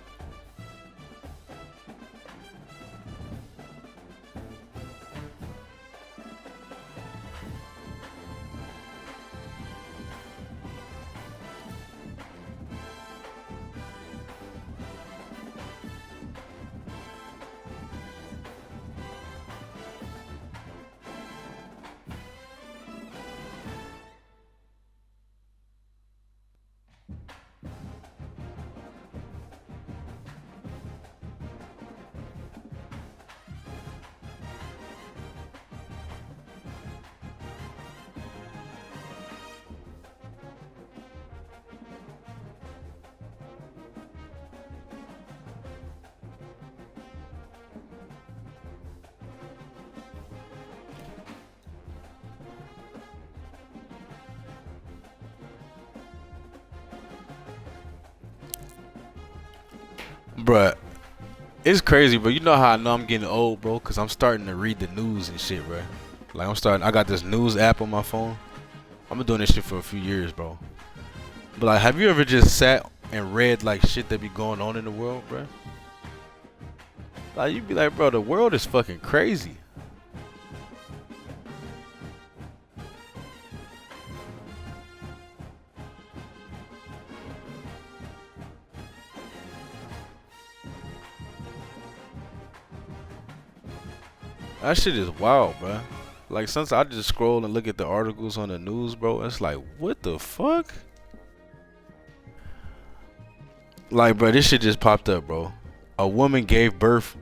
Bruh, it's crazy, bro. You know how I know I'm getting old, bro? Because I'm starting to read the news and shit, bro. Like, I got this news app on my phone. I've been doing this shit for a few years, bro. But, like, have you ever just sat and read, like, shit that be going on in the world, bro? Like, you be like, bro, the world is fucking crazy. That shit is wild, bro. Like, since I just scroll and look at the articles on the news, bro, it's like, what the fuck? Like, bro, this shit just popped up, bro. A woman gave birth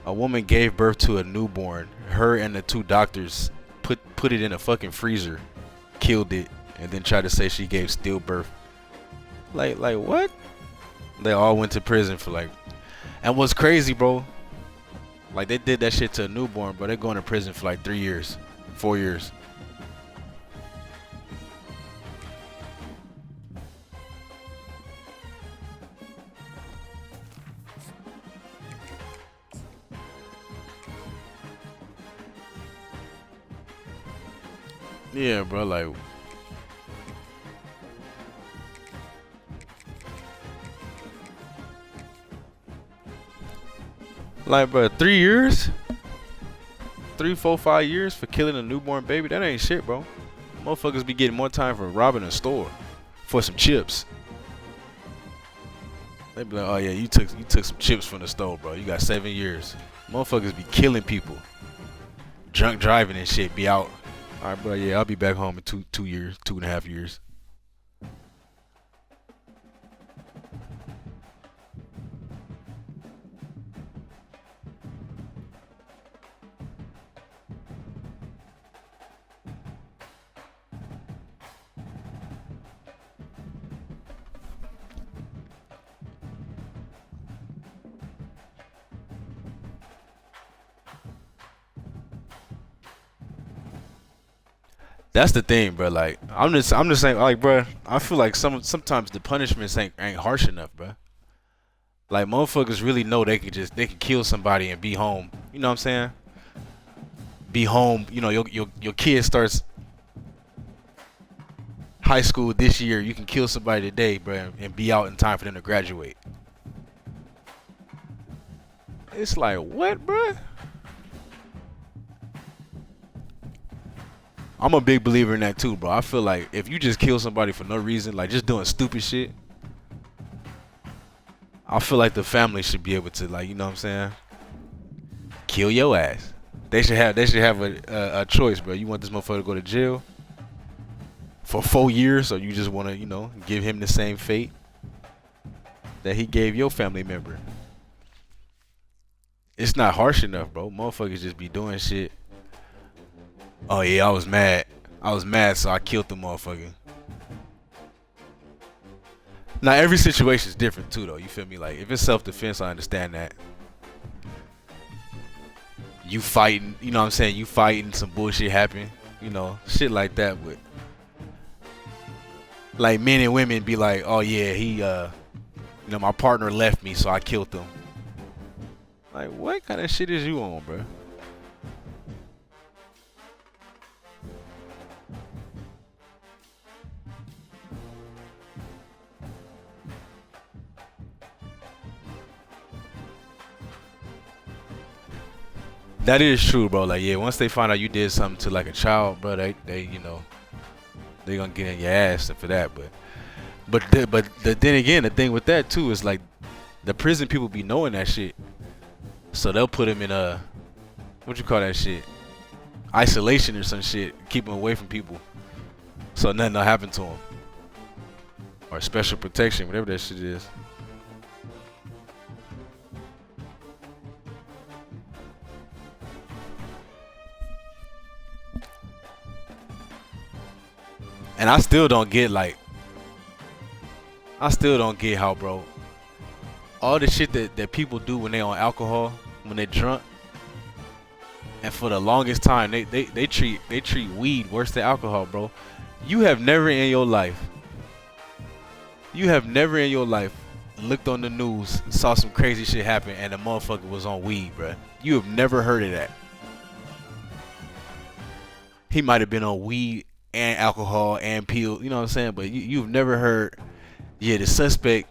to a newborn. Her and the two doctors put it in a fucking freezer, killed it, and then tried to say she gave stillbirth. Like what? They all went to prison for like. And what's crazy, bro? Like, they did that shit to a newborn, but they're going to prison for like 3 years, 4 years. Yeah, bro, like, bro, 3 years? 3, 4, 5 years for killing a newborn baby? That ain't shit, bro. Motherfuckers be getting more time for robbing a store for some chips. They be like, oh yeah, you took some chips from the store, bro. You got 7 years. Motherfuckers be killing people. Drunk driving and shit be out. Alright, bro, yeah, I'll be back home in 2 years, 2.5 years. That's the thing, bro. Like, I'm just saying, like, bro, I feel like sometimes the punishments ain't harsh enough, bro. Like, motherfuckers really know they can kill somebody and be home. You know what I'm saying? Be home. You know, your kid starts high school this year. You can kill somebody today, bro, and be out in time for them to graduate. It's like, what, bro? I'm a big believer in that too, bro. I feel like if you just kill somebody for no reason, like just doing stupid shit, I feel like the family should be able to, like, you know what I'm saying, kill your ass. They should have a choice, bro. You want this motherfucker to go to jail for 4 years, or you just want to, you know, give him the same fate that he gave your family member? It's not harsh enough, bro. Motherfuckers just be doing shit. Oh yeah, I was mad, so I killed the motherfucker. Now every situation is different too, though. You feel me? Like, if it's self-defense, I understand that. You fighting, you know what I'm saying? You fighting, some bullshit happen, you know, shit like that. But like, men and women be like, oh yeah, he, you know, my partner left me, so I killed him. Like, what kind of shit is you on, bro? That is true, bro. Like, yeah, once they find out you did something to like a child, bro, they you know, they gonna get in your ass for that. But then again, the thing with that too is like the prison people be knowing that shit, so they'll put him in a what you call that shit, isolation or some shit, keep him away from people, so nothing will happen to him, or special protection, whatever that shit is. And I still don't get how, bro, all the shit that people do when they on alcohol, when they drunk, and for the longest time they treat weed worse than alcohol, bro. You have never in your life looked on the news, saw some crazy shit happen, and the motherfucker was on weed, bro. You have never heard of that. He might have been on weed and alcohol and pills, you know what I'm saying? But you've never heard, yeah, the suspect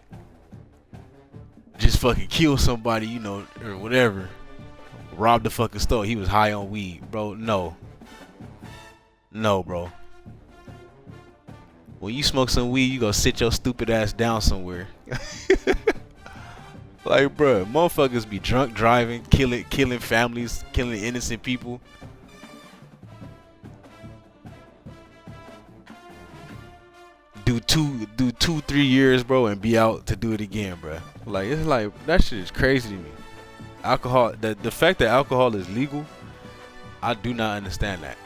just fucking killed somebody, you know, or whatever. Robbed the fucking store. He was high on weed, bro. No, bro. When you smoke some weed, you gonna sit your stupid ass down somewhere. Like, bro, motherfuckers be drunk driving, killing families, killing innocent people. Do 2-3 years, bro, and be out to do it again, bro. Like, it's like, that shit is crazy to me. Alcohol, the fact that alcohol is legal, I do not understand that.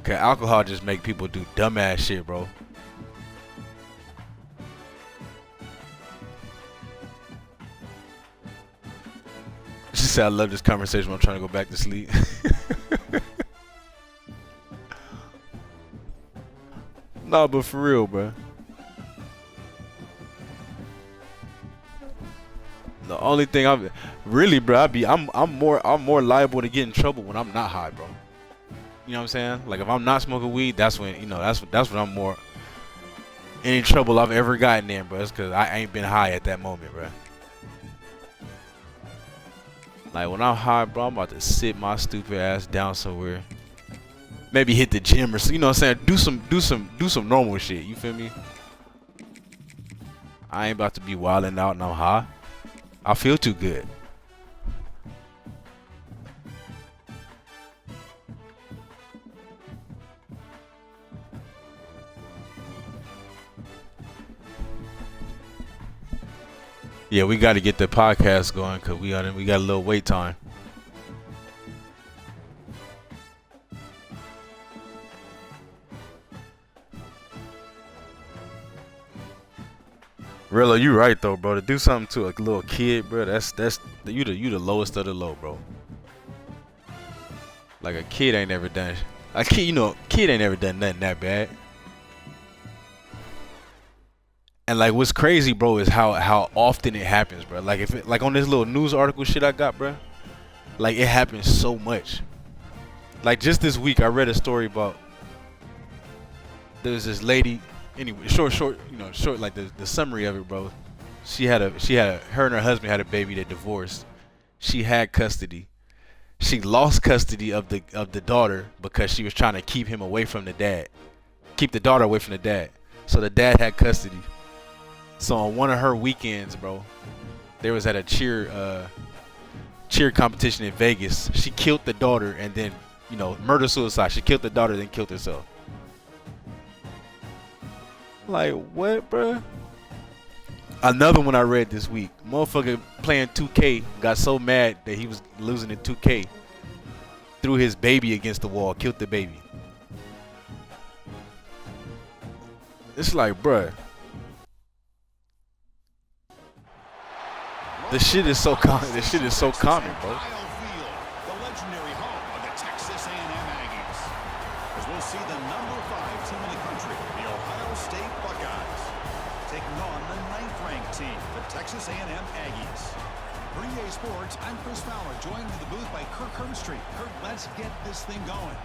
Okay, alcohol just make people do dumbass shit, bro. She said, I love this conversation when I'm trying to go back to sleep. Nah, but for real, bro. The only thing I'm more liable to get in trouble when I'm not high, bro. You know what I'm saying? Like, if I'm not smoking weed, that's when, you know, that's when I'm more any trouble I've ever gotten in, bro. It's because I ain't been high at that moment, bro. Like, when I'm high, bro, I'm about to sit my stupid ass down somewhere. Maybe hit the gym or something, you know what I'm saying? Do some normal shit, you feel me? I ain't about to be wilding out and I'm high. I feel too good. Yeah, we got to get the podcast going because we got a little wait time. Rilla, you right though, bro. To do something to a little kid, bro, that's you the lowest of the low, bro. Like, a kid ain't never done kid ain't never done nothing that bad. And like, what's crazy, bro, is how often it happens, bro. Like, like on this little news article shit I got, bro, like, it happens so much. Like, just this week I read a story about there was this lady. Anyway, short, like the summary of it, bro. Her and her husband had a baby. They divorced. She had custody. She lost custody of the daughter because she was trying to keep him away from the dad. Keep the daughter away from the dad. So the dad had custody. So on one of her weekends, bro, they was at a cheer competition in Vegas. She killed the daughter and then, you know, murder-suicide. She killed the daughter, then killed herself. Like, what, bro? Another one I read this week. Motherfucker playing 2K got so mad that he was losing in 2K. Threw his baby against the wall, killed the baby. It's like, bruh. The shit is so common. This shit is so common, bro. The legendary home of the Texas A&M Aggies. As we'll see the number 5 team in the country, the Ohio State Buckeyes, taking on the 9th-ranked team, the Texas A&M Aggies. For EA Sports, I'm Chris Fowler, joined in the booth by Kirk Herbstreit. Kirk, let's get this thing going.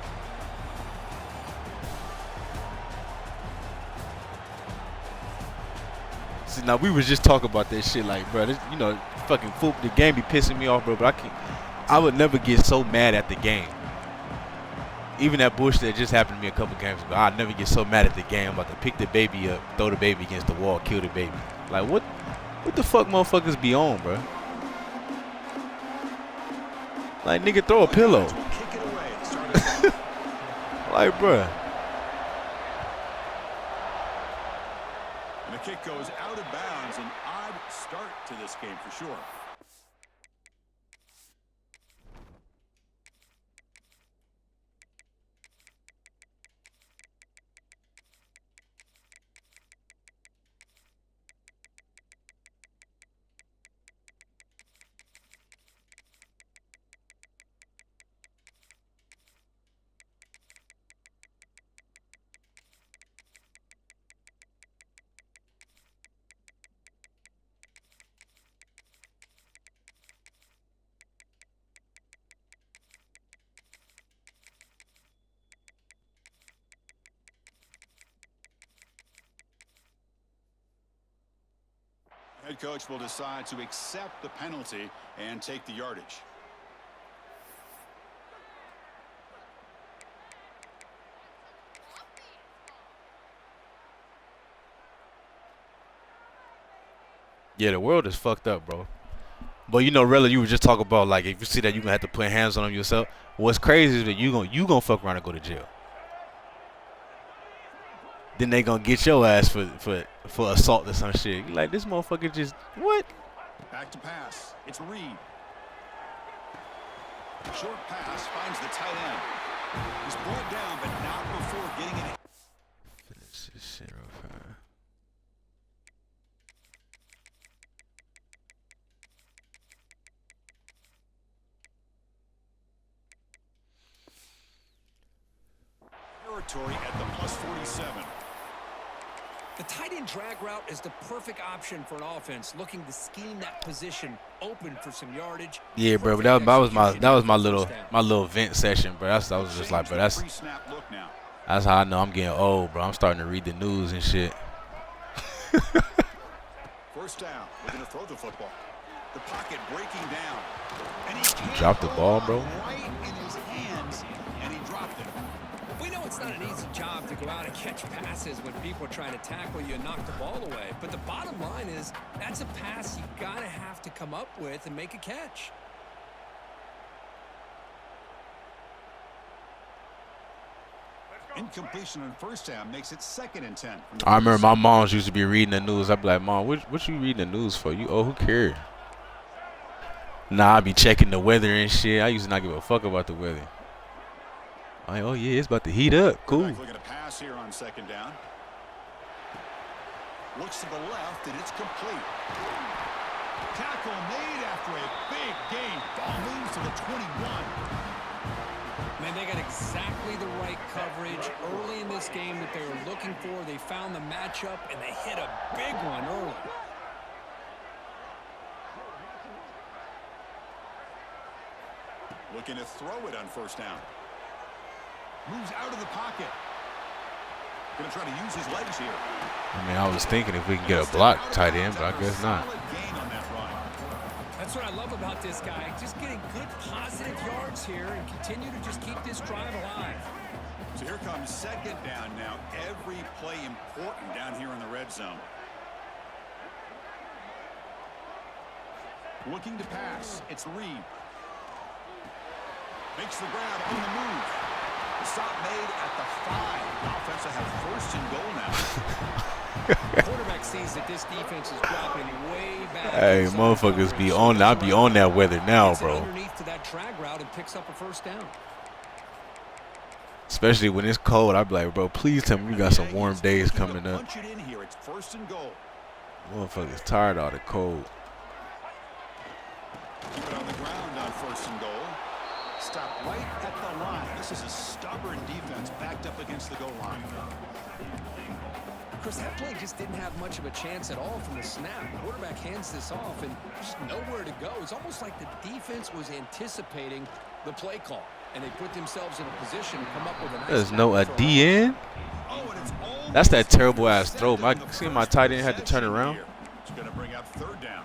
See, now we was just talking about that shit, like, bro, this, you know, fucking football, the game be pissing me off, bro. But I would never get so mad at the game. Even that bullshit that just happened to me a couple games ago, I'd never get so mad at the game. I'm about to pick the baby up, throw the baby against the wall, kill the baby. Like, what the fuck motherfuckers be on, bro? Like, nigga, throw a pillow. Like, bruh. And the kick goes out of bounds. An odd start to this game for sure. Head coach will decide to accept the penalty and take the yardage. Yeah, the world is fucked up, bro. But you know, really, you were just talking about, like, if you see that you're gonna have to put hands on them yourself. What's crazy is that you gonna fuck around and go to jail. Then they gonna get your ass for assault or some shit. You like, this motherfucker just what? Back to pass. It's Reed. Short pass finds the tight end. He's brought down, but not before getting it. Finish this shit real fast. Territory at the plus 47. The tight end drag route is the perfect option for an offense looking to scheme that position open for some yardage. Yeah, bro, but that was my little vent session, bro. I was just like, bro, that's how I know I'm getting old, bro. I'm starting to read the news and shit. First down, we're gonna throw the football. The pocket breaking down. And he dropped the ball, bro. Right in his hands, and he dropped it. We know it's not an easy job to go out and catch passes when people are trying to tackle you and knock the ball away. But the bottom line is that's a pass you gotta have to come up with and make a catch. Incompletion on first down makes it 2nd and 10. I remember my moms used to be reading the news. I'd be like, Mom, what you reading the news for? Who cares? Nah, I be checking the weather and shit. I used to not give a fuck about the weather. Like, oh yeah, it's about to heat up. Cool. Looking to pass here on 2nd down. Looks to the left, and it's complete. Tackle made after a big gain. Ball moves to the 21. Man, they got exactly the right coverage early in this game that they were looking for. They found the matchup, and they hit a big one early. Looking to throw it on first down. Moves out of the pocket. Going to try to use his legs here. I mean, I was thinking if we can get a block tight end, but I guess not. That's what I love about this guy. Just getting good positive yards here and continue to just keep this drive alive. So here comes 2nd down now. Every play important down here in the red zone. Looking to pass. It's Reed. Makes the grab on the move. The stop made at the 5. The offense will have 1st and goal now. The quarterback sees that this defense is dropping way back. Hey, motherfuckers be on. I be on that weather now, bro. Underneath to that drag route and picks up a 1st down. Especially when it's cold, I be like, bro, please tell me you got some warm days coming up. Punch it in here. It's 1st and goal. Motherfuckers tired of the cold. Keep it on the ground on 1st and goal. Stop right at the line. This is a stubborn defense backed up against the goal line. Chris, that play just didn't have much of a chance at all from the snap. The quarterback hands this off and just nowhere to go. It's almost like the defense was anticipating the play call, and they put themselves in a position to come up with a nice. There's no a DN. That's that terrible ass throw. My tight end had to turn around. It's going to bring up third down.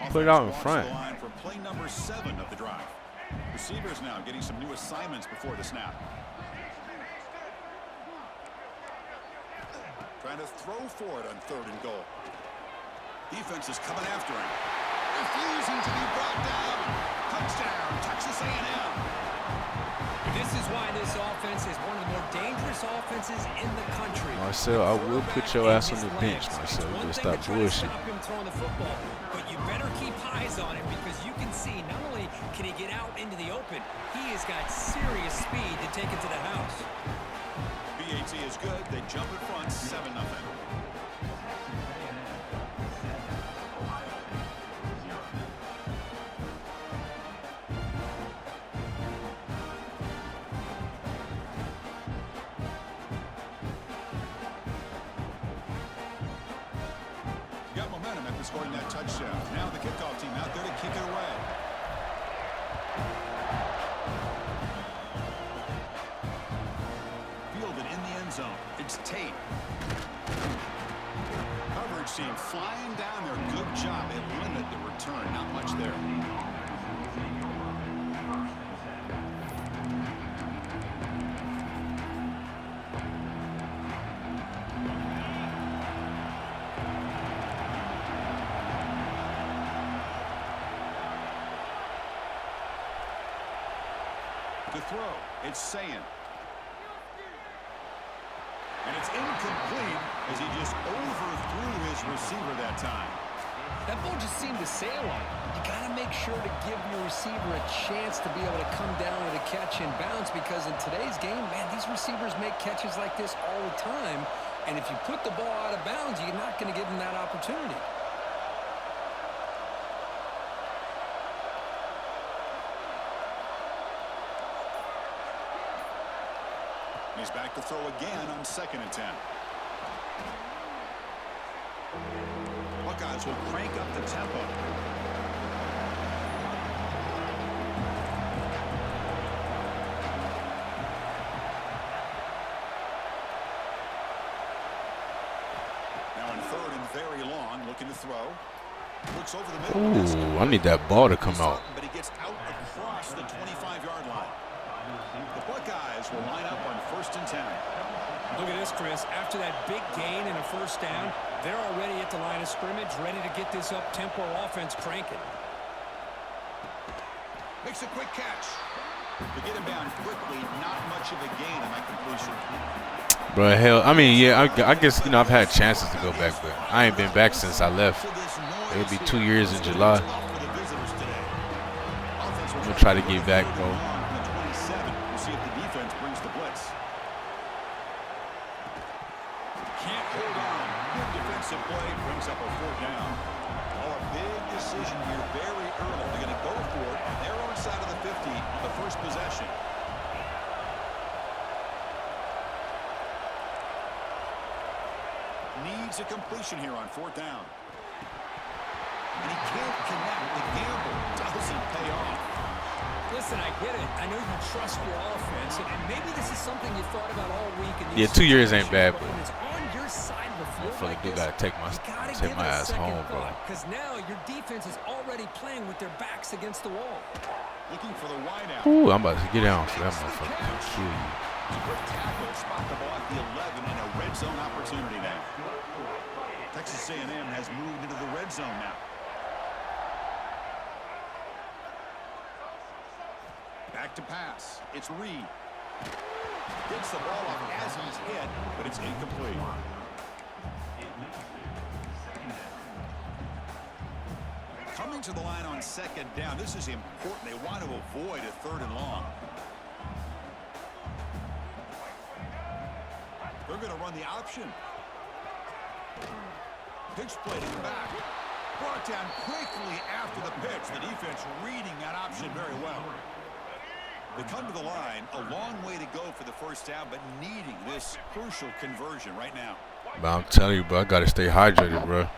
Put it out in Offense front. walks the line for play number 7 of the drive. Receivers now getting some new assignments before the snap. Trying to throw for it on 3rd and goal. Defense is coming after him. Refusing to be brought down. Touchdown, Texas A&M. This is why this offense is one of the more dangerous offenses in the country. Marcel, I will put your ass on the bench, Marcel. Just stop bullshit. Stop him throwing the football, but you better keep eyes on him because you can see not only can he get out into the open, he has got serious speed to take it to the house. BAT is good. They jump in front, 7-0. Got momentum after scoring that touchdown. Now the kickoff team out there to kick it away. Fielded in the end zone. It's Tate. Coverage team flying down there. Good job. It limited the return. Not much there. To throw, it's Sayin. And it's incomplete as he just overthrew his receiver that time. That ball just seemed to sail on him. You got to make sure to give your receiver a chance to be able to come down with a catch and bounce because in today's game, man, these receivers make catches like this all the time. And if you put the ball out of bounds, you're not going to give them that opportunity. He's back to throw again on 2nd and 10. Buckeyes will crank up the tempo. Now in 3rd and very long, looking to throw. Looks over the middle. Ooh, I need that ball to come out. But he gets out across the 25-yard line. The Buckeyes will line up on 1st and 10. Look at this, Chris. After that big gain and a first down, they're already at the line of scrimmage, ready to get this up-tempo offense cranking. Makes a quick catch. To get him down quickly, not much of a gain on that completion. Bro, hell, I mean, yeah, I guess, you know, I've had chances to go back, but I ain't been back since I left. It'll be 2 years in July. I'm going to try to get back, bro. See if the defense brings the blitz. Can't hold on. Good defensive play brings up a 4th down. Oh, a big decision here very early. They're going to go for it on their own side of the 50, the first possession. Needs a completion here on 4th down. And he can't connect. The gamble doesn't pay off. Listen, I get it. I know you trust your offense, and maybe this is something you thought about all week. Yeah, 2 years ain't bad, but when it's on your side of the field I feel like you got to take my ass home, bro. Because now your defense is already playing with their backs against the wall. Looking for the wideout. Ooh, I'm about to get down for that motherfucker. Kill you. Quick tackle, spot the ball at the 11 and a red zone opportunity now. Texas A&M has moved into the red zone now. Back to pass. It's Reed. Gets the ball off as he's hit, but it's incomplete. Coming to the line on 2nd down. This is important. They want to avoid a 3rd and long. They're going to run the option. Pitch play to the back. Brought down quickly after the pitch. The defense reading that option very well. They come to the line, a long way to go for the first down, but needing this crucial conversion right now. But I'm telling you, bro, I got to stay hydrated, bro.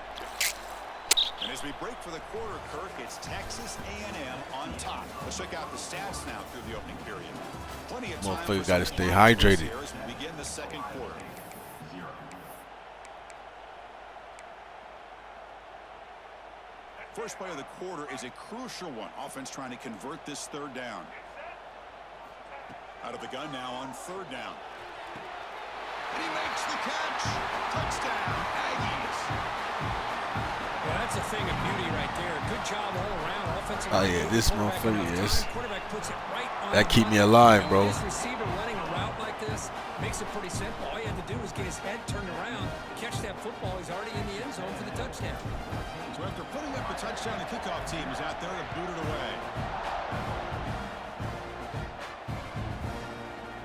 And as we break for the quarter, Kirk, it's Texas A&M on top. Let's check out the stats now through the opening period. Plenty of time. Motherfucker got to stay hydrated. As we begin the 2nd quarter. First play of the quarter is a crucial one. Offense trying to convert this third down. Out of the gun now on third down. And he makes the catch. Touchdown, Aggies. Well, that's a thing of beauty right there. Good job all around. Offensive. Oh yeah, this motherfucker is. Quarterback puts it right on That keep me the alive, bro. This receiver running a route like this makes it pretty simple. All you had to do was get his head turned around, catch that football. He's already in the end zone for the touchdown. So after putting up the touchdown, the kickoff team is out there to boot it away.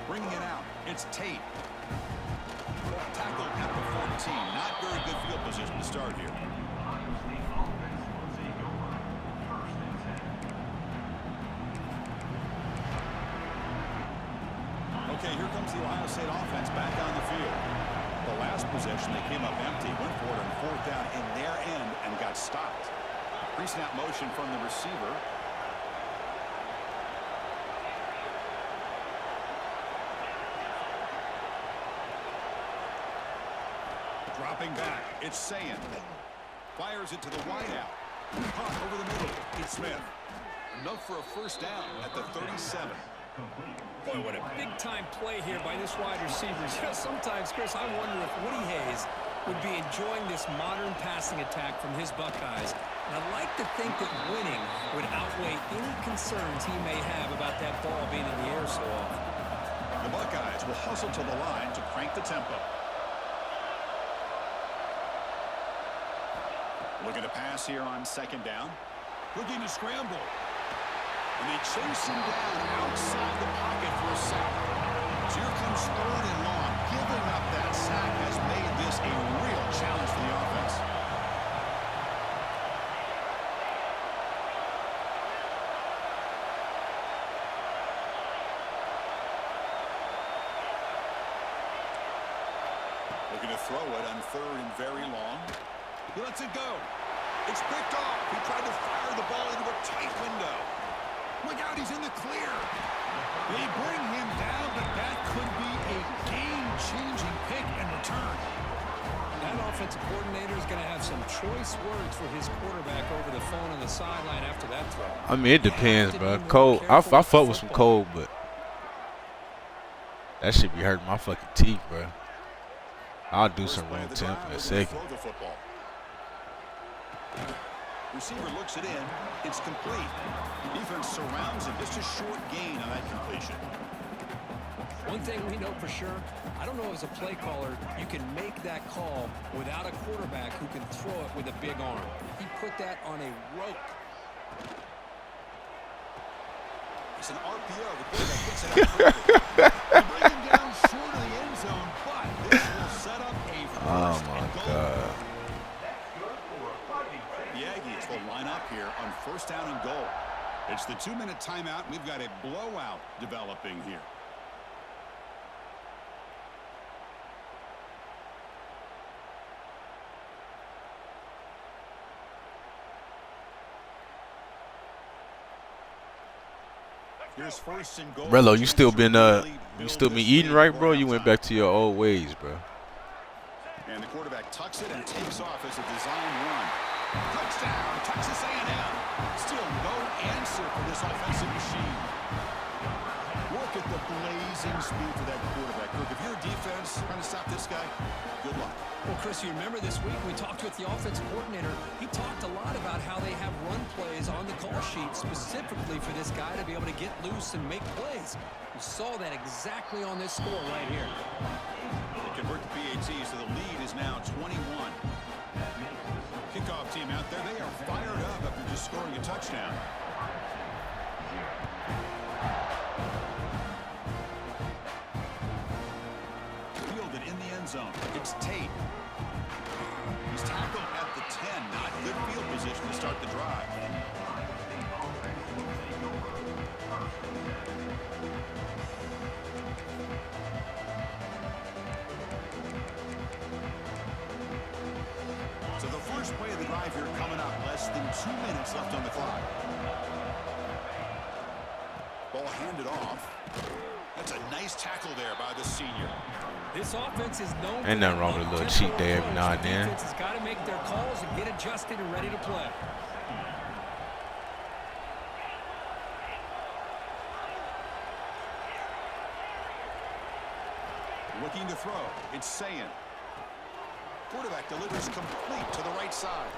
Bringing it out, it's Tate. Tackled at the 14. Not very good field position to start here. Okay, here comes the Ohio State offense back on the field. The last possession, they came up empty, went for it on fourth down in their end and got stopped. Pre-snap motion from the receiver. Dropping back, it's Sayin. Fires it to the wideout. Punt over the middle, it's Smith. Enough for a first down at the 37. Boy, what a big-time play here by this wide receiver. Sometimes, Chris, I wonder if Woody Hayes would be enjoying this modern passing attack from his Buckeyes. And I'd like to think that winning would outweigh any concerns he may have about that ball being in the air so often. The Buckeyes will hustle to the line to crank the tempo. Looking to pass here on second down. Looking to scramble. And they chase him down outside the pocket for a sack. So here comes third and long. Giving up that sack has made this a real challenge for the offense. Looking to throw it on third and very long. He lets it go. It's picked off. He tried to fire the ball into a tight window. Look out, he's in the clear. They bring him down, but that could be a game-changing pick and return. That offensive coordinator is going to have some choice words for his quarterback over the phone on the sideline after that throw. I mean, it depends, bro. Cole, I fuck with some cold, but that should be hurting my fucking teeth, bro. I'll do some room temp in a second. Receiver looks it in. It's complete. Defense surrounds him. Just a short gain on that completion. One thing we know for sure, I don't know as a play caller, you can make that call without a quarterback who can throw it with a big arm. He put that on a rope. It's an RPO. The quarterback gets it out quickly. They bring him down short of the end zone, but this will set up a first and goal. The Aggies will line up here on first down and goal. It's the 2-minute timeout. We've got a blowout developing here. Here's first and goal. Rello, you still been eating right, bro? You went back to your old ways, bro. And the quarterback tucks it and takes off as a design run. Touchdown, Texas A&M. Still no answer for this offensive machine. Look at the blazing speed for that quarterback. Look, if you're a defense trying to stop this guy, good luck. Well, Chris, you remember this week we talked with the offensive coordinator. He talked a lot about how they have run plays on the call sheet specifically for this guy to be able to get loose and make plays. We saw that exactly on this score right here. They convert the PAT, so the lead is now 21. Kickoff team out there, they are fired up after just scoring a touchdown. Fielded in the end zone. It's Tate. He's tackled at the 10. Not good field position to start the drive. So the first play of the drive here coming up. Less than 2 minutes left on the clock. Ball handed off. That's a nice tackle there by the senior. This offense is known. Ain't nothing wrong with a little cheat day every now and then. Defense has got to make their calls and get adjusted and ready to play. Looking to throw. It's Sayin. Quarterback delivers complete to the right side.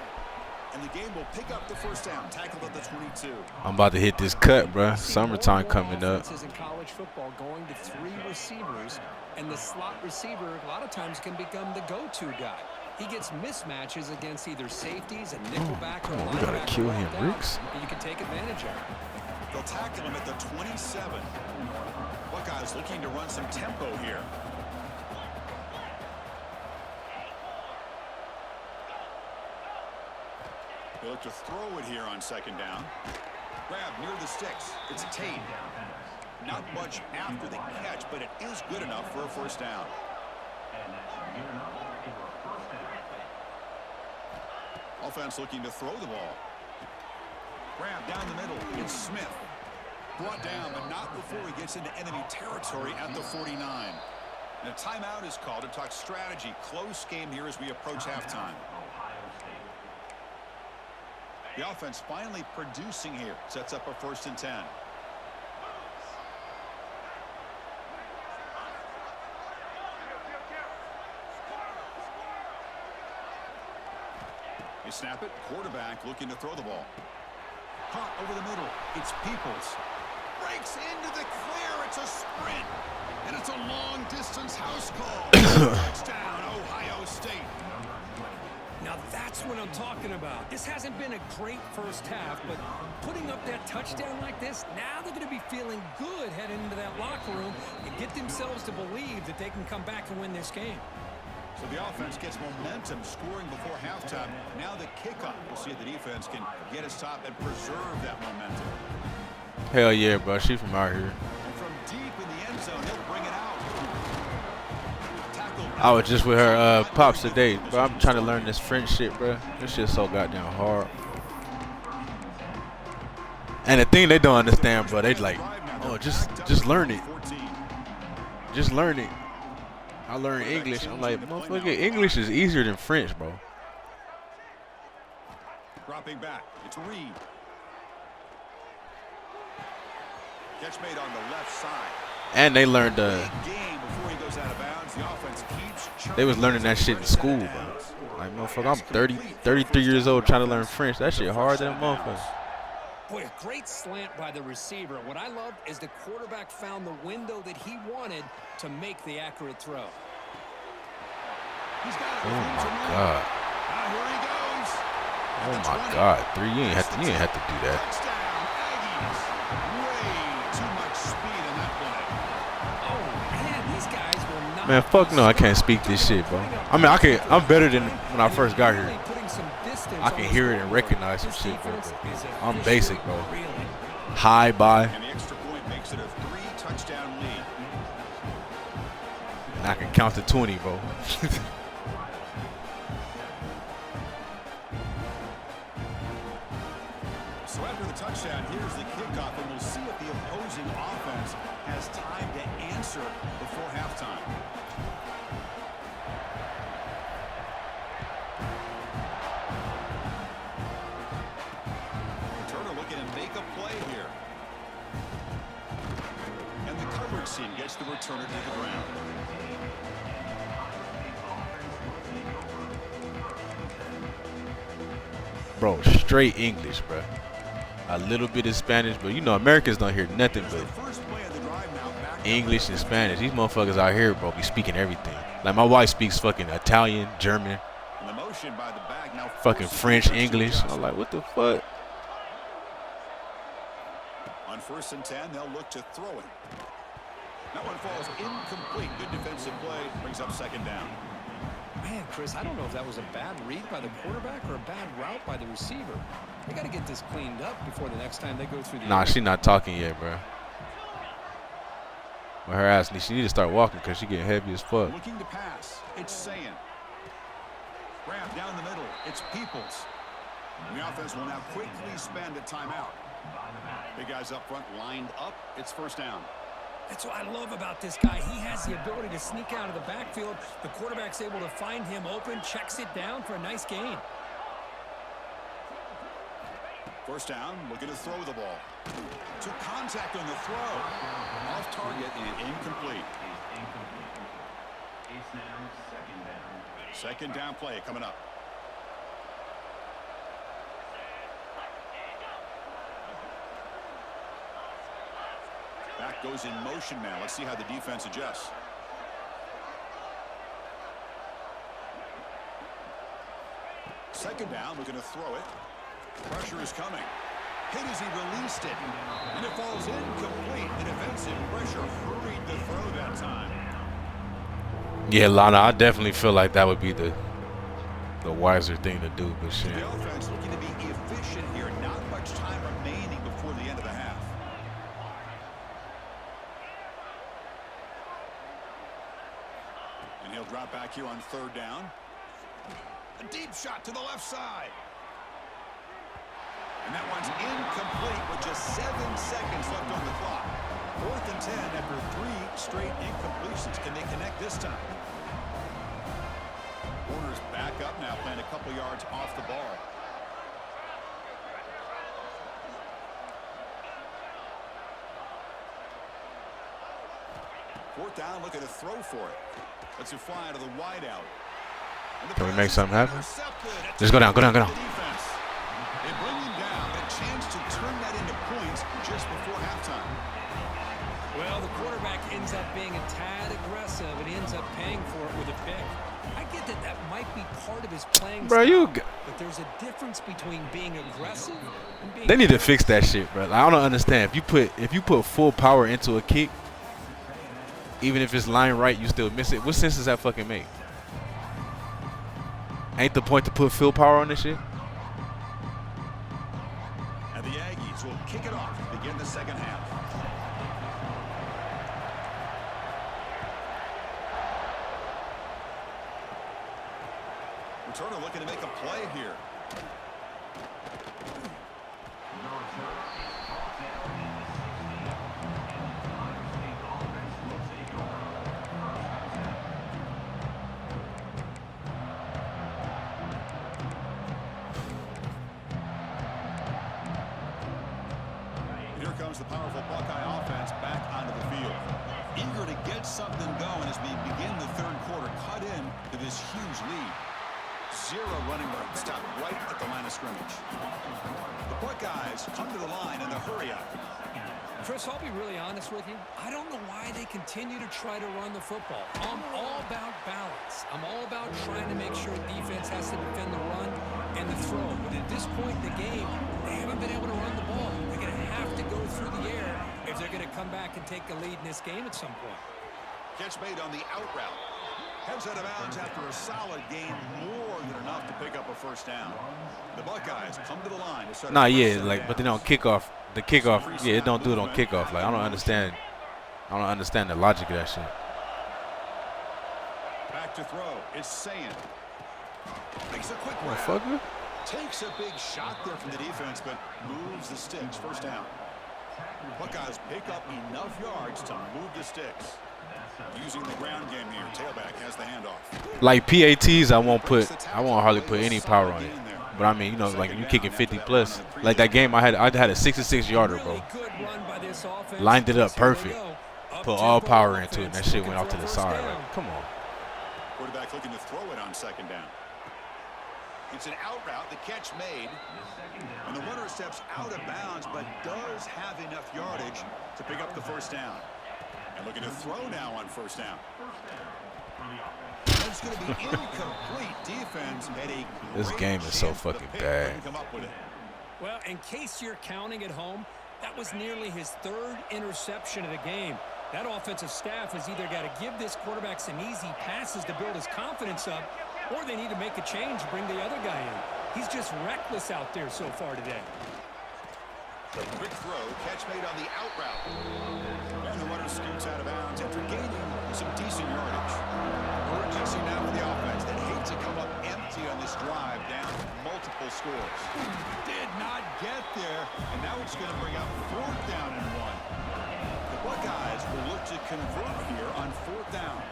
And the game will pick up the first down. Tackled at the 22. I'm about to hit this cut, bro. Summertime coming up. In college football, going to 3 receivers, and the slot receiver a lot of times can become the go-to guy. He gets mismatches against either safeties and nickelback or We gotta kill him, Ricks. and you can take advantage of it. They'll tackle him at the 27. Buckeyes looking to run some tempo here. They look to throw it here on second down. Grab near the sticks. It's Tate. Not much after the catch, but it is good enough for a first down. Offense looking to throw the ball. Grab down the middle. It's Smith. Brought down, but not before he gets into enemy territory at the 49. And a timeout is called to talk strategy. Close game here as we approach halftime. The offense finally producing here. Sets up a 1st and 10. They snap it. Quarterback looking to throw the ball. Caught over the middle. It's Peoples. Breaks into the clear. It's a sprint. And it's a long-distance house call. Touchdown, Ohio State. Now that's what I'm talking about. This hasn't been a great first half, but putting up that touchdown like this, now they're going to be feeling good heading into that locker room and get themselves to believe that they can come back and win this game. So the offense gets momentum, scoring before halftime. Now the kickoff. We'll see if the defense can get a stop and preserve that momentum. Hell yeah, bro. She from out here. And from deep in the end zone, he'll bring it out. I was just with her pops today, bro. I'm trying to learn this French shit, bro. This shit's so goddamn hard. And the thing they don't understand, bro, they like, oh, just learn it. Just learn it. I learned English. I'm like, motherfucker, English is easier than French, bro. Dropping back. It's Reed. Catch made on the left side. And they learned They was learning that shit in school, bro. Like, motherfucker, I'm 33 years old trying to learn French. That shit harder than a motherfucker. Boy, a great slant by the receiver. What I love is the quarterback found the window that he wanted to make the accurate throw. He's got it. Oh my God. Here he goes. Oh my God. 3, you ain't have to do that. Touchdown, Aggies. Way too much speed in that play. Oh man, these guys will not. Man, fuck no, I can't speak this shit, bro. I mean, I'm better than when I first got here. I can hear it and recognize some shit, bro. I'm basic, bro. High, by. And the extra point makes it a 3-touchdown lead. And I can count to 20, bro. So after the touchdown, here's the kickoff, and we'll see if the opposing offense has time to answer before halftime. Turner looking to make a play here. And the coverage scene gets the returner to the ground. Bro, straight English, bro. A little bit of Spanish, but you know Americans don't hear nothing but English and Spanish. These motherfuckers out here, bro, be speaking everything. Like my wife speaks fucking Italian, German, And the motion by the back now fucking French, English. I'm like, what the fuck? On 1st and 10, they'll look to throw it. That one falls incomplete. Good defensive play. Brings up 2nd down. Man, Chris, I don't know if that was a bad read by the quarterback or a bad route by the receiver. They got to get this cleaned up before the next time they go through the Nah, she not talking yet, bro. But her ass, she need to start walking because she getting heavy as fuck. Looking to pass. It's Sayin. Grab down the middle. It's Peoples. And the offense will now quickly spend a timeout. Big guys up front lined up. It's 1st down. That's what I love about this guy. He has the ability to sneak out of the backfield. The quarterback's able to find him open, checks it down for a nice gain. First down, looking to throw the ball. Took contact on the throw. Off target and incomplete. It's now second down. Second down play coming up. Back goes in motion now. Let's see how the defense adjusts. Second down, we're going to throw it. Pressure is coming. Hit as he released it. And it falls incomplete. The defensive pressure hurried the throw that time. Yeah, Lana, I definitely feel like that would be the wiser thing to do, but shit. The offense looking to be efficient here. Not much time remaining before the end of the half. And he'll drop back here on third down. A deep shot to the left side. And that one's incomplete with just 7 seconds left on the clock. 4th and 10 after 3 straight incompletions. Can they connect this time? Warner's back up now, playing a couple yards off the ball. Fourth down, looking to throw for it. Lets it fly to the wideout. Can we make something happen? Just go down, go down, go down. They bring him down. A chance to turn that into points just before halftime. Well, the quarterback ends up being a tad aggressive, and he ends up paying for it with a pick. I get that that might be part of his playing style, but there's a difference between being aggressive and being... They need to fix that shit, bro. Like, I don't understand. If you put full power into a kick, even if it's line right, you still miss it. What sense does that fucking make? Ain't the point to put full power on this shit? And the Aggies will kick it off to begin the second half. Returner looking to make a play here. Here comes the powerful Buckeye offense back onto the field. Eager to get something going as we begin the third quarter. Cut in to this huge lead. 0 running room. Stop right at the line of scrimmage. The Buckeyes come to the line in the hurry up. Chris, I'll be really honest with you. I don't know why they continue to try to run the football. I'm all about balance. I'm all about trying to make sure defense has to defend the run and the throw. But at this point in the game, they haven't been able to run the ball. They're going to have to go through the air if they're going to come back and take the lead in this game at some point. Catch made on the out route. Heads out of bounds after a solid gain, more than enough to pick up a first down. The Buckeyes come to the line to start. Nah, yeah, like, but then on kickoff, the kickoff, yeah, it don't do it on kickoff. Like, I don't understand the logic of that shit. Back to throw. It's Sand. Makes a quick one. Motherfucker. Takes a big shot there from the defense, but moves the sticks. First down. Buckeyes pick up enough yards to move the sticks. Using the ground game here. Tailback has the handoff. Like PATs, I won't hardly put any power on it. But I mean, you know, like you kicking 50 plus. Like that game, I had a 66 yarder, bro. Lined it up perfect. Put all power into it, and that shit went off to the side. Like, come on. Quarterback looking to throw it on second down. It's an out route. The catch made. And the runner steps out of bounds, but does have enough yardage to pick up the first down. And looking to throw now on first down. It's going to be incomplete. Defense had a This game is so fucking bad. Well, in case you're counting at home, that was nearly his 3rd interception of the game. That offensive staff has either got to give this quarterback some easy passes to build his confidence up, or they need to make a change, bring the other guy in. He's just reckless out there so far today. The quick throw, catch made on the out route. And the runner scoots out of bounds after gaining some decent yardage. Urgency now for the offense that hates to come up empty on this drive, down multiple scores. Did not get there, and now it's going to bring up 4th down and 1. The Buckeyes will look to convert here on 4th down.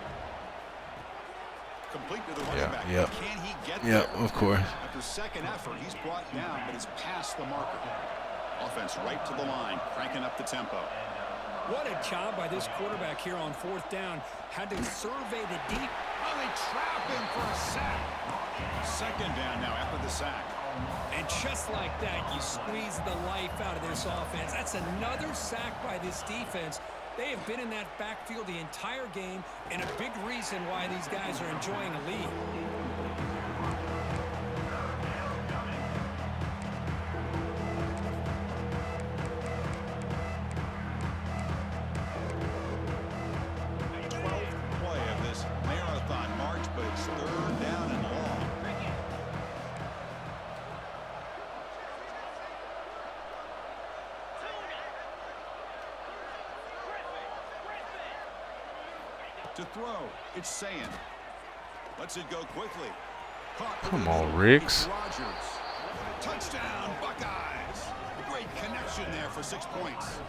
Complete to the running back. Yep. Can he get Yep, there? of course. After second effort, he's brought down, but it's past the marker. Offense right to the line, cranking up the tempo. What a job by this quarterback here on fourth down. Had to survey the deep. Oh, they trap him for a sack. Second down now after the sack. And just like that, you squeeze the life out of this offense. That's another sack by this defense. They have been in that backfield the entire game, and a big reason why these guys are enjoying a lead. To throw, it's saying. Lets it go quickly. Come on, Riggs. Rodgers. Touchdown, Buckeyes. Great connection there for 6 points.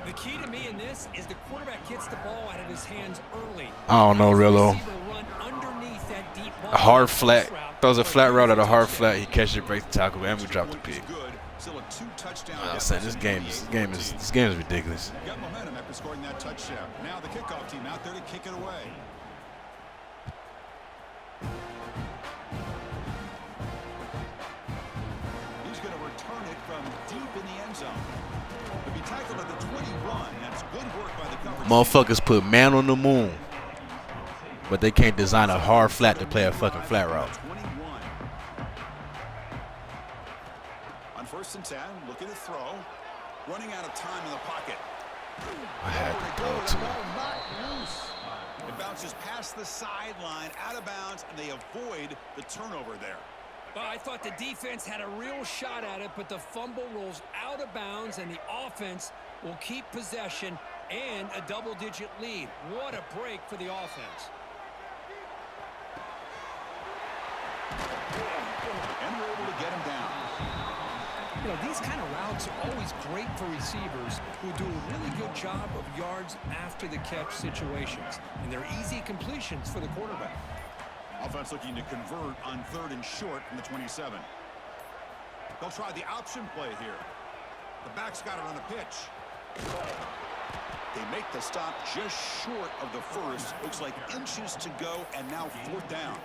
The key to me in this is the quarterback gets the ball out of his hands early. I don't know, Rillo. A hard flat. Throws a flat route at a hard flat. He catches it, breaks the tackle, and we drop the pick. I'm saying this game is ridiculous. Got momentum after scoring that touchdown. Now the kickoff team out there to kick it away. He's going to return it from deep in the end zone. To be tackled at the 21. That's good work by the coverage. Motherfuckers put man on the moon, but they can't design a hard flat to play a fucking flat route. 21. On 1st and 10, looking to throw. Running out of time in the pocket. I had to throw it to him. It bounces past the sideline, out of bounds, and they avoid the turnover there. Well, I thought the defense had a real shot at it, but the fumble rolls out of bounds, and the offense will keep possession and a double-digit lead. What a break for the offense. And we're able to get him down. You know, these kind of routes are always great for receivers who do a really good job of yards after the catch situations. And they're easy completions for the quarterback. Offense looking to convert on 3rd and short from the 27. They'll try the option play here. The back's got it on the pitch. They make the stop just short of the first. Looks like inches to go, and now 4th down.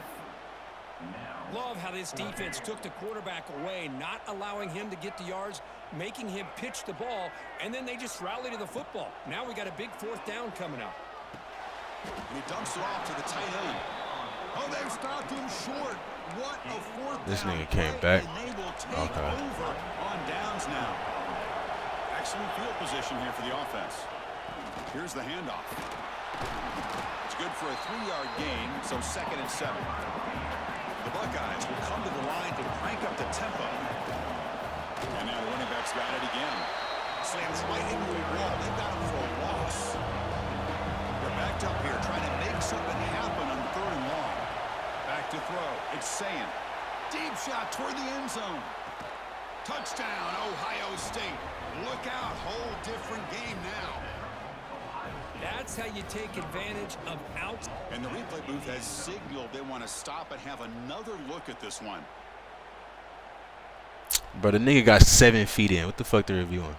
Love how this defense took the quarterback away, not allowing him to get the yards, making him pitch the ball, and then they just rally to the football. Now we got a big 4th down coming up. And he dumps it off to the tight end. Oh, they've stopped him short. What a 4th This down nigga came play, back. and they will take over on downs now. Excellent field position here for the offense. Here's the handoff. It's good for a 3-yard gain, so 2nd and 7. The Buckeyes will come to the line to crank up the tempo. And now the running back's got it again. Slams right into a wall. They've got him for a loss. They're backed up here trying to make something happen on 3rd and long. Back to throw. It's saying. Deep shot toward the end zone. Touchdown, Ohio State. Look out. Whole different game now. That's how you take advantage of outs. And the replay booth has signaled they want to stop and have another look at this one. Bro, the nigga got 7 feet in. What the fuck they reviewing?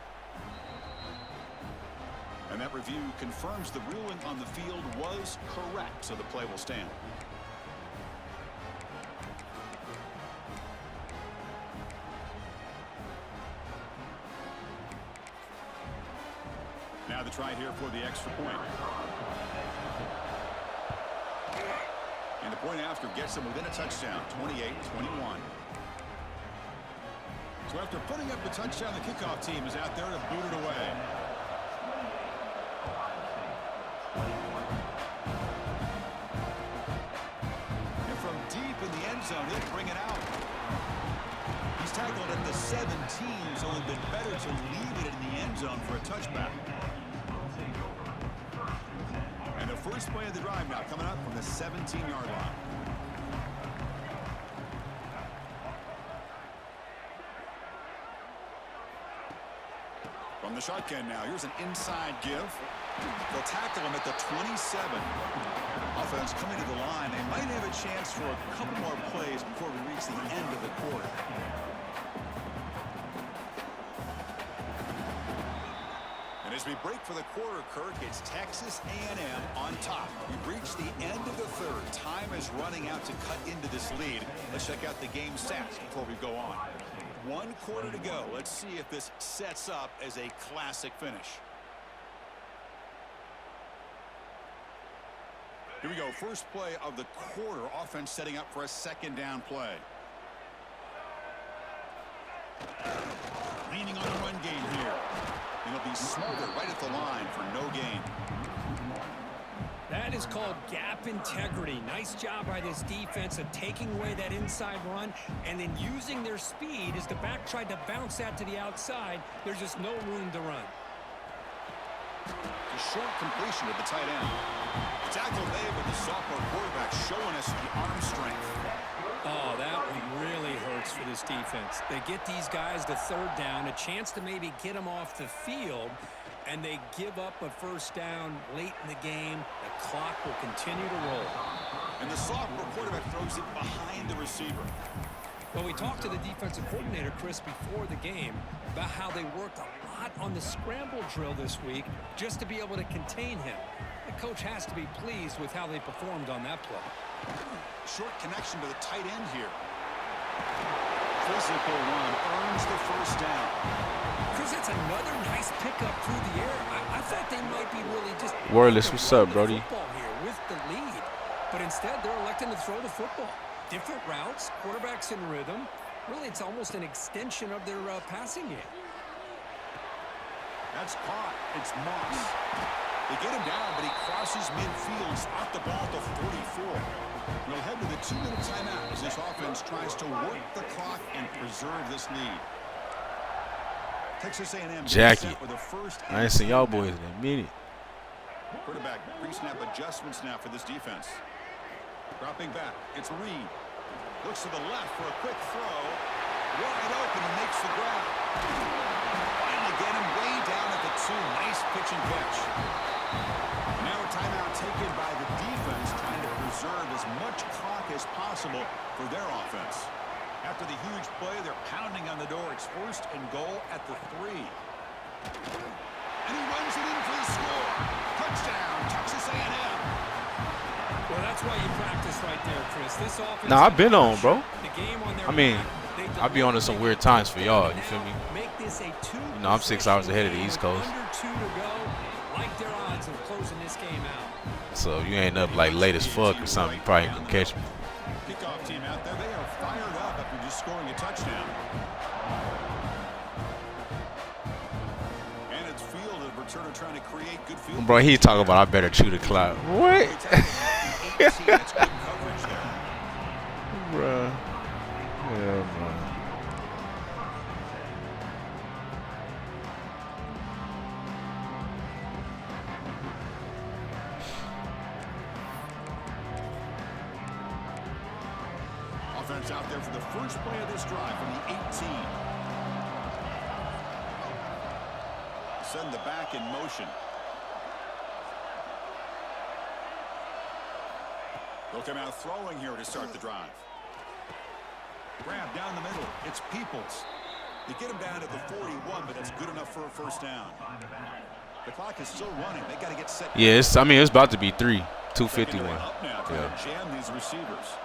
And that review confirms the ruling on the field was correct, so the play will stand. Now the try here for the extra point. And the point after gets them within a touchdown, 28-21. So after putting up the touchdown, the kickoff team is out there to boot it away. And from deep in the end zone, he'll bring it out. He's tackled at the 17, so it'd been better to leave it in the end zone for a touchback. And the first play of the drive now coming up from the 17-yard line. From the shotgun now, here's an inside give. They'll tackle him at the 27. Offense coming to the line. They might have a chance for a couple more plays before we reach the end of the quarter. And as we break for the quarter, Kirk, it's Texas A&M on top. We've reached the end of the third. Time is running out to cut into this lead. Let's check out the game stats before we go on. 1 quarter to go. Let's see if this sets up as a classic finish. Here we go. First play of the quarter. Offense setting up for a second down play. Leaning on the run game here. And it'll be smothered right at the line for no gain. That is called gap integrity. Nice job by this defense of taking away that inside run and then using their speed as the back tried to bounce that to the outside. There's just no room to run. A short completion to the tight end. Tackle made with the sophomore quarterback showing us the arm strength. Oh, that one really hurts for this defense. They get these guys to third down, a chance to maybe get them off the field, and they give up a first down late in the game. The clock will continue to roll. And the sophomore quarterback throws it behind the receiver. Well, we talked to the defensive coordinator, Chris, before the game about how they worked a lot on the scramble drill this week just to be able to contain him. The coach has to be pleased with how they performed on that play. Short connection to the tight end here. Physical run earns the first down. Chris, that's another nice pickup through the air. I thought they might be really just Wireless, what's up, Brody? Football here with the lead, but instead they're electing to throw the football. Different routes, quarterbacks in rhythm. Really, it's almost an extension of their passing game. That's caught. It's Moss. They get him down, but he crosses midfield, stopped the ball to 44. We'll head to the 2-minute timeout as this offense tries to work the clock and preserve this lead. Texas A&M Jackie. with a first I ain't seen y'all boys in a minute. Quarterback pre-snap adjustments now for this defense. Dropping back, it's Reed. Looks to the left for a quick throw. Wide open and makes the grab. Finally get him way down at the 2. Nice pitch and catch. Now a timeout taken by the defense, trying to preserve as much clock as possible for their offense. After the huge play, they're pounding on the door. It's first and goal at the 3. And he runs it in for the score. Touchdown, Texas A&M. Well, that's why you practice right there, Chris. This offense. Nah, I've been on, bro. The game on their I mean, back, I'll be on at some weird times for y'all. You feel me? Make this a 2. You know, I'm 6 hours ahead of the East Coast. Under 2 to go. Like their odds of closing this game out. So if you ain't up like late as fuck or something, you probably ain't gonna catch me. Kickoff team out there. They are fired up after just scoring a touchdown. And it's field of returner trying to create good field. Bro, he talking about I better chew the clock. What? That's good coverage there. Bruh. Yeah, man. Offense out there for the first play of this drive from the 18. Send the back in motion. They'll come out throwing here to start the drive. Grab down the middle. It's Peoples. They get him down to the 41, but that's good enough for a first down. The clock is still running. They got to get set. Yeah, it's about to be 3. 2:51. Up now, trying Yeah. to jam these receivers.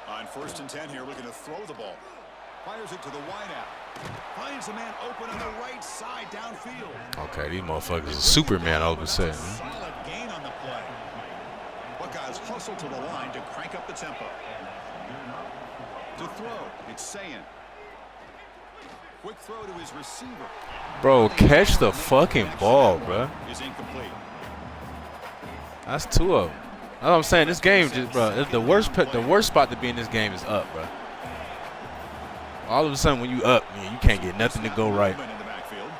On 1st and 10 here, looking to throw the ball. Fires it to the wideout. Finds a man open on the right side downfield. Okay, these motherfuckers are Superman all of a sudden. Solid gain on the play. Buckeyes hustle to the line to crank up the tempo. To throw, it's Sayin. Quick throw to his receiver. Bro, catch the fucking ball, bro. Is incomplete. That's 2 of them. That's what I'm saying. This game just, bro, the worst spot to be in this game is up, bro. All of a sudden, when you up, man, you can't get nothing to go right.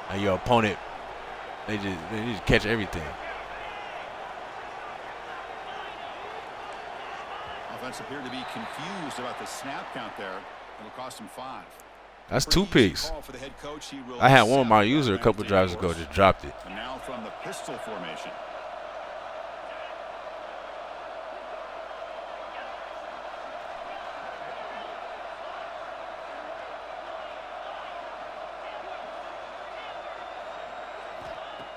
And your opponent, they just catch everything. Offense appeared to be confused about the snap count there. It'll cost him 5. That's 2 picks. For the head coach, he will I had one of my set user a that couple man drives course. ago, just dropped it. And now from the pistol formation.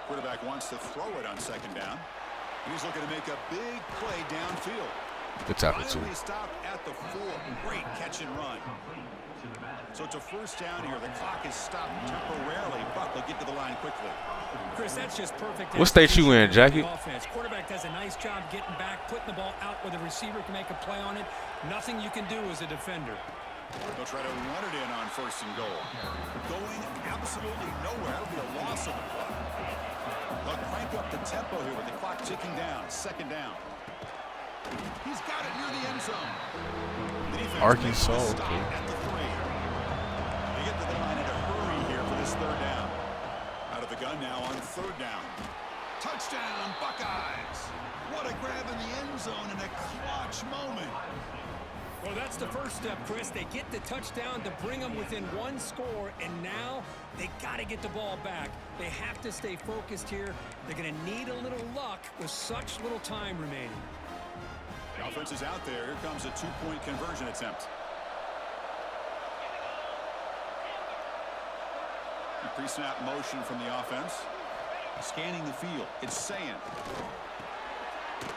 Quarterback wants to throw it on 2nd down. He's looking to make a big play downfield. Good tackle, too. Finally stopped at the 4. Great catch and run. So it's a 1st down here. The clock is stopped temporarily, but they'll get to the line quickly. Chris, that's just perfect. What state you in, Jackie? Offense. Quarterback does a nice job getting back, putting the ball out where the receiver can make a play on it. Nothing you can do as a defender. They'll try to run it in on 1st and goal. Going absolutely nowhere. That'll be a loss of the play. They'll crank up the tempo here with the clock ticking down. 2nd down. He's got it near the end zone. The defense Arkansas, makes the stop okay. at the 3. They get to the line in a hurry here for this 3rd down. Out of the gun now on 3rd down. Touchdown, Buckeyes. What a grab in the end zone in a clutch moment. Well, that's the first step, Chris. They get the touchdown to bring them within 1 score, and now they got to get the ball back. They have to stay focused here. They're going to need a little luck with such little time remaining. The offense is out there. Here comes a 2-point conversion attempt. A pre-snap motion from the offense. Scanning the field. It's Sayin.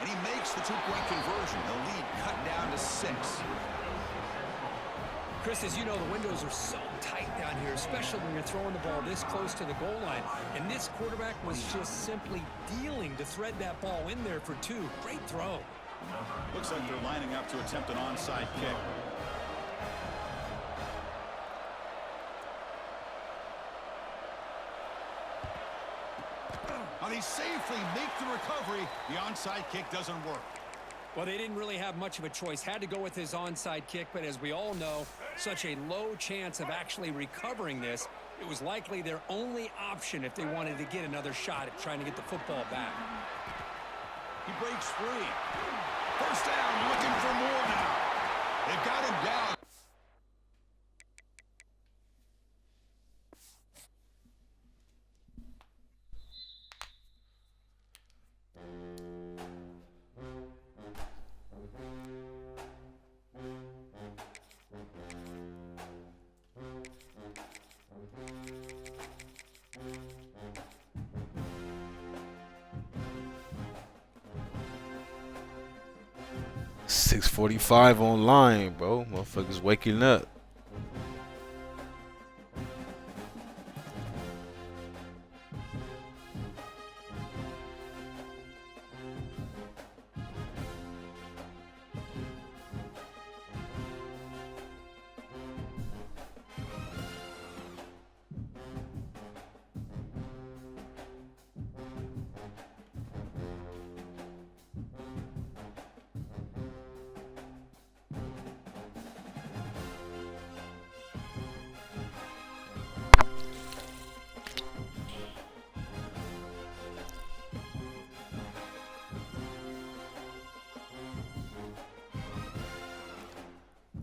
And he makes the 2-point conversion. The lead cut down to 6. Chris, as you know, the windows are so tight down here, especially when you're throwing the ball this close to the goal line. And this quarterback was just simply dealing to thread that ball in there for 2. Great throw. Looks like they're lining up to attempt an onside kick. Now they safely make the recovery. The onside kick doesn't work. Well, they didn't really have much of a choice. Had to go with his onside kick, but as we all know, such a low chance of actually recovering this. It was likely their only option if they wanted to get another shot at trying to get the football back. He breaks free. 1st down, looking for more now. They've got him down. .645 online, bro. Motherfuckers waking up.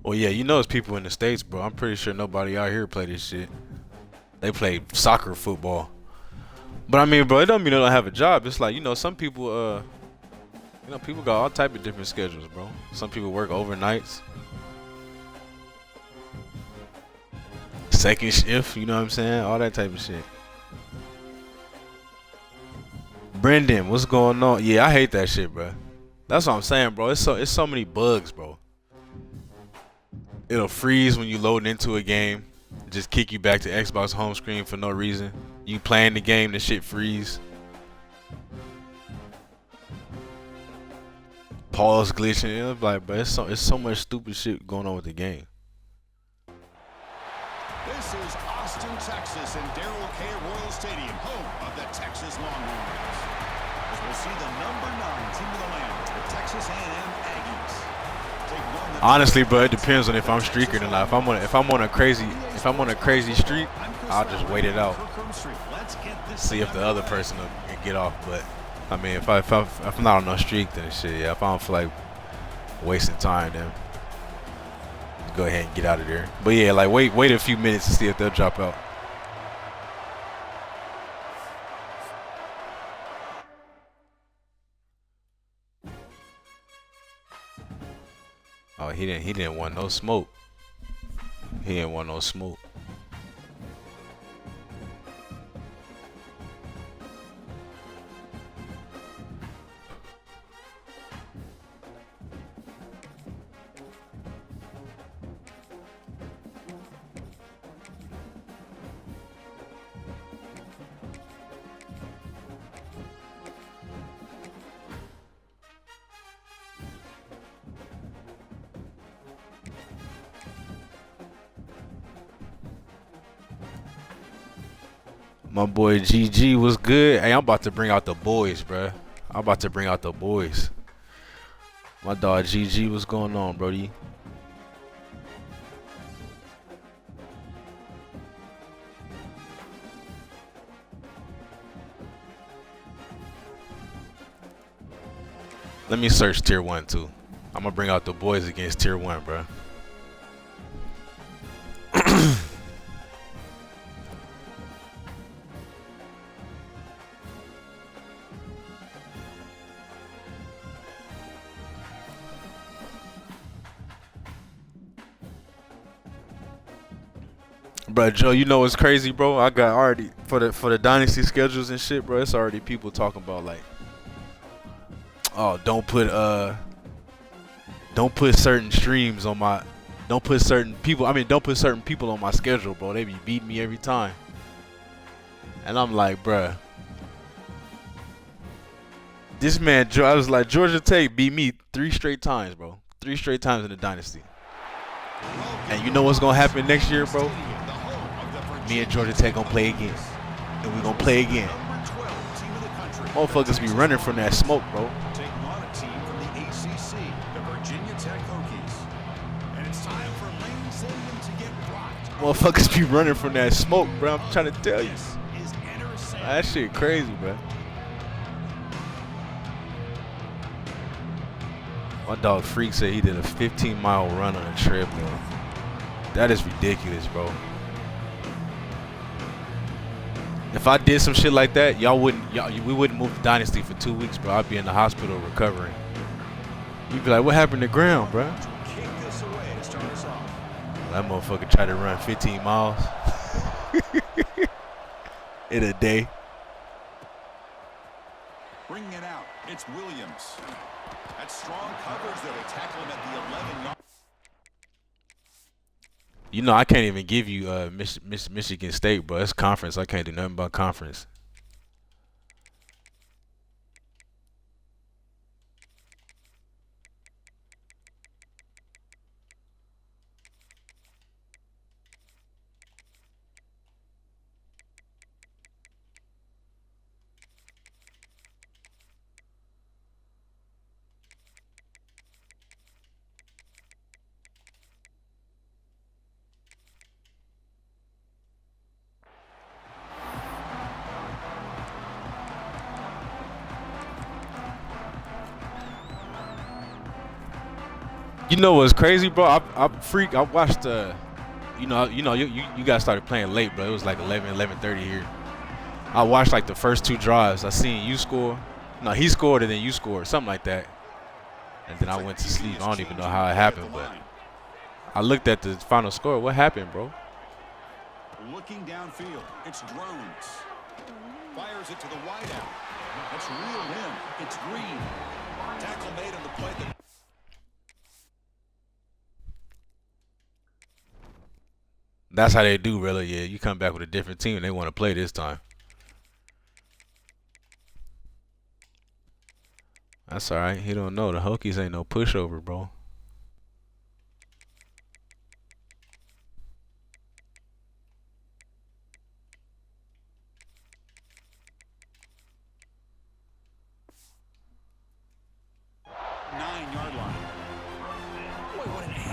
Well, yeah, you know it's people in the States, bro. I'm pretty sure nobody out here play this shit. They play soccer, football. But I mean, bro, it don't mean they don't have a job. It's like, you know, some people, people got all type of different schedules, bro. Some people work overnights. Second shift, you know what I'm saying? All that type of shit. Brendan, what's going on? Yeah, I hate that shit, bro. That's what I'm saying, bro. It's so many bugs, bro. It'll freeze when you load into a game. Just kick you back to Xbox home screen for no reason. You playing the game, the shit freeze. Pause glitching. It's like, but it's so much stupid shit going on with the game. This is Austin, Texas, and Darrell K. Royal Stadium, home of the Texas Longhorns. As we'll see the number 9 team of the land, the Texas A&M Aggies. Honestly, bro, it depends on if I'm streaking or not. If I'm on a crazy streak, I'll just wait it out. See if the other person will get off. But I mean, if I'm not on no streak, then shit, yeah. If I don't feel like wasting time then. Go ahead and get out of there. But yeah, like wait a few minutes to see if they'll drop out. Oh, he didn't want no smoke. He didn't want no smoke. My boy GG was good. Hey, I'm about to bring out the boys, bruh. I'm about to bring out the boys. My dog GG, what's going on, Brody? Let me search tier 1 too. I'm gonna bring out the boys against tier 1, bruh. Bro, Joe, you know what's crazy, bro? I got already for the dynasty schedules and shit, bro. It's already people talking about like, oh, don't put certain streams on my, don't put certain people on my schedule, bro. They be beating me every time. And I'm like, bruh, this man, I was like, Georgia Tech beat me 3 straight times, bro. 3 straight times in the dynasty. And you know what's gonna happen next year, bro? Me and Georgia Tech gonna play again. And we gonna play again. Motherfuckers be running from that smoke, bro. Taking on a team from the ACC, the Virginia Tech Hokies. And it's time for Lane Stadium to get rocked. Motherfuckers be running from that smoke, bro. I'm trying to tell you. That shit crazy, bro. My dog Freak said he did a 15-mile run on a treadmill. That is ridiculous, bro. If I did some shit like that, we wouldn't move the dynasty for 2 weeks, bro. I'd be in the hospital recovering. You'd be like, what happened to ground, bro? Kick this away to start us off. That motherfucker tried to run 15 miles in a day. Bringing it out, it's Williams. That's strong coverage there to tackle him at the 11-yard. You know, I can't even give you Michigan State, bro. It's conference. I can't do nothing about conference. You know what's crazy, bro? I watched you guys started playing late, bro. It was like 11:30 here. I watched like the first 2 drives. I seen you score. No, he scored and then you scored, something like that. And then I went to sleep. I don't even know how it happened, but I looked at the final score. What happened, bro? Looking downfield, it's Drones. Fires it to the wideout. That's reeled in. It's Green. Tackle made on the play. That's how they do, really. Yeah, you come back with a different team and they want to play this time. That's all right. He don't know. The Hokies ain't no pushover, bro.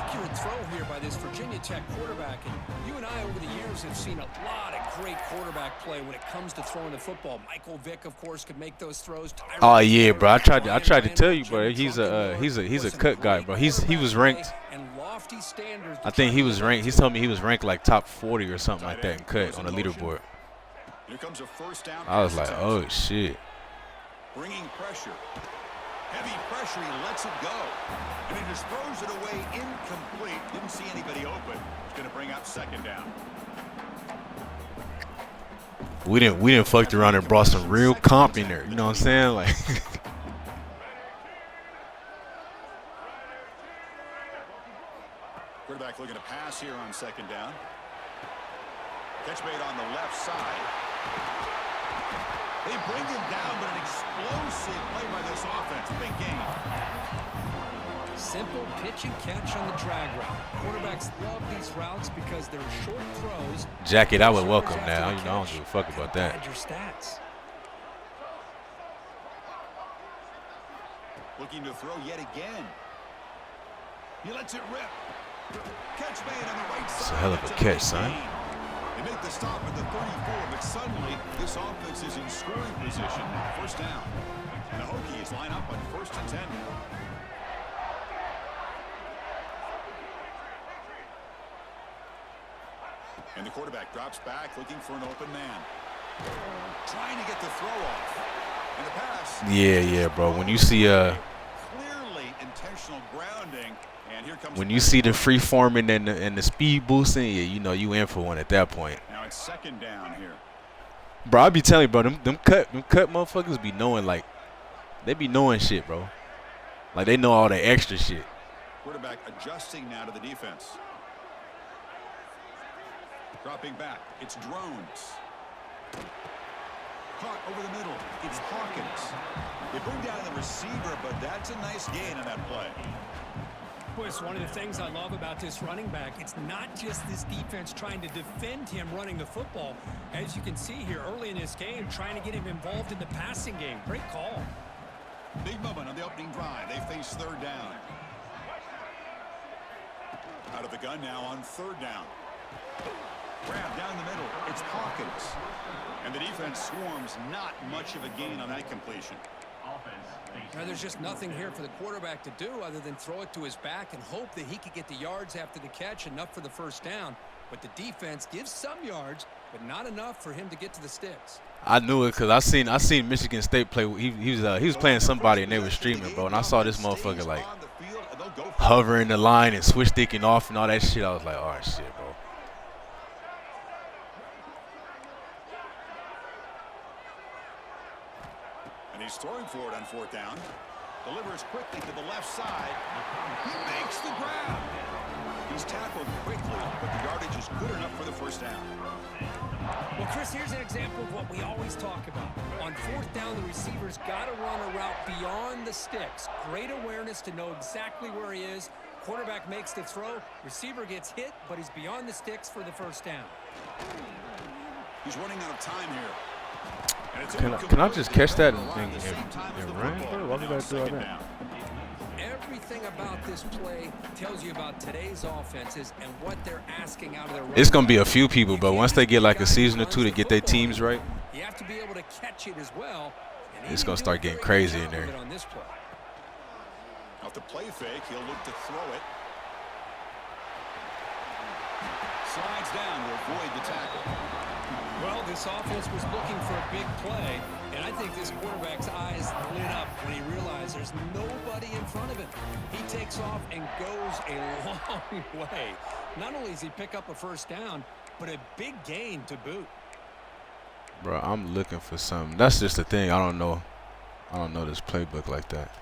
accurate throw here by this Virginia Tech quarterback. And you and I, over the years, have seen a lot of great quarterback play when it comes to throwing the football. Michael Vick, of course, could make those throws. Oh yeah, bro. I tried to tell you, bro. He's a cut guy, bro. He was ranked. I think he was ranked. He's telling me he was ranked like top 40 or something like that in cut on the leaderboard. Here comes a first down. I was like, oh shit. Bringing pressure. Heavy pressure, he lets it go. And he just throws it away incomplete. Didn't see anybody open. It's going to bring up second down. We didn't fucked around and brought some real comp in there. You know what I'm saying? Like quarterback looking to pass here on second down. Catch made on the left side. They bring him down, but an explosive play by this offense. Big gain. Simple pitch and catch on the drag route. Quarterbacks love these routes because they're short throws. jacket, I would welcome now. You know, I don't give a fuck about that. Add your stats. Looking to throw yet again. He lets it rip. Catch made on the right side. It's a hell of a catch, son. They make the stop at the 34, but suddenly this offense is in scoring position. First down. And the Hokies line up on 1st and 10. And the quarterback drops back, looking for an open man. Trying to get the throw off. And the pass. Yeah, bro. When you see clearly intentional grounding. And here comes when you see the free forming and the speed boosting, yeah, you know you in for one at that point. Now it's second down here. Bro, I be telling you, bro, them cut motherfuckers be knowing, like, they be knowing shit, bro. Like, they know all the extra shit. Quarterback adjusting now to the defense. Dropping back. It's Drones. Caught over the middle. It's Hawkins. They bring down the receiver, but that's a nice gain on that play. Boy, it's one of the things I love about this running back. It's not just this defense trying to defend him running the football. As you can see here early in this game, trying to get him involved in the passing game. Great call. Big moment on the opening drive. They face third down. Out of the gun now on third down. Grab down the middle. It's Hawkins. And the defense swarms. Not much of a gain on that completion. Now, there's just nothing here for the quarterback to do other than throw it to his back and hope that he could get the yards after the catch, enough for the first down. But the defense gives some yards, but not enough for him to get to the sticks. I knew it because I seen Michigan State play. He was playing somebody and they were streaming, bro. And I saw this motherfucker like hovering the line and switch sticking off and all that shit. I was like, oh shit, bro. He's throwing for it on fourth down. Delivers quickly to the left side. He makes the grab. He's tackled quickly, but the yardage is good enough for the first down. Well, Chris, here's an example of what we always talk about. On fourth down, the receiver's got to run a route beyond the sticks. Great awareness to know exactly where he is. Quarterback makes the throw. Receiver gets hit, but he's beyond the sticks for the first down. He's running out of time here. Can I just catch that and run, bro? Why would I do all that? Everything about this play tells you about today's offenses and what they're asking out of their. It's gonna be a few people, but once they get like a season or two to get their teams right, you have to be able to catch it as well. It's gonna start getting crazy in there. Off the play fake, he'll look to throw it. Slides down to avoid the tackle. Well, this offense was looking for a big play, and I think this quarterback's eyes lit up when he realized there's nobody in front of him. He takes off and goes a long way. Not only does he pick up a first down, but a big gain to boot. Bro, I'm looking for something. That's just the thing. I don't know this playbook like that.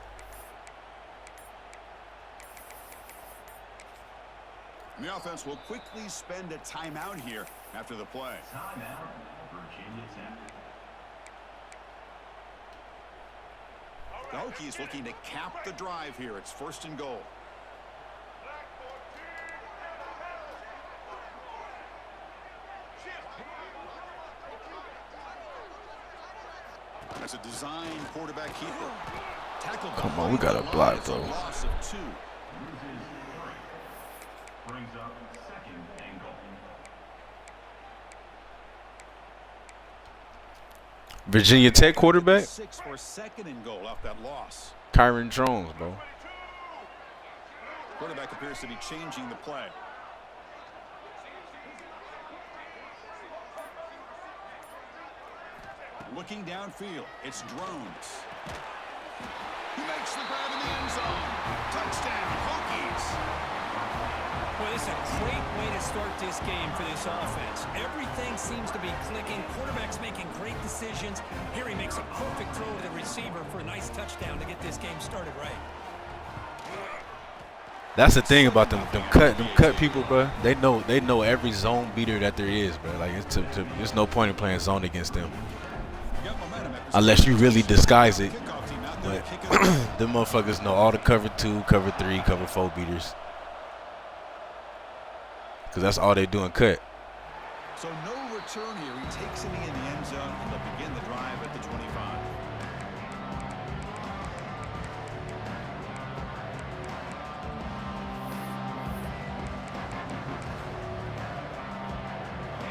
And the offense will quickly spend a timeout here after the play. Timeout, Virginia Tech. The Hokies looking to cap the drive here. It's 1st and goal. That's a design quarterback keeper. Tackled. Come on, we got a block though. Loss of 2. brings up second and goal. Virginia Tech quarterback? 6 for second and goal off that loss. Kyron Jones, bro. Quarterback appears to be changing the play. Looking downfield, it's Drones. He makes the grab in the end zone. Touchdown, Hokies. Well, this is a great way to start this game for this offense. Everything seems to be clicking. Quarterback's making great decisions. Here he makes a perfect throw to the receiver for a nice touchdown to get this game started right. That's the thing about them cut people, bro. They know every zone beater that there is, bro. Like there's no point in playing zone against them unless you really disguise it. But them motherfuckers know all the cover 2, cover 3, cover 4 beaters, because that's all they do in cut. So no return here. He takes it in the end zone, and they'll begin the drive at the 25.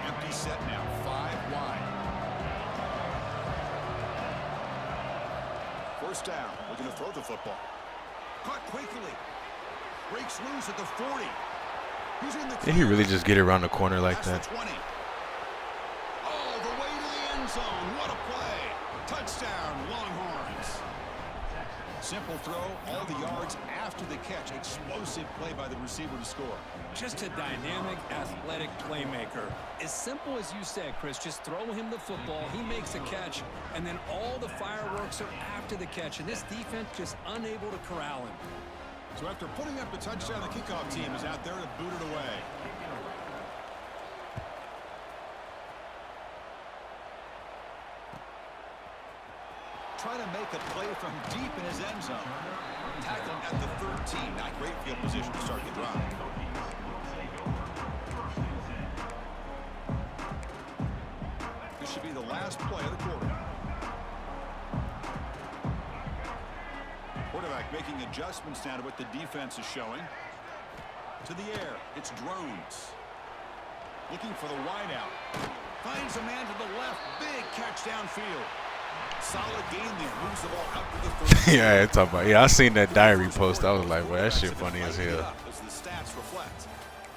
Empty set now, 5 wide. First down, we're going to throw the football. Caught quickly. Breaks loose at the 40. He's in the Did he really just get around the corner like that? 20. All the way to the end zone. What a play. Touchdown, Longhorns. Simple throw, all the yards after the catch. Explosive play by the receiver to score. Just a dynamic, athletic playmaker. As simple as you said, Chris, just throw him the football, he makes a catch, and then all the fireworks are after the catch, and this defense just unable to corral him. So after putting up the touchdown, the kickoff team is out there to boot it away. Trying to make a play from deep in his end zone. Tackling at the 13. Not great field position to start the drive. This should be the last play of the quarter. Quarterback making adjustments now to what the defense is showing. To the air, it's Drones. Looking for the wideout. Finds a man to the left. Big catch downfield. Solid game there. Moves the ball out to the 30. Yeah, I seen that diary post. I was like, well, that shit funny as hell. As the stats reflect.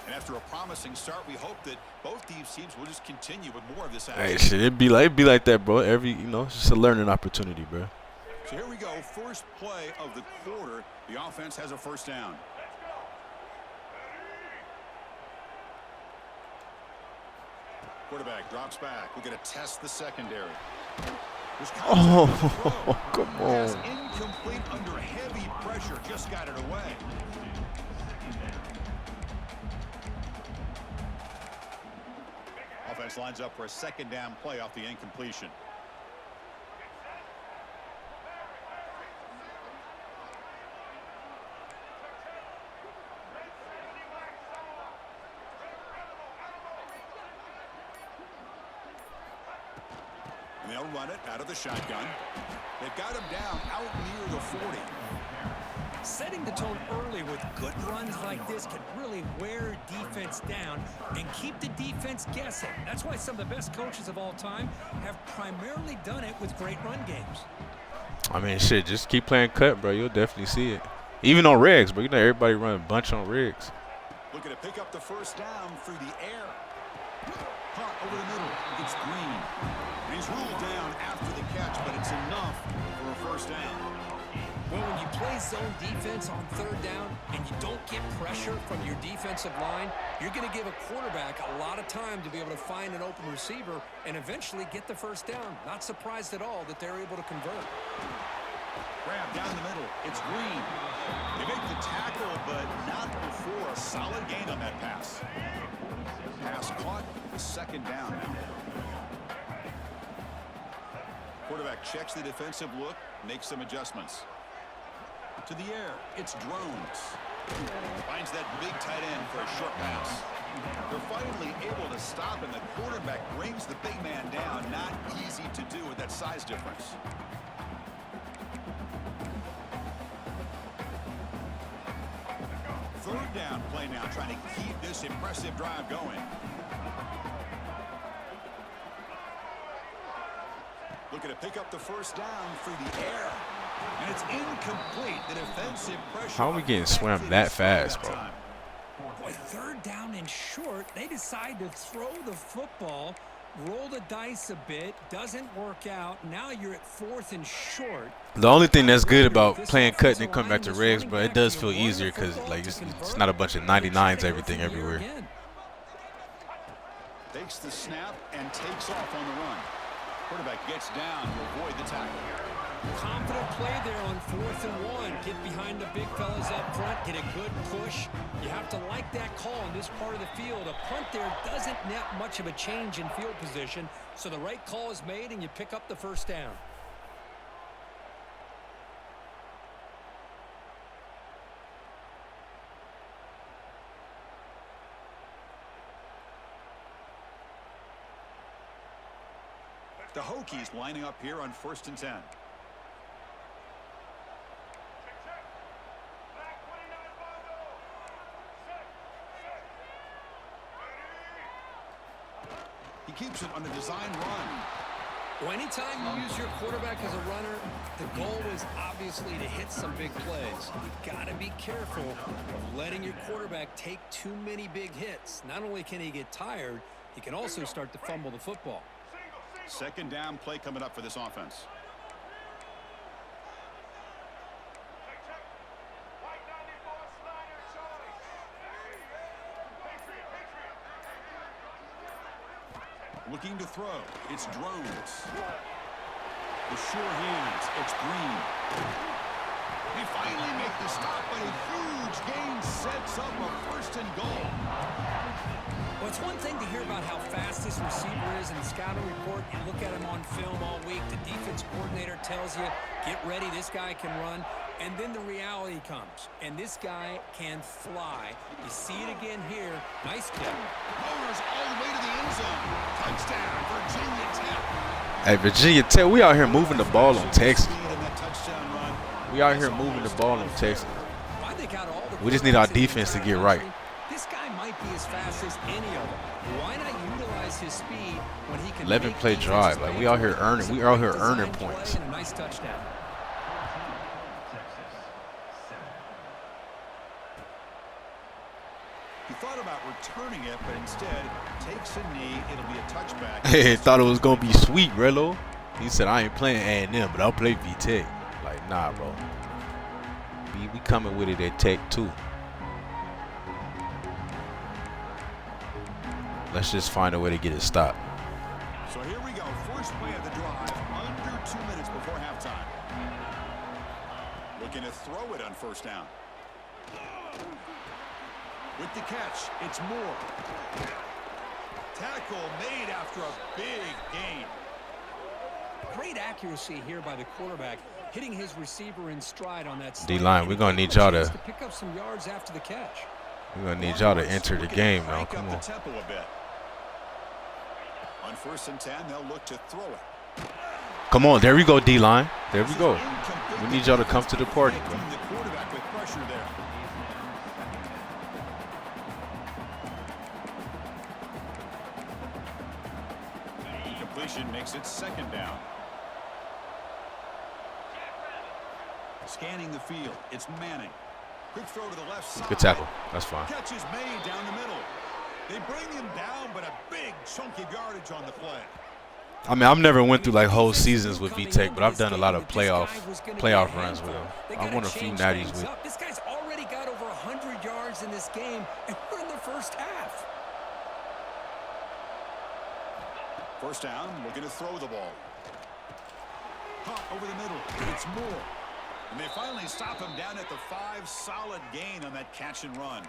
And after a promising start, we hope that both these teams will just continue with more of this action. Hey, shit, it'd be like that, bro. It's just a learning opportunity, bro. So here we go. First play of the quarter. The offense has a first down. Quarterback drops back. We're going to test the secondary. Oh, come on. Pass incomplete under heavy pressure. Just got it away. Offense lines up for a second down play off the incompletion. And they'll run it out of the shotgun. They've got him down out near the 40. Setting the tone early with good runs like this can really wear defense down and keep the defense guessing. That's why some of the best coaches of all time have primarily done it with great run games. I mean, shit, just keep playing cut, bro. You'll definitely see it. Even on rigs, bro. You know everybody run a bunch on rigs. Looking to pick up the first down through the air. Caught over the middle. It's Green. And he's ruled down after the catch, but it's enough for a first down. Well, when you play zone defense on third down and you don't get pressure from your defensive line, you're going to give a quarterback a lot of time to be able to find an open receiver and eventually get the first down. Not surprised at all that they're able to convert. Grab down the middle. It's Green. They make the tackle, but not before a solid gain on that pass. Pass caught. Second down now. Quarterback checks the defensive look, makes some adjustments. To the air, it's Drones. Finds that big tight end for a short pass. They're finally able to stop, and the quarterback brings the big man down. Not easy to do with that size difference. Third third down play now, trying to keep this impressive drive going. Looking to pick up the first down through the air. And it's incomplete. The defensive pressure. How are we getting swammed that fast, bro? Boy, third down and short. They decide to throw the football, roll the dice a bit. Doesn't work out. Now you're at 4th and short. The only thing that's good about playing cut and then come back to regs, bro, it does feel easier because like it's not a bunch of 99s everything everywhere. Takes the snap and takes off on the run. Quarterback gets down to avoid the tackle. Confident play there on 4th and 1. Get behind the big fellas up front. Get a good push. You have to like that call in this part of the field. A punt there doesn't net much of a change in field position. So the right call is made and you pick up the first down. The Hokies lining up here on 1st and 10. He keeps it on the design run. Well, anytime you use your quarterback as a runner, the goal is obviously to hit some big plays. You've got to be careful of letting your quarterback take too many big hits. Not only can he get tired, he can also start to fumble the football. Second down play coming up for this offense. Looking to throw. It's Drones. The sure hands. It's Green. They finally make the stop, but a huge gain sets up a 1st and goal. Well, it's one thing to hear about how fast this receiver is in the scouting report. You look at him on film all week. The defense coordinator tells you, get ready, this guy can run. And then the reality comes, and this guy can fly. You see it again here. Nice kick. Motors all the way to the end zone. Touchdown, Virginia Tech. Hey, Virginia Tech, we out here moving the ball on Texas. We out here moving the ball on Texas. We just need our defense to get right. This guy might be as fast as any of them. Why not utilize his speed when he can 11-play drive. Like we out here earning. We out here earning points. A nice touchdown. He thought about returning it, but instead takes a knee. It'll be a touchback. Hey, thought it was gonna be sweet, Rello. He said, I ain't playing A&M, but I'll play V-Tech. Like, nah, bro. We coming with it at Tech too. Let's just find a way to get it stopped. So here we go. First play of the drive. Under 2 minutes before halftime. Looking to throw it on 1st down. With the catch, it's Moore. Tackle made after a big gain. Great accuracy here by the quarterback, hitting his receiver in stride on that. D-line, we're gonna need y'all to pick up some yards after the catch. We're gonna need y'all to enter the game now. Come on. Tempo a bit. On 1st and 10, they'll look to throw it. Come on, there we go, D-line. There we go. We need y'all to come to the party, bro. The quarterback with pressure there. Completion makes it 2nd down. Scanning the field, it's Manning. Quick throw to the left side. Good tackle. That's fine. Catch is made down the middle. They bring him down, but a big chunk of yardage on the play. I mean, I've never went through like whole seasons with V-Tech, but I've done a lot of playoff runs with him. I won a few natties with. This guy's already got over 100 yards in this game, and we're in the first half. 1st down, looking to throw the ball. Hot over the middle. It's Moore. And they finally stop him down at the 5. Solid gain on that catch and run.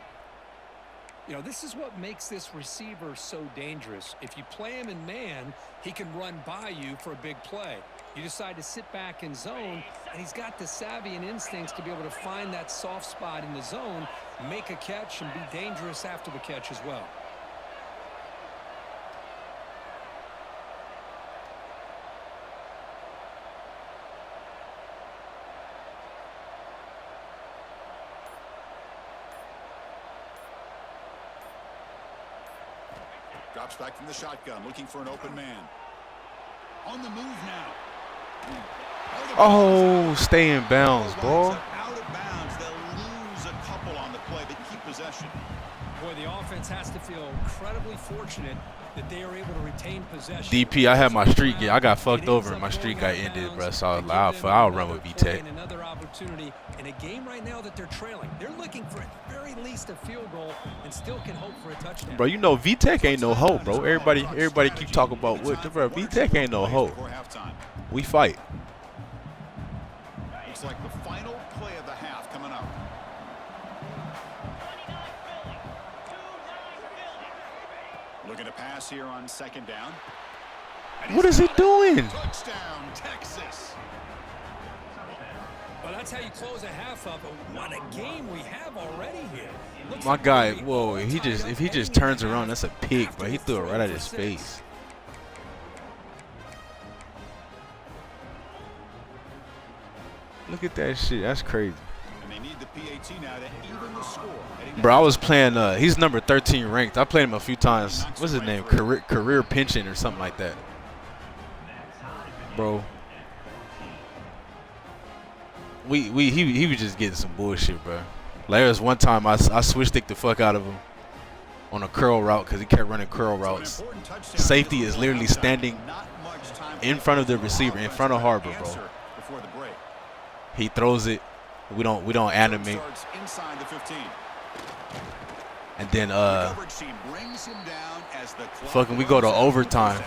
You know, this is what makes this receiver so dangerous. If you play him in man, he can run by you for a big play. You decide to sit back in zone, and he's got the savvy and instincts to be able to find that soft spot in the zone, make a catch, and be dangerous after the catch as well. Drops back from the shotgun, looking for an open man. On the move now. Oh, stay in bounds, ball. Out of bounds. They'll lose a couple on the play, but keep possession. Boy, the offense has to feel incredibly fortunate that they are able to retain possession. DP, I had my streak. I got fucked over and my streak got ended, bro. So I was like, I'll run with VTech. Another opportunity in a game right now that they're trailing. They're looking for at very least a field goal and still can hope for a touchdown. Bro, you know VTech ain't no hope, bro. Everybody keep talking about what, bro. VTech ain't no hope. We fight. It's like the final play of the half coming up. Looking to pass here on second down. What is he doing? Touchdown, Texas. Well, that's how you close a half up. What a game we have already here. My guy, whoa, if he just turns around, that's a pick, but he threw it right at his face. Look at that shit. That's crazy. And they need the PAT now to even the score. Bro, I was playing, he's number 13 ranked. I played him a few times. What's his name? Career pension or something like that. Bro. He was just getting some bullshit, bro. Like, there was one time I switch stick the fuck out of him on a curl route because he kept running curl routes. Safety is literally standing in front of the receiver, in front of Harbor, bro. He throws it. We don't animate. And then fucking we go to overtime.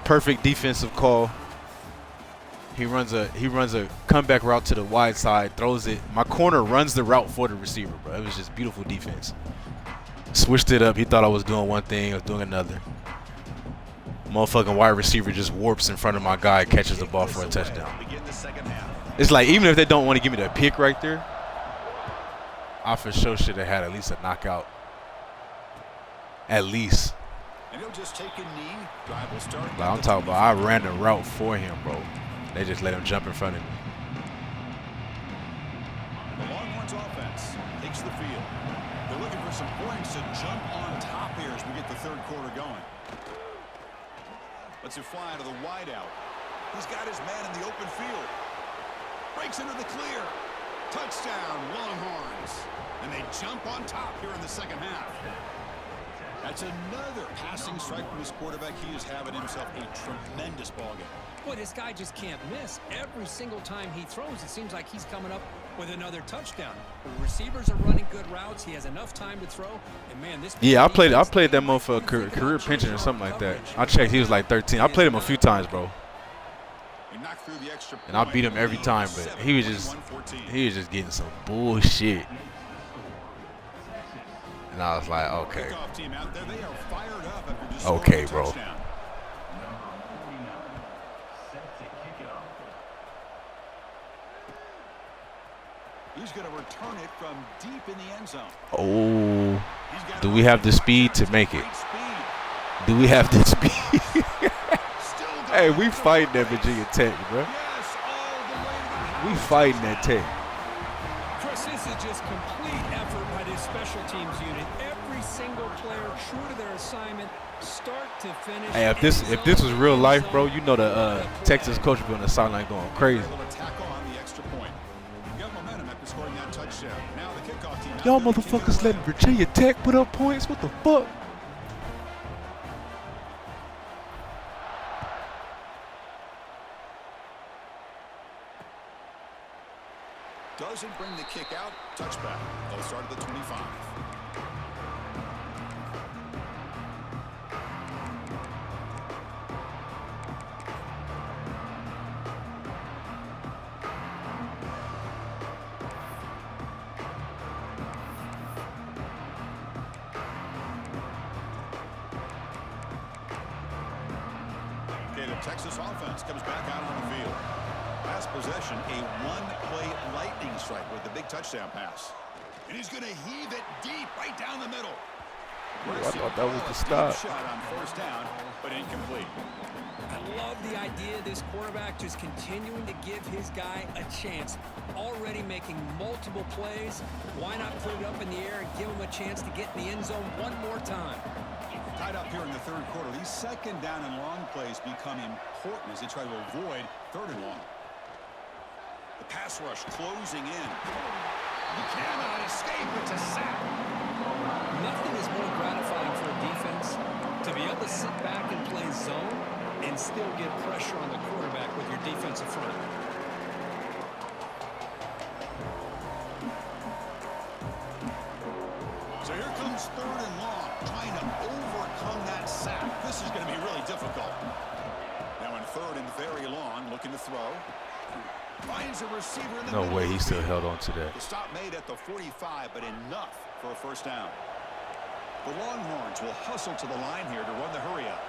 Perfect defensive call. He runs a comeback route to the wide side, throws it. My corner runs the route for the receiver, bro. It was just beautiful defense. Switched it up. He thought I was doing one thing, I was doing another. Motherfucking wide receiver just warps in front of my guy, catches the ball for a touchdown. It's like, even if they don't want to give me the pick right there, I for sure should have had at least a knockout. At least. Like, I'm talking about, I ran the route for him, bro. They just let him jump in front of me. The Longhorns offense takes the field. They're looking for some points to jump on top here as we get the third quarter going. Lets it fly to the wideout. He's got his man in the open field. Breaks into the clear. Touchdown, Longhorns. And they jump on top here in the second half. That's another passing strike from his quarterback. He is having himself a tremendous ballgame. Boy, this guy just can't miss. Every single time he throws, it seems like he's coming up with another touchdown. The receivers are running good routes. He has enough time to throw. And man, this I played that motherfucker career pension or something like that. I checked, he was like 13. I played him a few times, bro. And I beat him every time, but he was just getting some bullshit. And I was like, okay. Okay, bro. He's going to return it from deep in the end zone. Oh, do we have the speed to make it? Do we have the speed? Hey, we fighting that Virginia Tech, bro. We fighting that Tech. Chris, this is just complete effort by this special teams unit. Every single player true to their assignment, start to finish. Hey, if this was real life, bro, you know the Texas coach would be on the sideline going crazy. Y'all motherfuckers letting Virginia Tech put up points? What the fuck? Doesn't bring the kick out. Touchback. They'll start at the 25. Okay, the Texas offense comes back out on the field. Last possession, a one-play lightning strike with the big touchdown pass. And he's going to heave it deep right down the middle. I thought that was the stop. Shot on first down, but incomplete. I love the idea of this quarterback just continuing to give his guy a chance. Already making multiple plays. Why not put it up in the air and give him a chance to get in the end zone one more time? Tied up here in the third quarter. These second down and long plays become important as they try to avoid third and long. The pass rush closing in. He cannot escape. It's a sack. Nothing is more gratifying for a defense to be able to sit back and play zone and still get pressure on the quarterback with your defensive front. So here comes third and long, trying to overcome that sack. This is going to be really difficult. Now in third and very long, looking to throw. Finds a receiver in the No middle way of he the still field. held on to that. The stop made at the 45, but enough for a first down. The Longhorns will hustle to the line here to run the hurry up.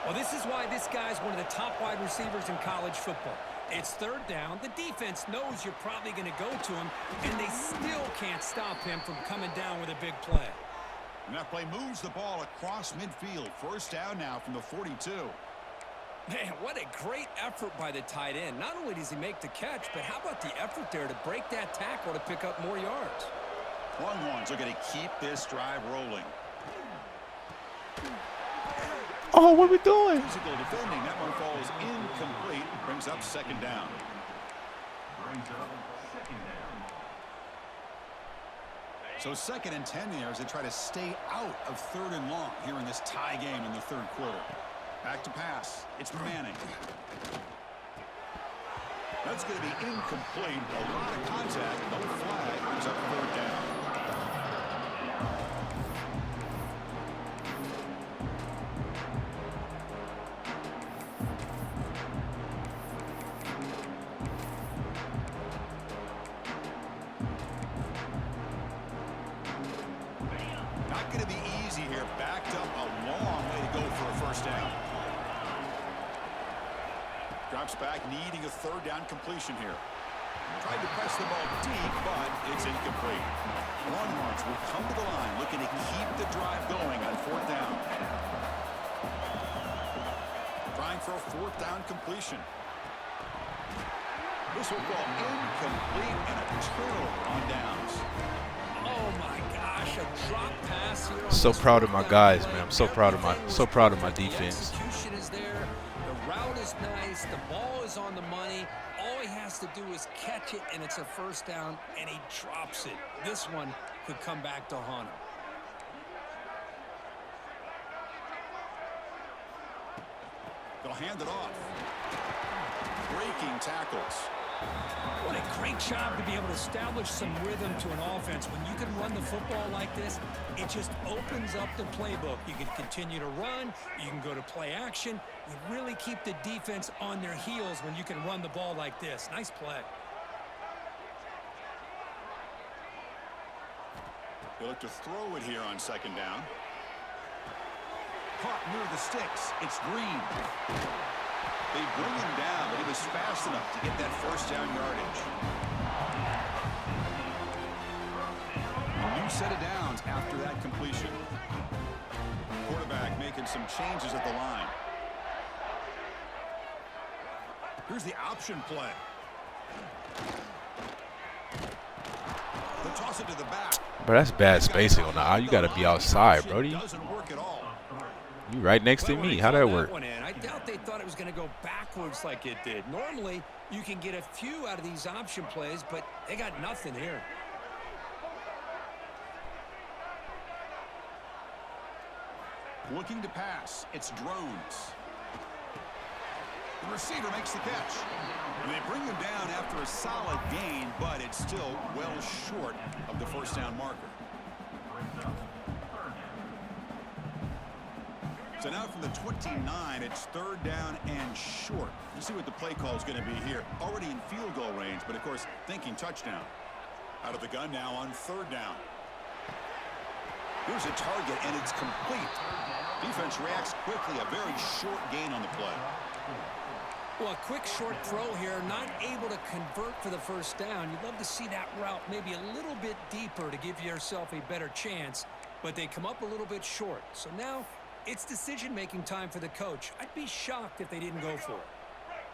Well, this is why this guy's one of the top wide receivers in college football. It's third down. The defense knows you're probably going to go to him, and they still can't stop him from coming down with a big play. And that play moves the ball across midfield. First down now from the 42. Man, what a great effort by the tight end. Not only does he make the catch, but how about the effort there to break that tackle to pick up more yards? Longhorns are going to keep this drive rolling. Oh, what are we doing? Physical defending. That one falls incomplete. Brings up second down. So second and 10 here as they try to stay out of third and long here in this tie game in the third quarter. Back to pass. It's Manning. That's going to be incomplete. A lot of contact. No flag. Brings up third down. Not going to be easy here. Backed up a long way to go for a first down. Drops back, needing a third down completion here. Tried to press the ball deep, but it's incomplete. Longhorns will come to the line, looking to keep the drive going on fourth down. Trying for a fourth down completion. This will fall incomplete and a turnover on downs. Oh my gosh, a drop pass here. So proud of my guys, man. I'm so proud of my defense. The execution is there. The route is nice. The ball is on the money. All he has to do is catch it, and it's a first down, and he drops it. This one could come back to haunt him. They'll hand it off. Breaking tackles. What a great job to be able to establish some rhythm to an offense. When you can run the football like this, it just opens up the playbook. You can continue to run. You can go to play action. You really keep the defense on their heels when you can run the ball like this. Nice play. They look to throw it here on second down. Caught near the sticks. It's Green. They bring him down, but he was fast enough to get that first down yardage. A new set of downs after that completion. Quarterback making some changes at the line. Here's the option play. They toss it to the back. Bro, that's bad spacing on the eye. You got to be outside, Brody. Doesn't work at all. You right next to me. How'd that work? I doubt they thought it was going to go backwards like it did. Normally, you can get a few out of these option plays, but they got nothing here. Looking to pass. It's Drones. The receiver makes the catch. And they bring him down after a solid gain, but it's still well short of the first down marker. So now from the 29, it's third down and short. Let's see what the play call is going to be here. Already in field goal range, but of course thinking touchdown. Out of the gun now on third down. Here's a target, and it's complete. Defense reacts quickly. A very short gain on the play. Well, a quick short throw here, not able to convert for the first down. You'd love to see that route maybe a little bit deeper to give yourself a better chance, but they come up a little bit short. So now it's decision-making time for the coach. I'd be shocked if they didn't go for it.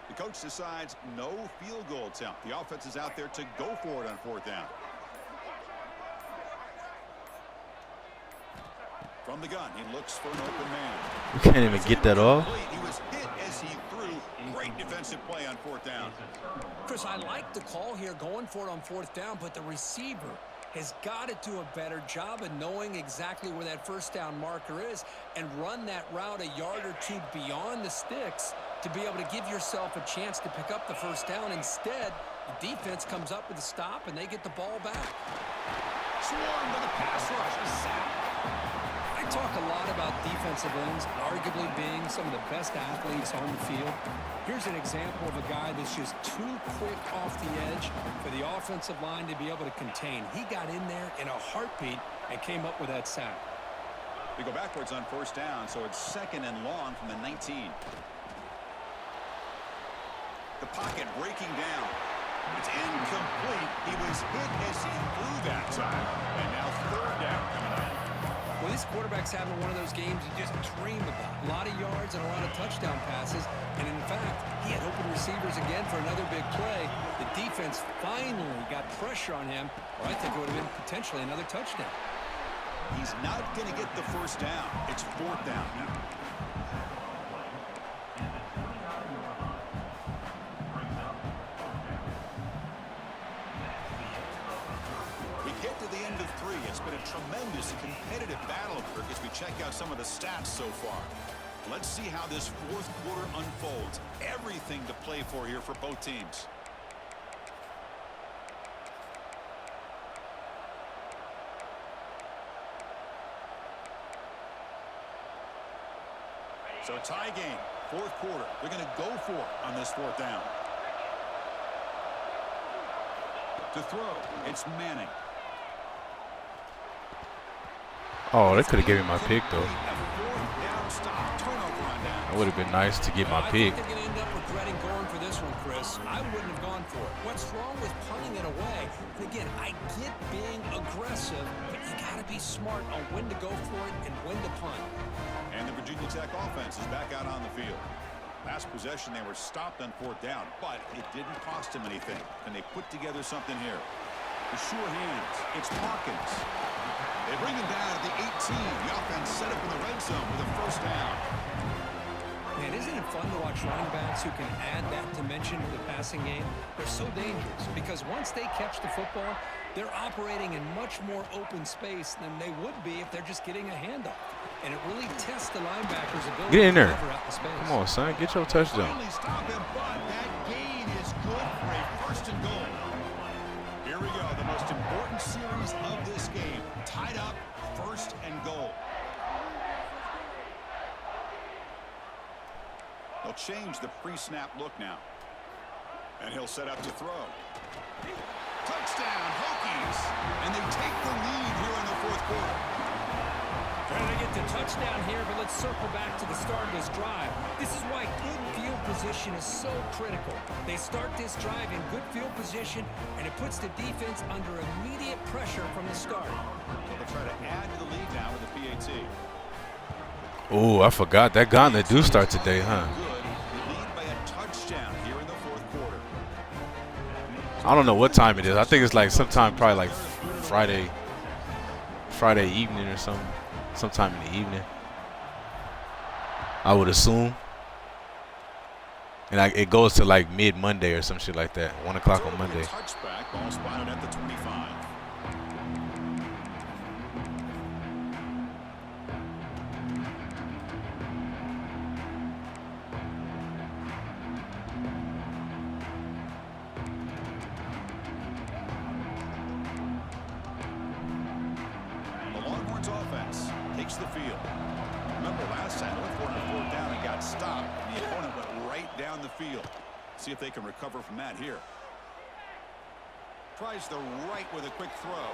The coach decides no field goal attempt. The offense is out there to go for it on fourth down. From the gun, he looks for an open man. You can't even get that off. He was hit as he threw. Great defensive play on 4th down. Chris, I like the call here going for it on 4th down, but the receiver has got to do a better job of knowing exactly where that 1st down marker is and run that route a yard or two beyond the sticks to be able to give yourself a chance to pick up the 1st down. Instead, the defense comes up with a stop and they get the ball back. Swarm to the pass rush. A sack. I talk a lot about defensive ends arguably being some of the best athletes on the field. Here's an example of a guy that's just too quick off the edge for the offensive line to be able to contain. He got in there in a heartbeat and came up with that sack. We go backwards on 1st down, so it's 2nd and long from the 19. The pocket breaking down. It's incomplete. He was hit as he threw that time. And now 3rd down coming up. Well, this quarterback's having one of those games you just dream about. A lot of yards and a lot of touchdown passes. And in fact, he had open receivers again for another big play. The defense finally got pressure on him, or I think it would have been potentially another touchdown. He's not going to get the 1st down. It's 4th down now. We get to the end of 3. It's been a tremendous competitive battle as we check out some of the stats so far. Let's see how this 4th quarter unfolds. Everything to play for here for both teams. So a tie game, 4th quarter. They're going to go for it on this 4th down. To throw, it's Manning. Oh, they could have given me my pick, though. A 4th down stop. Turnover on down. That would have been nice to get my pick. I think they're going to end up regretting going for this one, Chris. I wouldn't have gone for it. What's wrong with punting it away? And again, I get being aggressive, but you got to be smart on when to go for it and when to punt. And the Virginia Tech offense is back out on the field. Last possession, they were stopped on 4th down, but it didn't cost them anything. And they put together something here. The sure hands. It's Hawkins. They bring him down at the 18. The offense set up in the red zone with a 1st down. Man, isn't it fun to watch running backs who can add that dimension to the passing game? They're so dangerous because once they catch the football, they're operating in much more open space than they would be if they're just getting a handoff. And it really tests the linebacker's ability Get in there. to cover out the space. Come on, son. Get your touchdown. Finally stop him, but that gain is good for a 1st and goal. Here we go, the most important series of this game. Tied up, 1st and goal. They'll change the pre-snap look now. And he'll set up to throw. Touchdown, Hokies! And they take the lead here in the 4th quarter. Trying to get the touchdown here, but let's circle back to the start of this drive. This is why good field position is so critical. They start this drive in good field position, and it puts the defense under immediate pressure from the start. They'll try to add to the lead now with the PAT. Oh, I forgot. That gauntlet do start today, huh? Good. Lead by a touchdown here in the 4th quarter. I don't know what time it is. I think it's like sometime probably like Friday evening or something. Sometime in the evening, I would assume. And it goes to like mid-Monday or some shit like that. 1 o'clock on Monday. Touchback, ball spotted at the 25. The Longhorns offense takes the field. Remember last time, they went for it on 4th down and got stopped. The opponent went right down the field. See if they can recover from that here. Tries the right with a quick throw.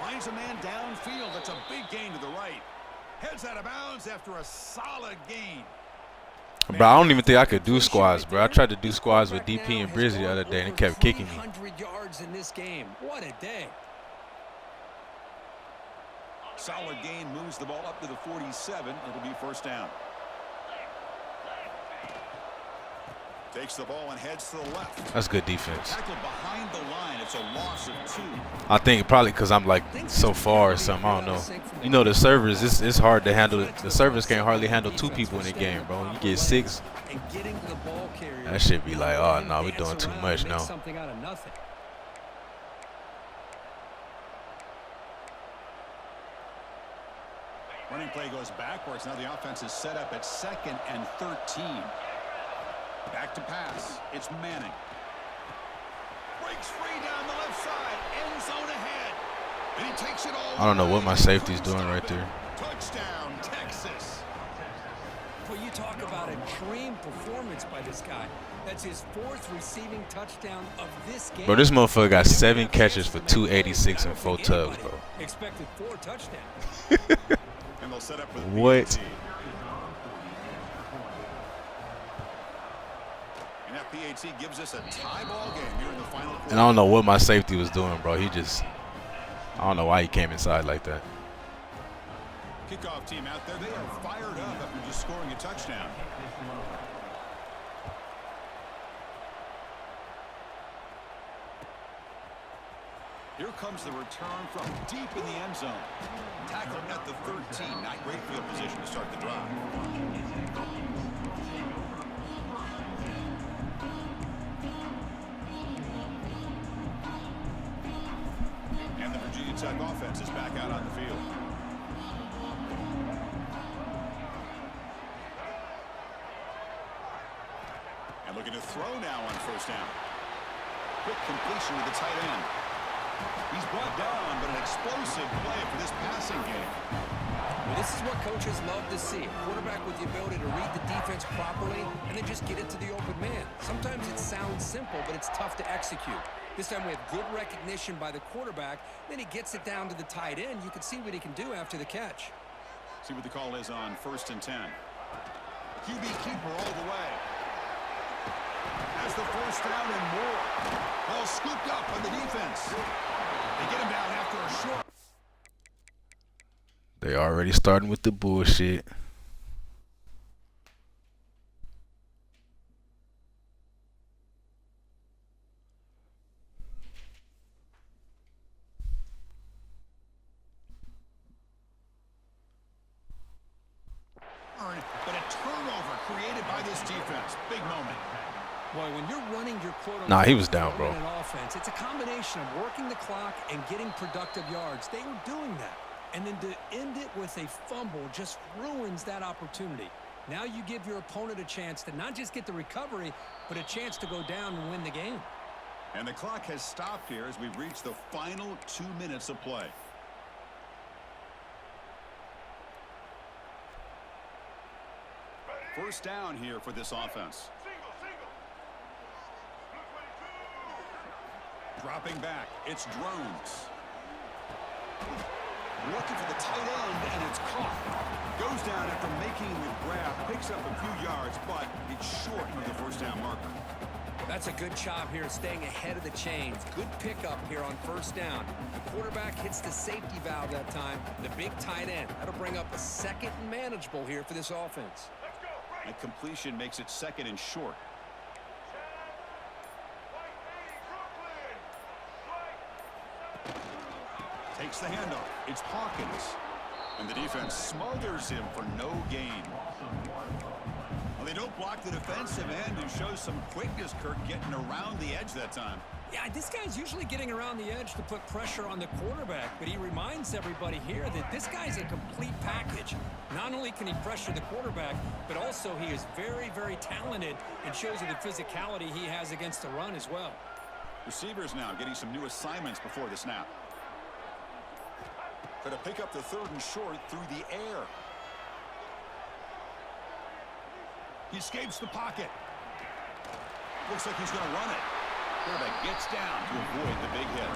Finds a man downfield. That's a big gain to the right. Heads out of bounds after a solid gain. Bro, I don't even think I could do squats, bro. I tried to do squats with DP and Brizzy the other day, and it kept kicking me. 100 yards in this game. What a day. Solid gain moves the ball up to the 47. It'll be 1st down. Takes the ball and heads to the left. That's good defense. Tackled behind the line. It's a loss loss of 2. I think probably because I'm like so far or something. I don't know. You know, the servers, it's hard to handle. The servers can't hardly handle 2 people in the game, bro. You get 6. That should be like, oh no, we're doing too much now. Running play goes backwards. Now the offense is set up at 2nd and 13. Back to pass. It's Manning. Breaks free down the left side. End zone ahead. And he takes it all. I don't know what my safety's doing right there. Touchdown, Texas. Well, you talk about a dream performance by this guy. That's his 4th receiving touchdown of this game. Bro, this motherfucker got 7 catches for 286 and 4 tugs, bro. Expected 4 touchdowns. And they'll set up with what? PAT. And that PAT gives us a tie ball game here in the final quarter. And I don't know what my safety was doing, bro. He just, I don't know why he came inside like that. Kickoff team out there. They are fired up after just scoring a touchdown. Here comes the return from deep in the end zone. Tackle at the 13. Not great field position to start the drive. And the Virginia Tech offense is back out on the field. And looking to throw now on 1st down. Quick completion to the tight end. He's brought down, but an explosive play for this passing game. Well, this is what coaches love to see. A quarterback with the ability to read the defense properly and then just get it to the open man. Sometimes it sounds simple, but it's tough to execute. This time we have good recognition by the quarterback. Then he gets it down to the tight end. You can see what he can do after the catch. See what the call is on 1st and 10. QB keeper all the way. Has the 1st down and more. Ball scooped up on the defense. They get him down after a short. They already starting with the bullshit. But a turnover created by this defense. Big moment. Boy, when you're running your quote-unquote Nah, he was down, bro. offense, it's a combination of working the clock and getting productive yards. They were doing that. And then to end it with a fumble just ruins that opportunity. Now you give your opponent a chance to not just get the recovery, but a chance to go down and win the game. And the clock has stopped here as we've reached the final 2 minutes of play. First down here for this offense. Dropping back, it's Drones. Looking for the tight end, and it's caught. Goes down after making the grab, picks up a few yards, but it's short of the 1st down marker. That's a good job here, staying ahead of the chains. Good pickup here on 1st down. The quarterback hits the safety valve that time. The big tight end. That'll bring up a 2nd and manageable here for this offense. And completion makes it 2nd and short. Takes the handoff. It's Hawkins. And the defense smothers him for no gain. Well, they don't block the defensive end who shows some quickness, Kirk, getting around the edge that time. Yeah, this guy's usually getting around the edge to put pressure on the quarterback, but he reminds everybody here that this guy's a complete package. Not only can he pressure the quarterback, but also he is very, very talented and shows you the physicality he has against the run as well. Receivers now getting some new assignments before the snap. Try to pick up the 3rd and short through the air. He escapes the pocket. Looks like he's going to run it. Quarterback gets down to avoid the big hit.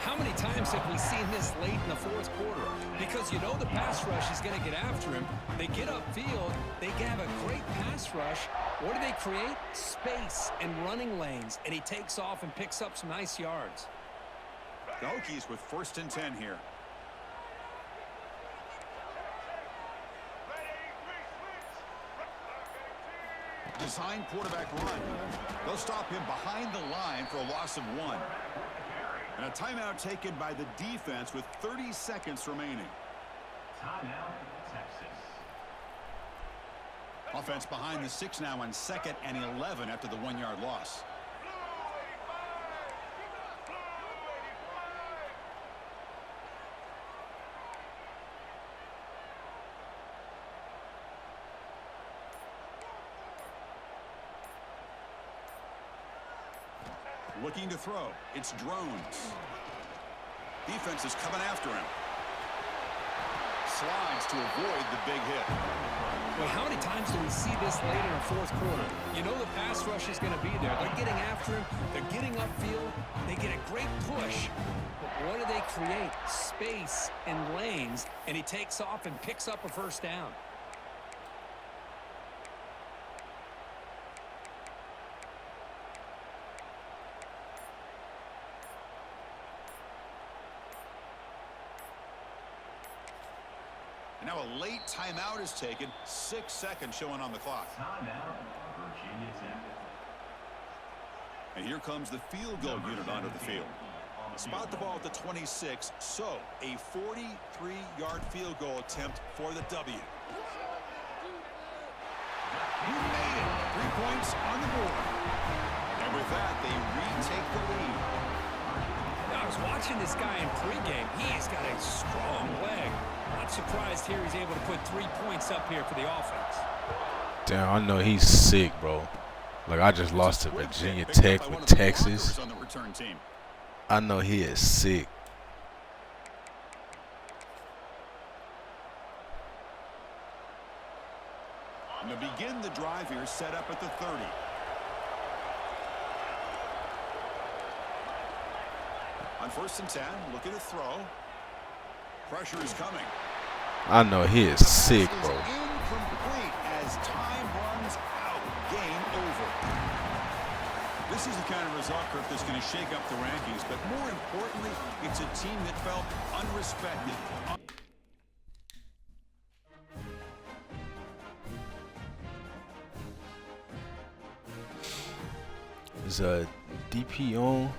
How many times have we seen this late in the 4th quarter? Because you know the pass rush is going to get after him. They get upfield. They have a great pass rush. What do they create? Space and running lanes. And he takes off and picks up some nice yards. The Hokies with 1st and 10 here. Design quarterback run. They'll stop him behind the line for a loss of 1. And a timeout taken by the defense with 30 seconds remaining. Timeout, Texas. Offense behind the 6 now on 2nd and 11 after the 1-yard loss. Looking to throw. It's drones. Defense is coming after him. Slides to avoid the big hit. Well, how many times do we see this late in the fourth quarter? You know the pass rush is going to be there. They're getting after him. They're getting upfield. They get a great push. But what do they create? Space and lanes. And he takes off and picks up a first down. Now a late timeout is taken. 6 seconds showing on the clock. Timeout, Virginia Tech. And here comes the field goal unit onto the field. Spot the ball at the 26. So a 43-yard field goal attempt for the W. You made it. 3 points on the board. And with that, they retake the lead. Now, I was watching this guy in pregame. He's got a strong leg. Not surprised here he's able to put 3 points up here for the offense. Damn, I know he's sick, bro. Like, I just lost to Virginia Tech with Texas. I know he is sick. And to begin the drive here, set up at the 30. On 1st and 10, looking to throw. Pressure is coming. I know he is sick, bro. Incomplete as time runs out. Game over. This is the kind of result, Kirk, that's going to shake up the rankings. But more importantly, it's a team that felt unrespected. Is DP on?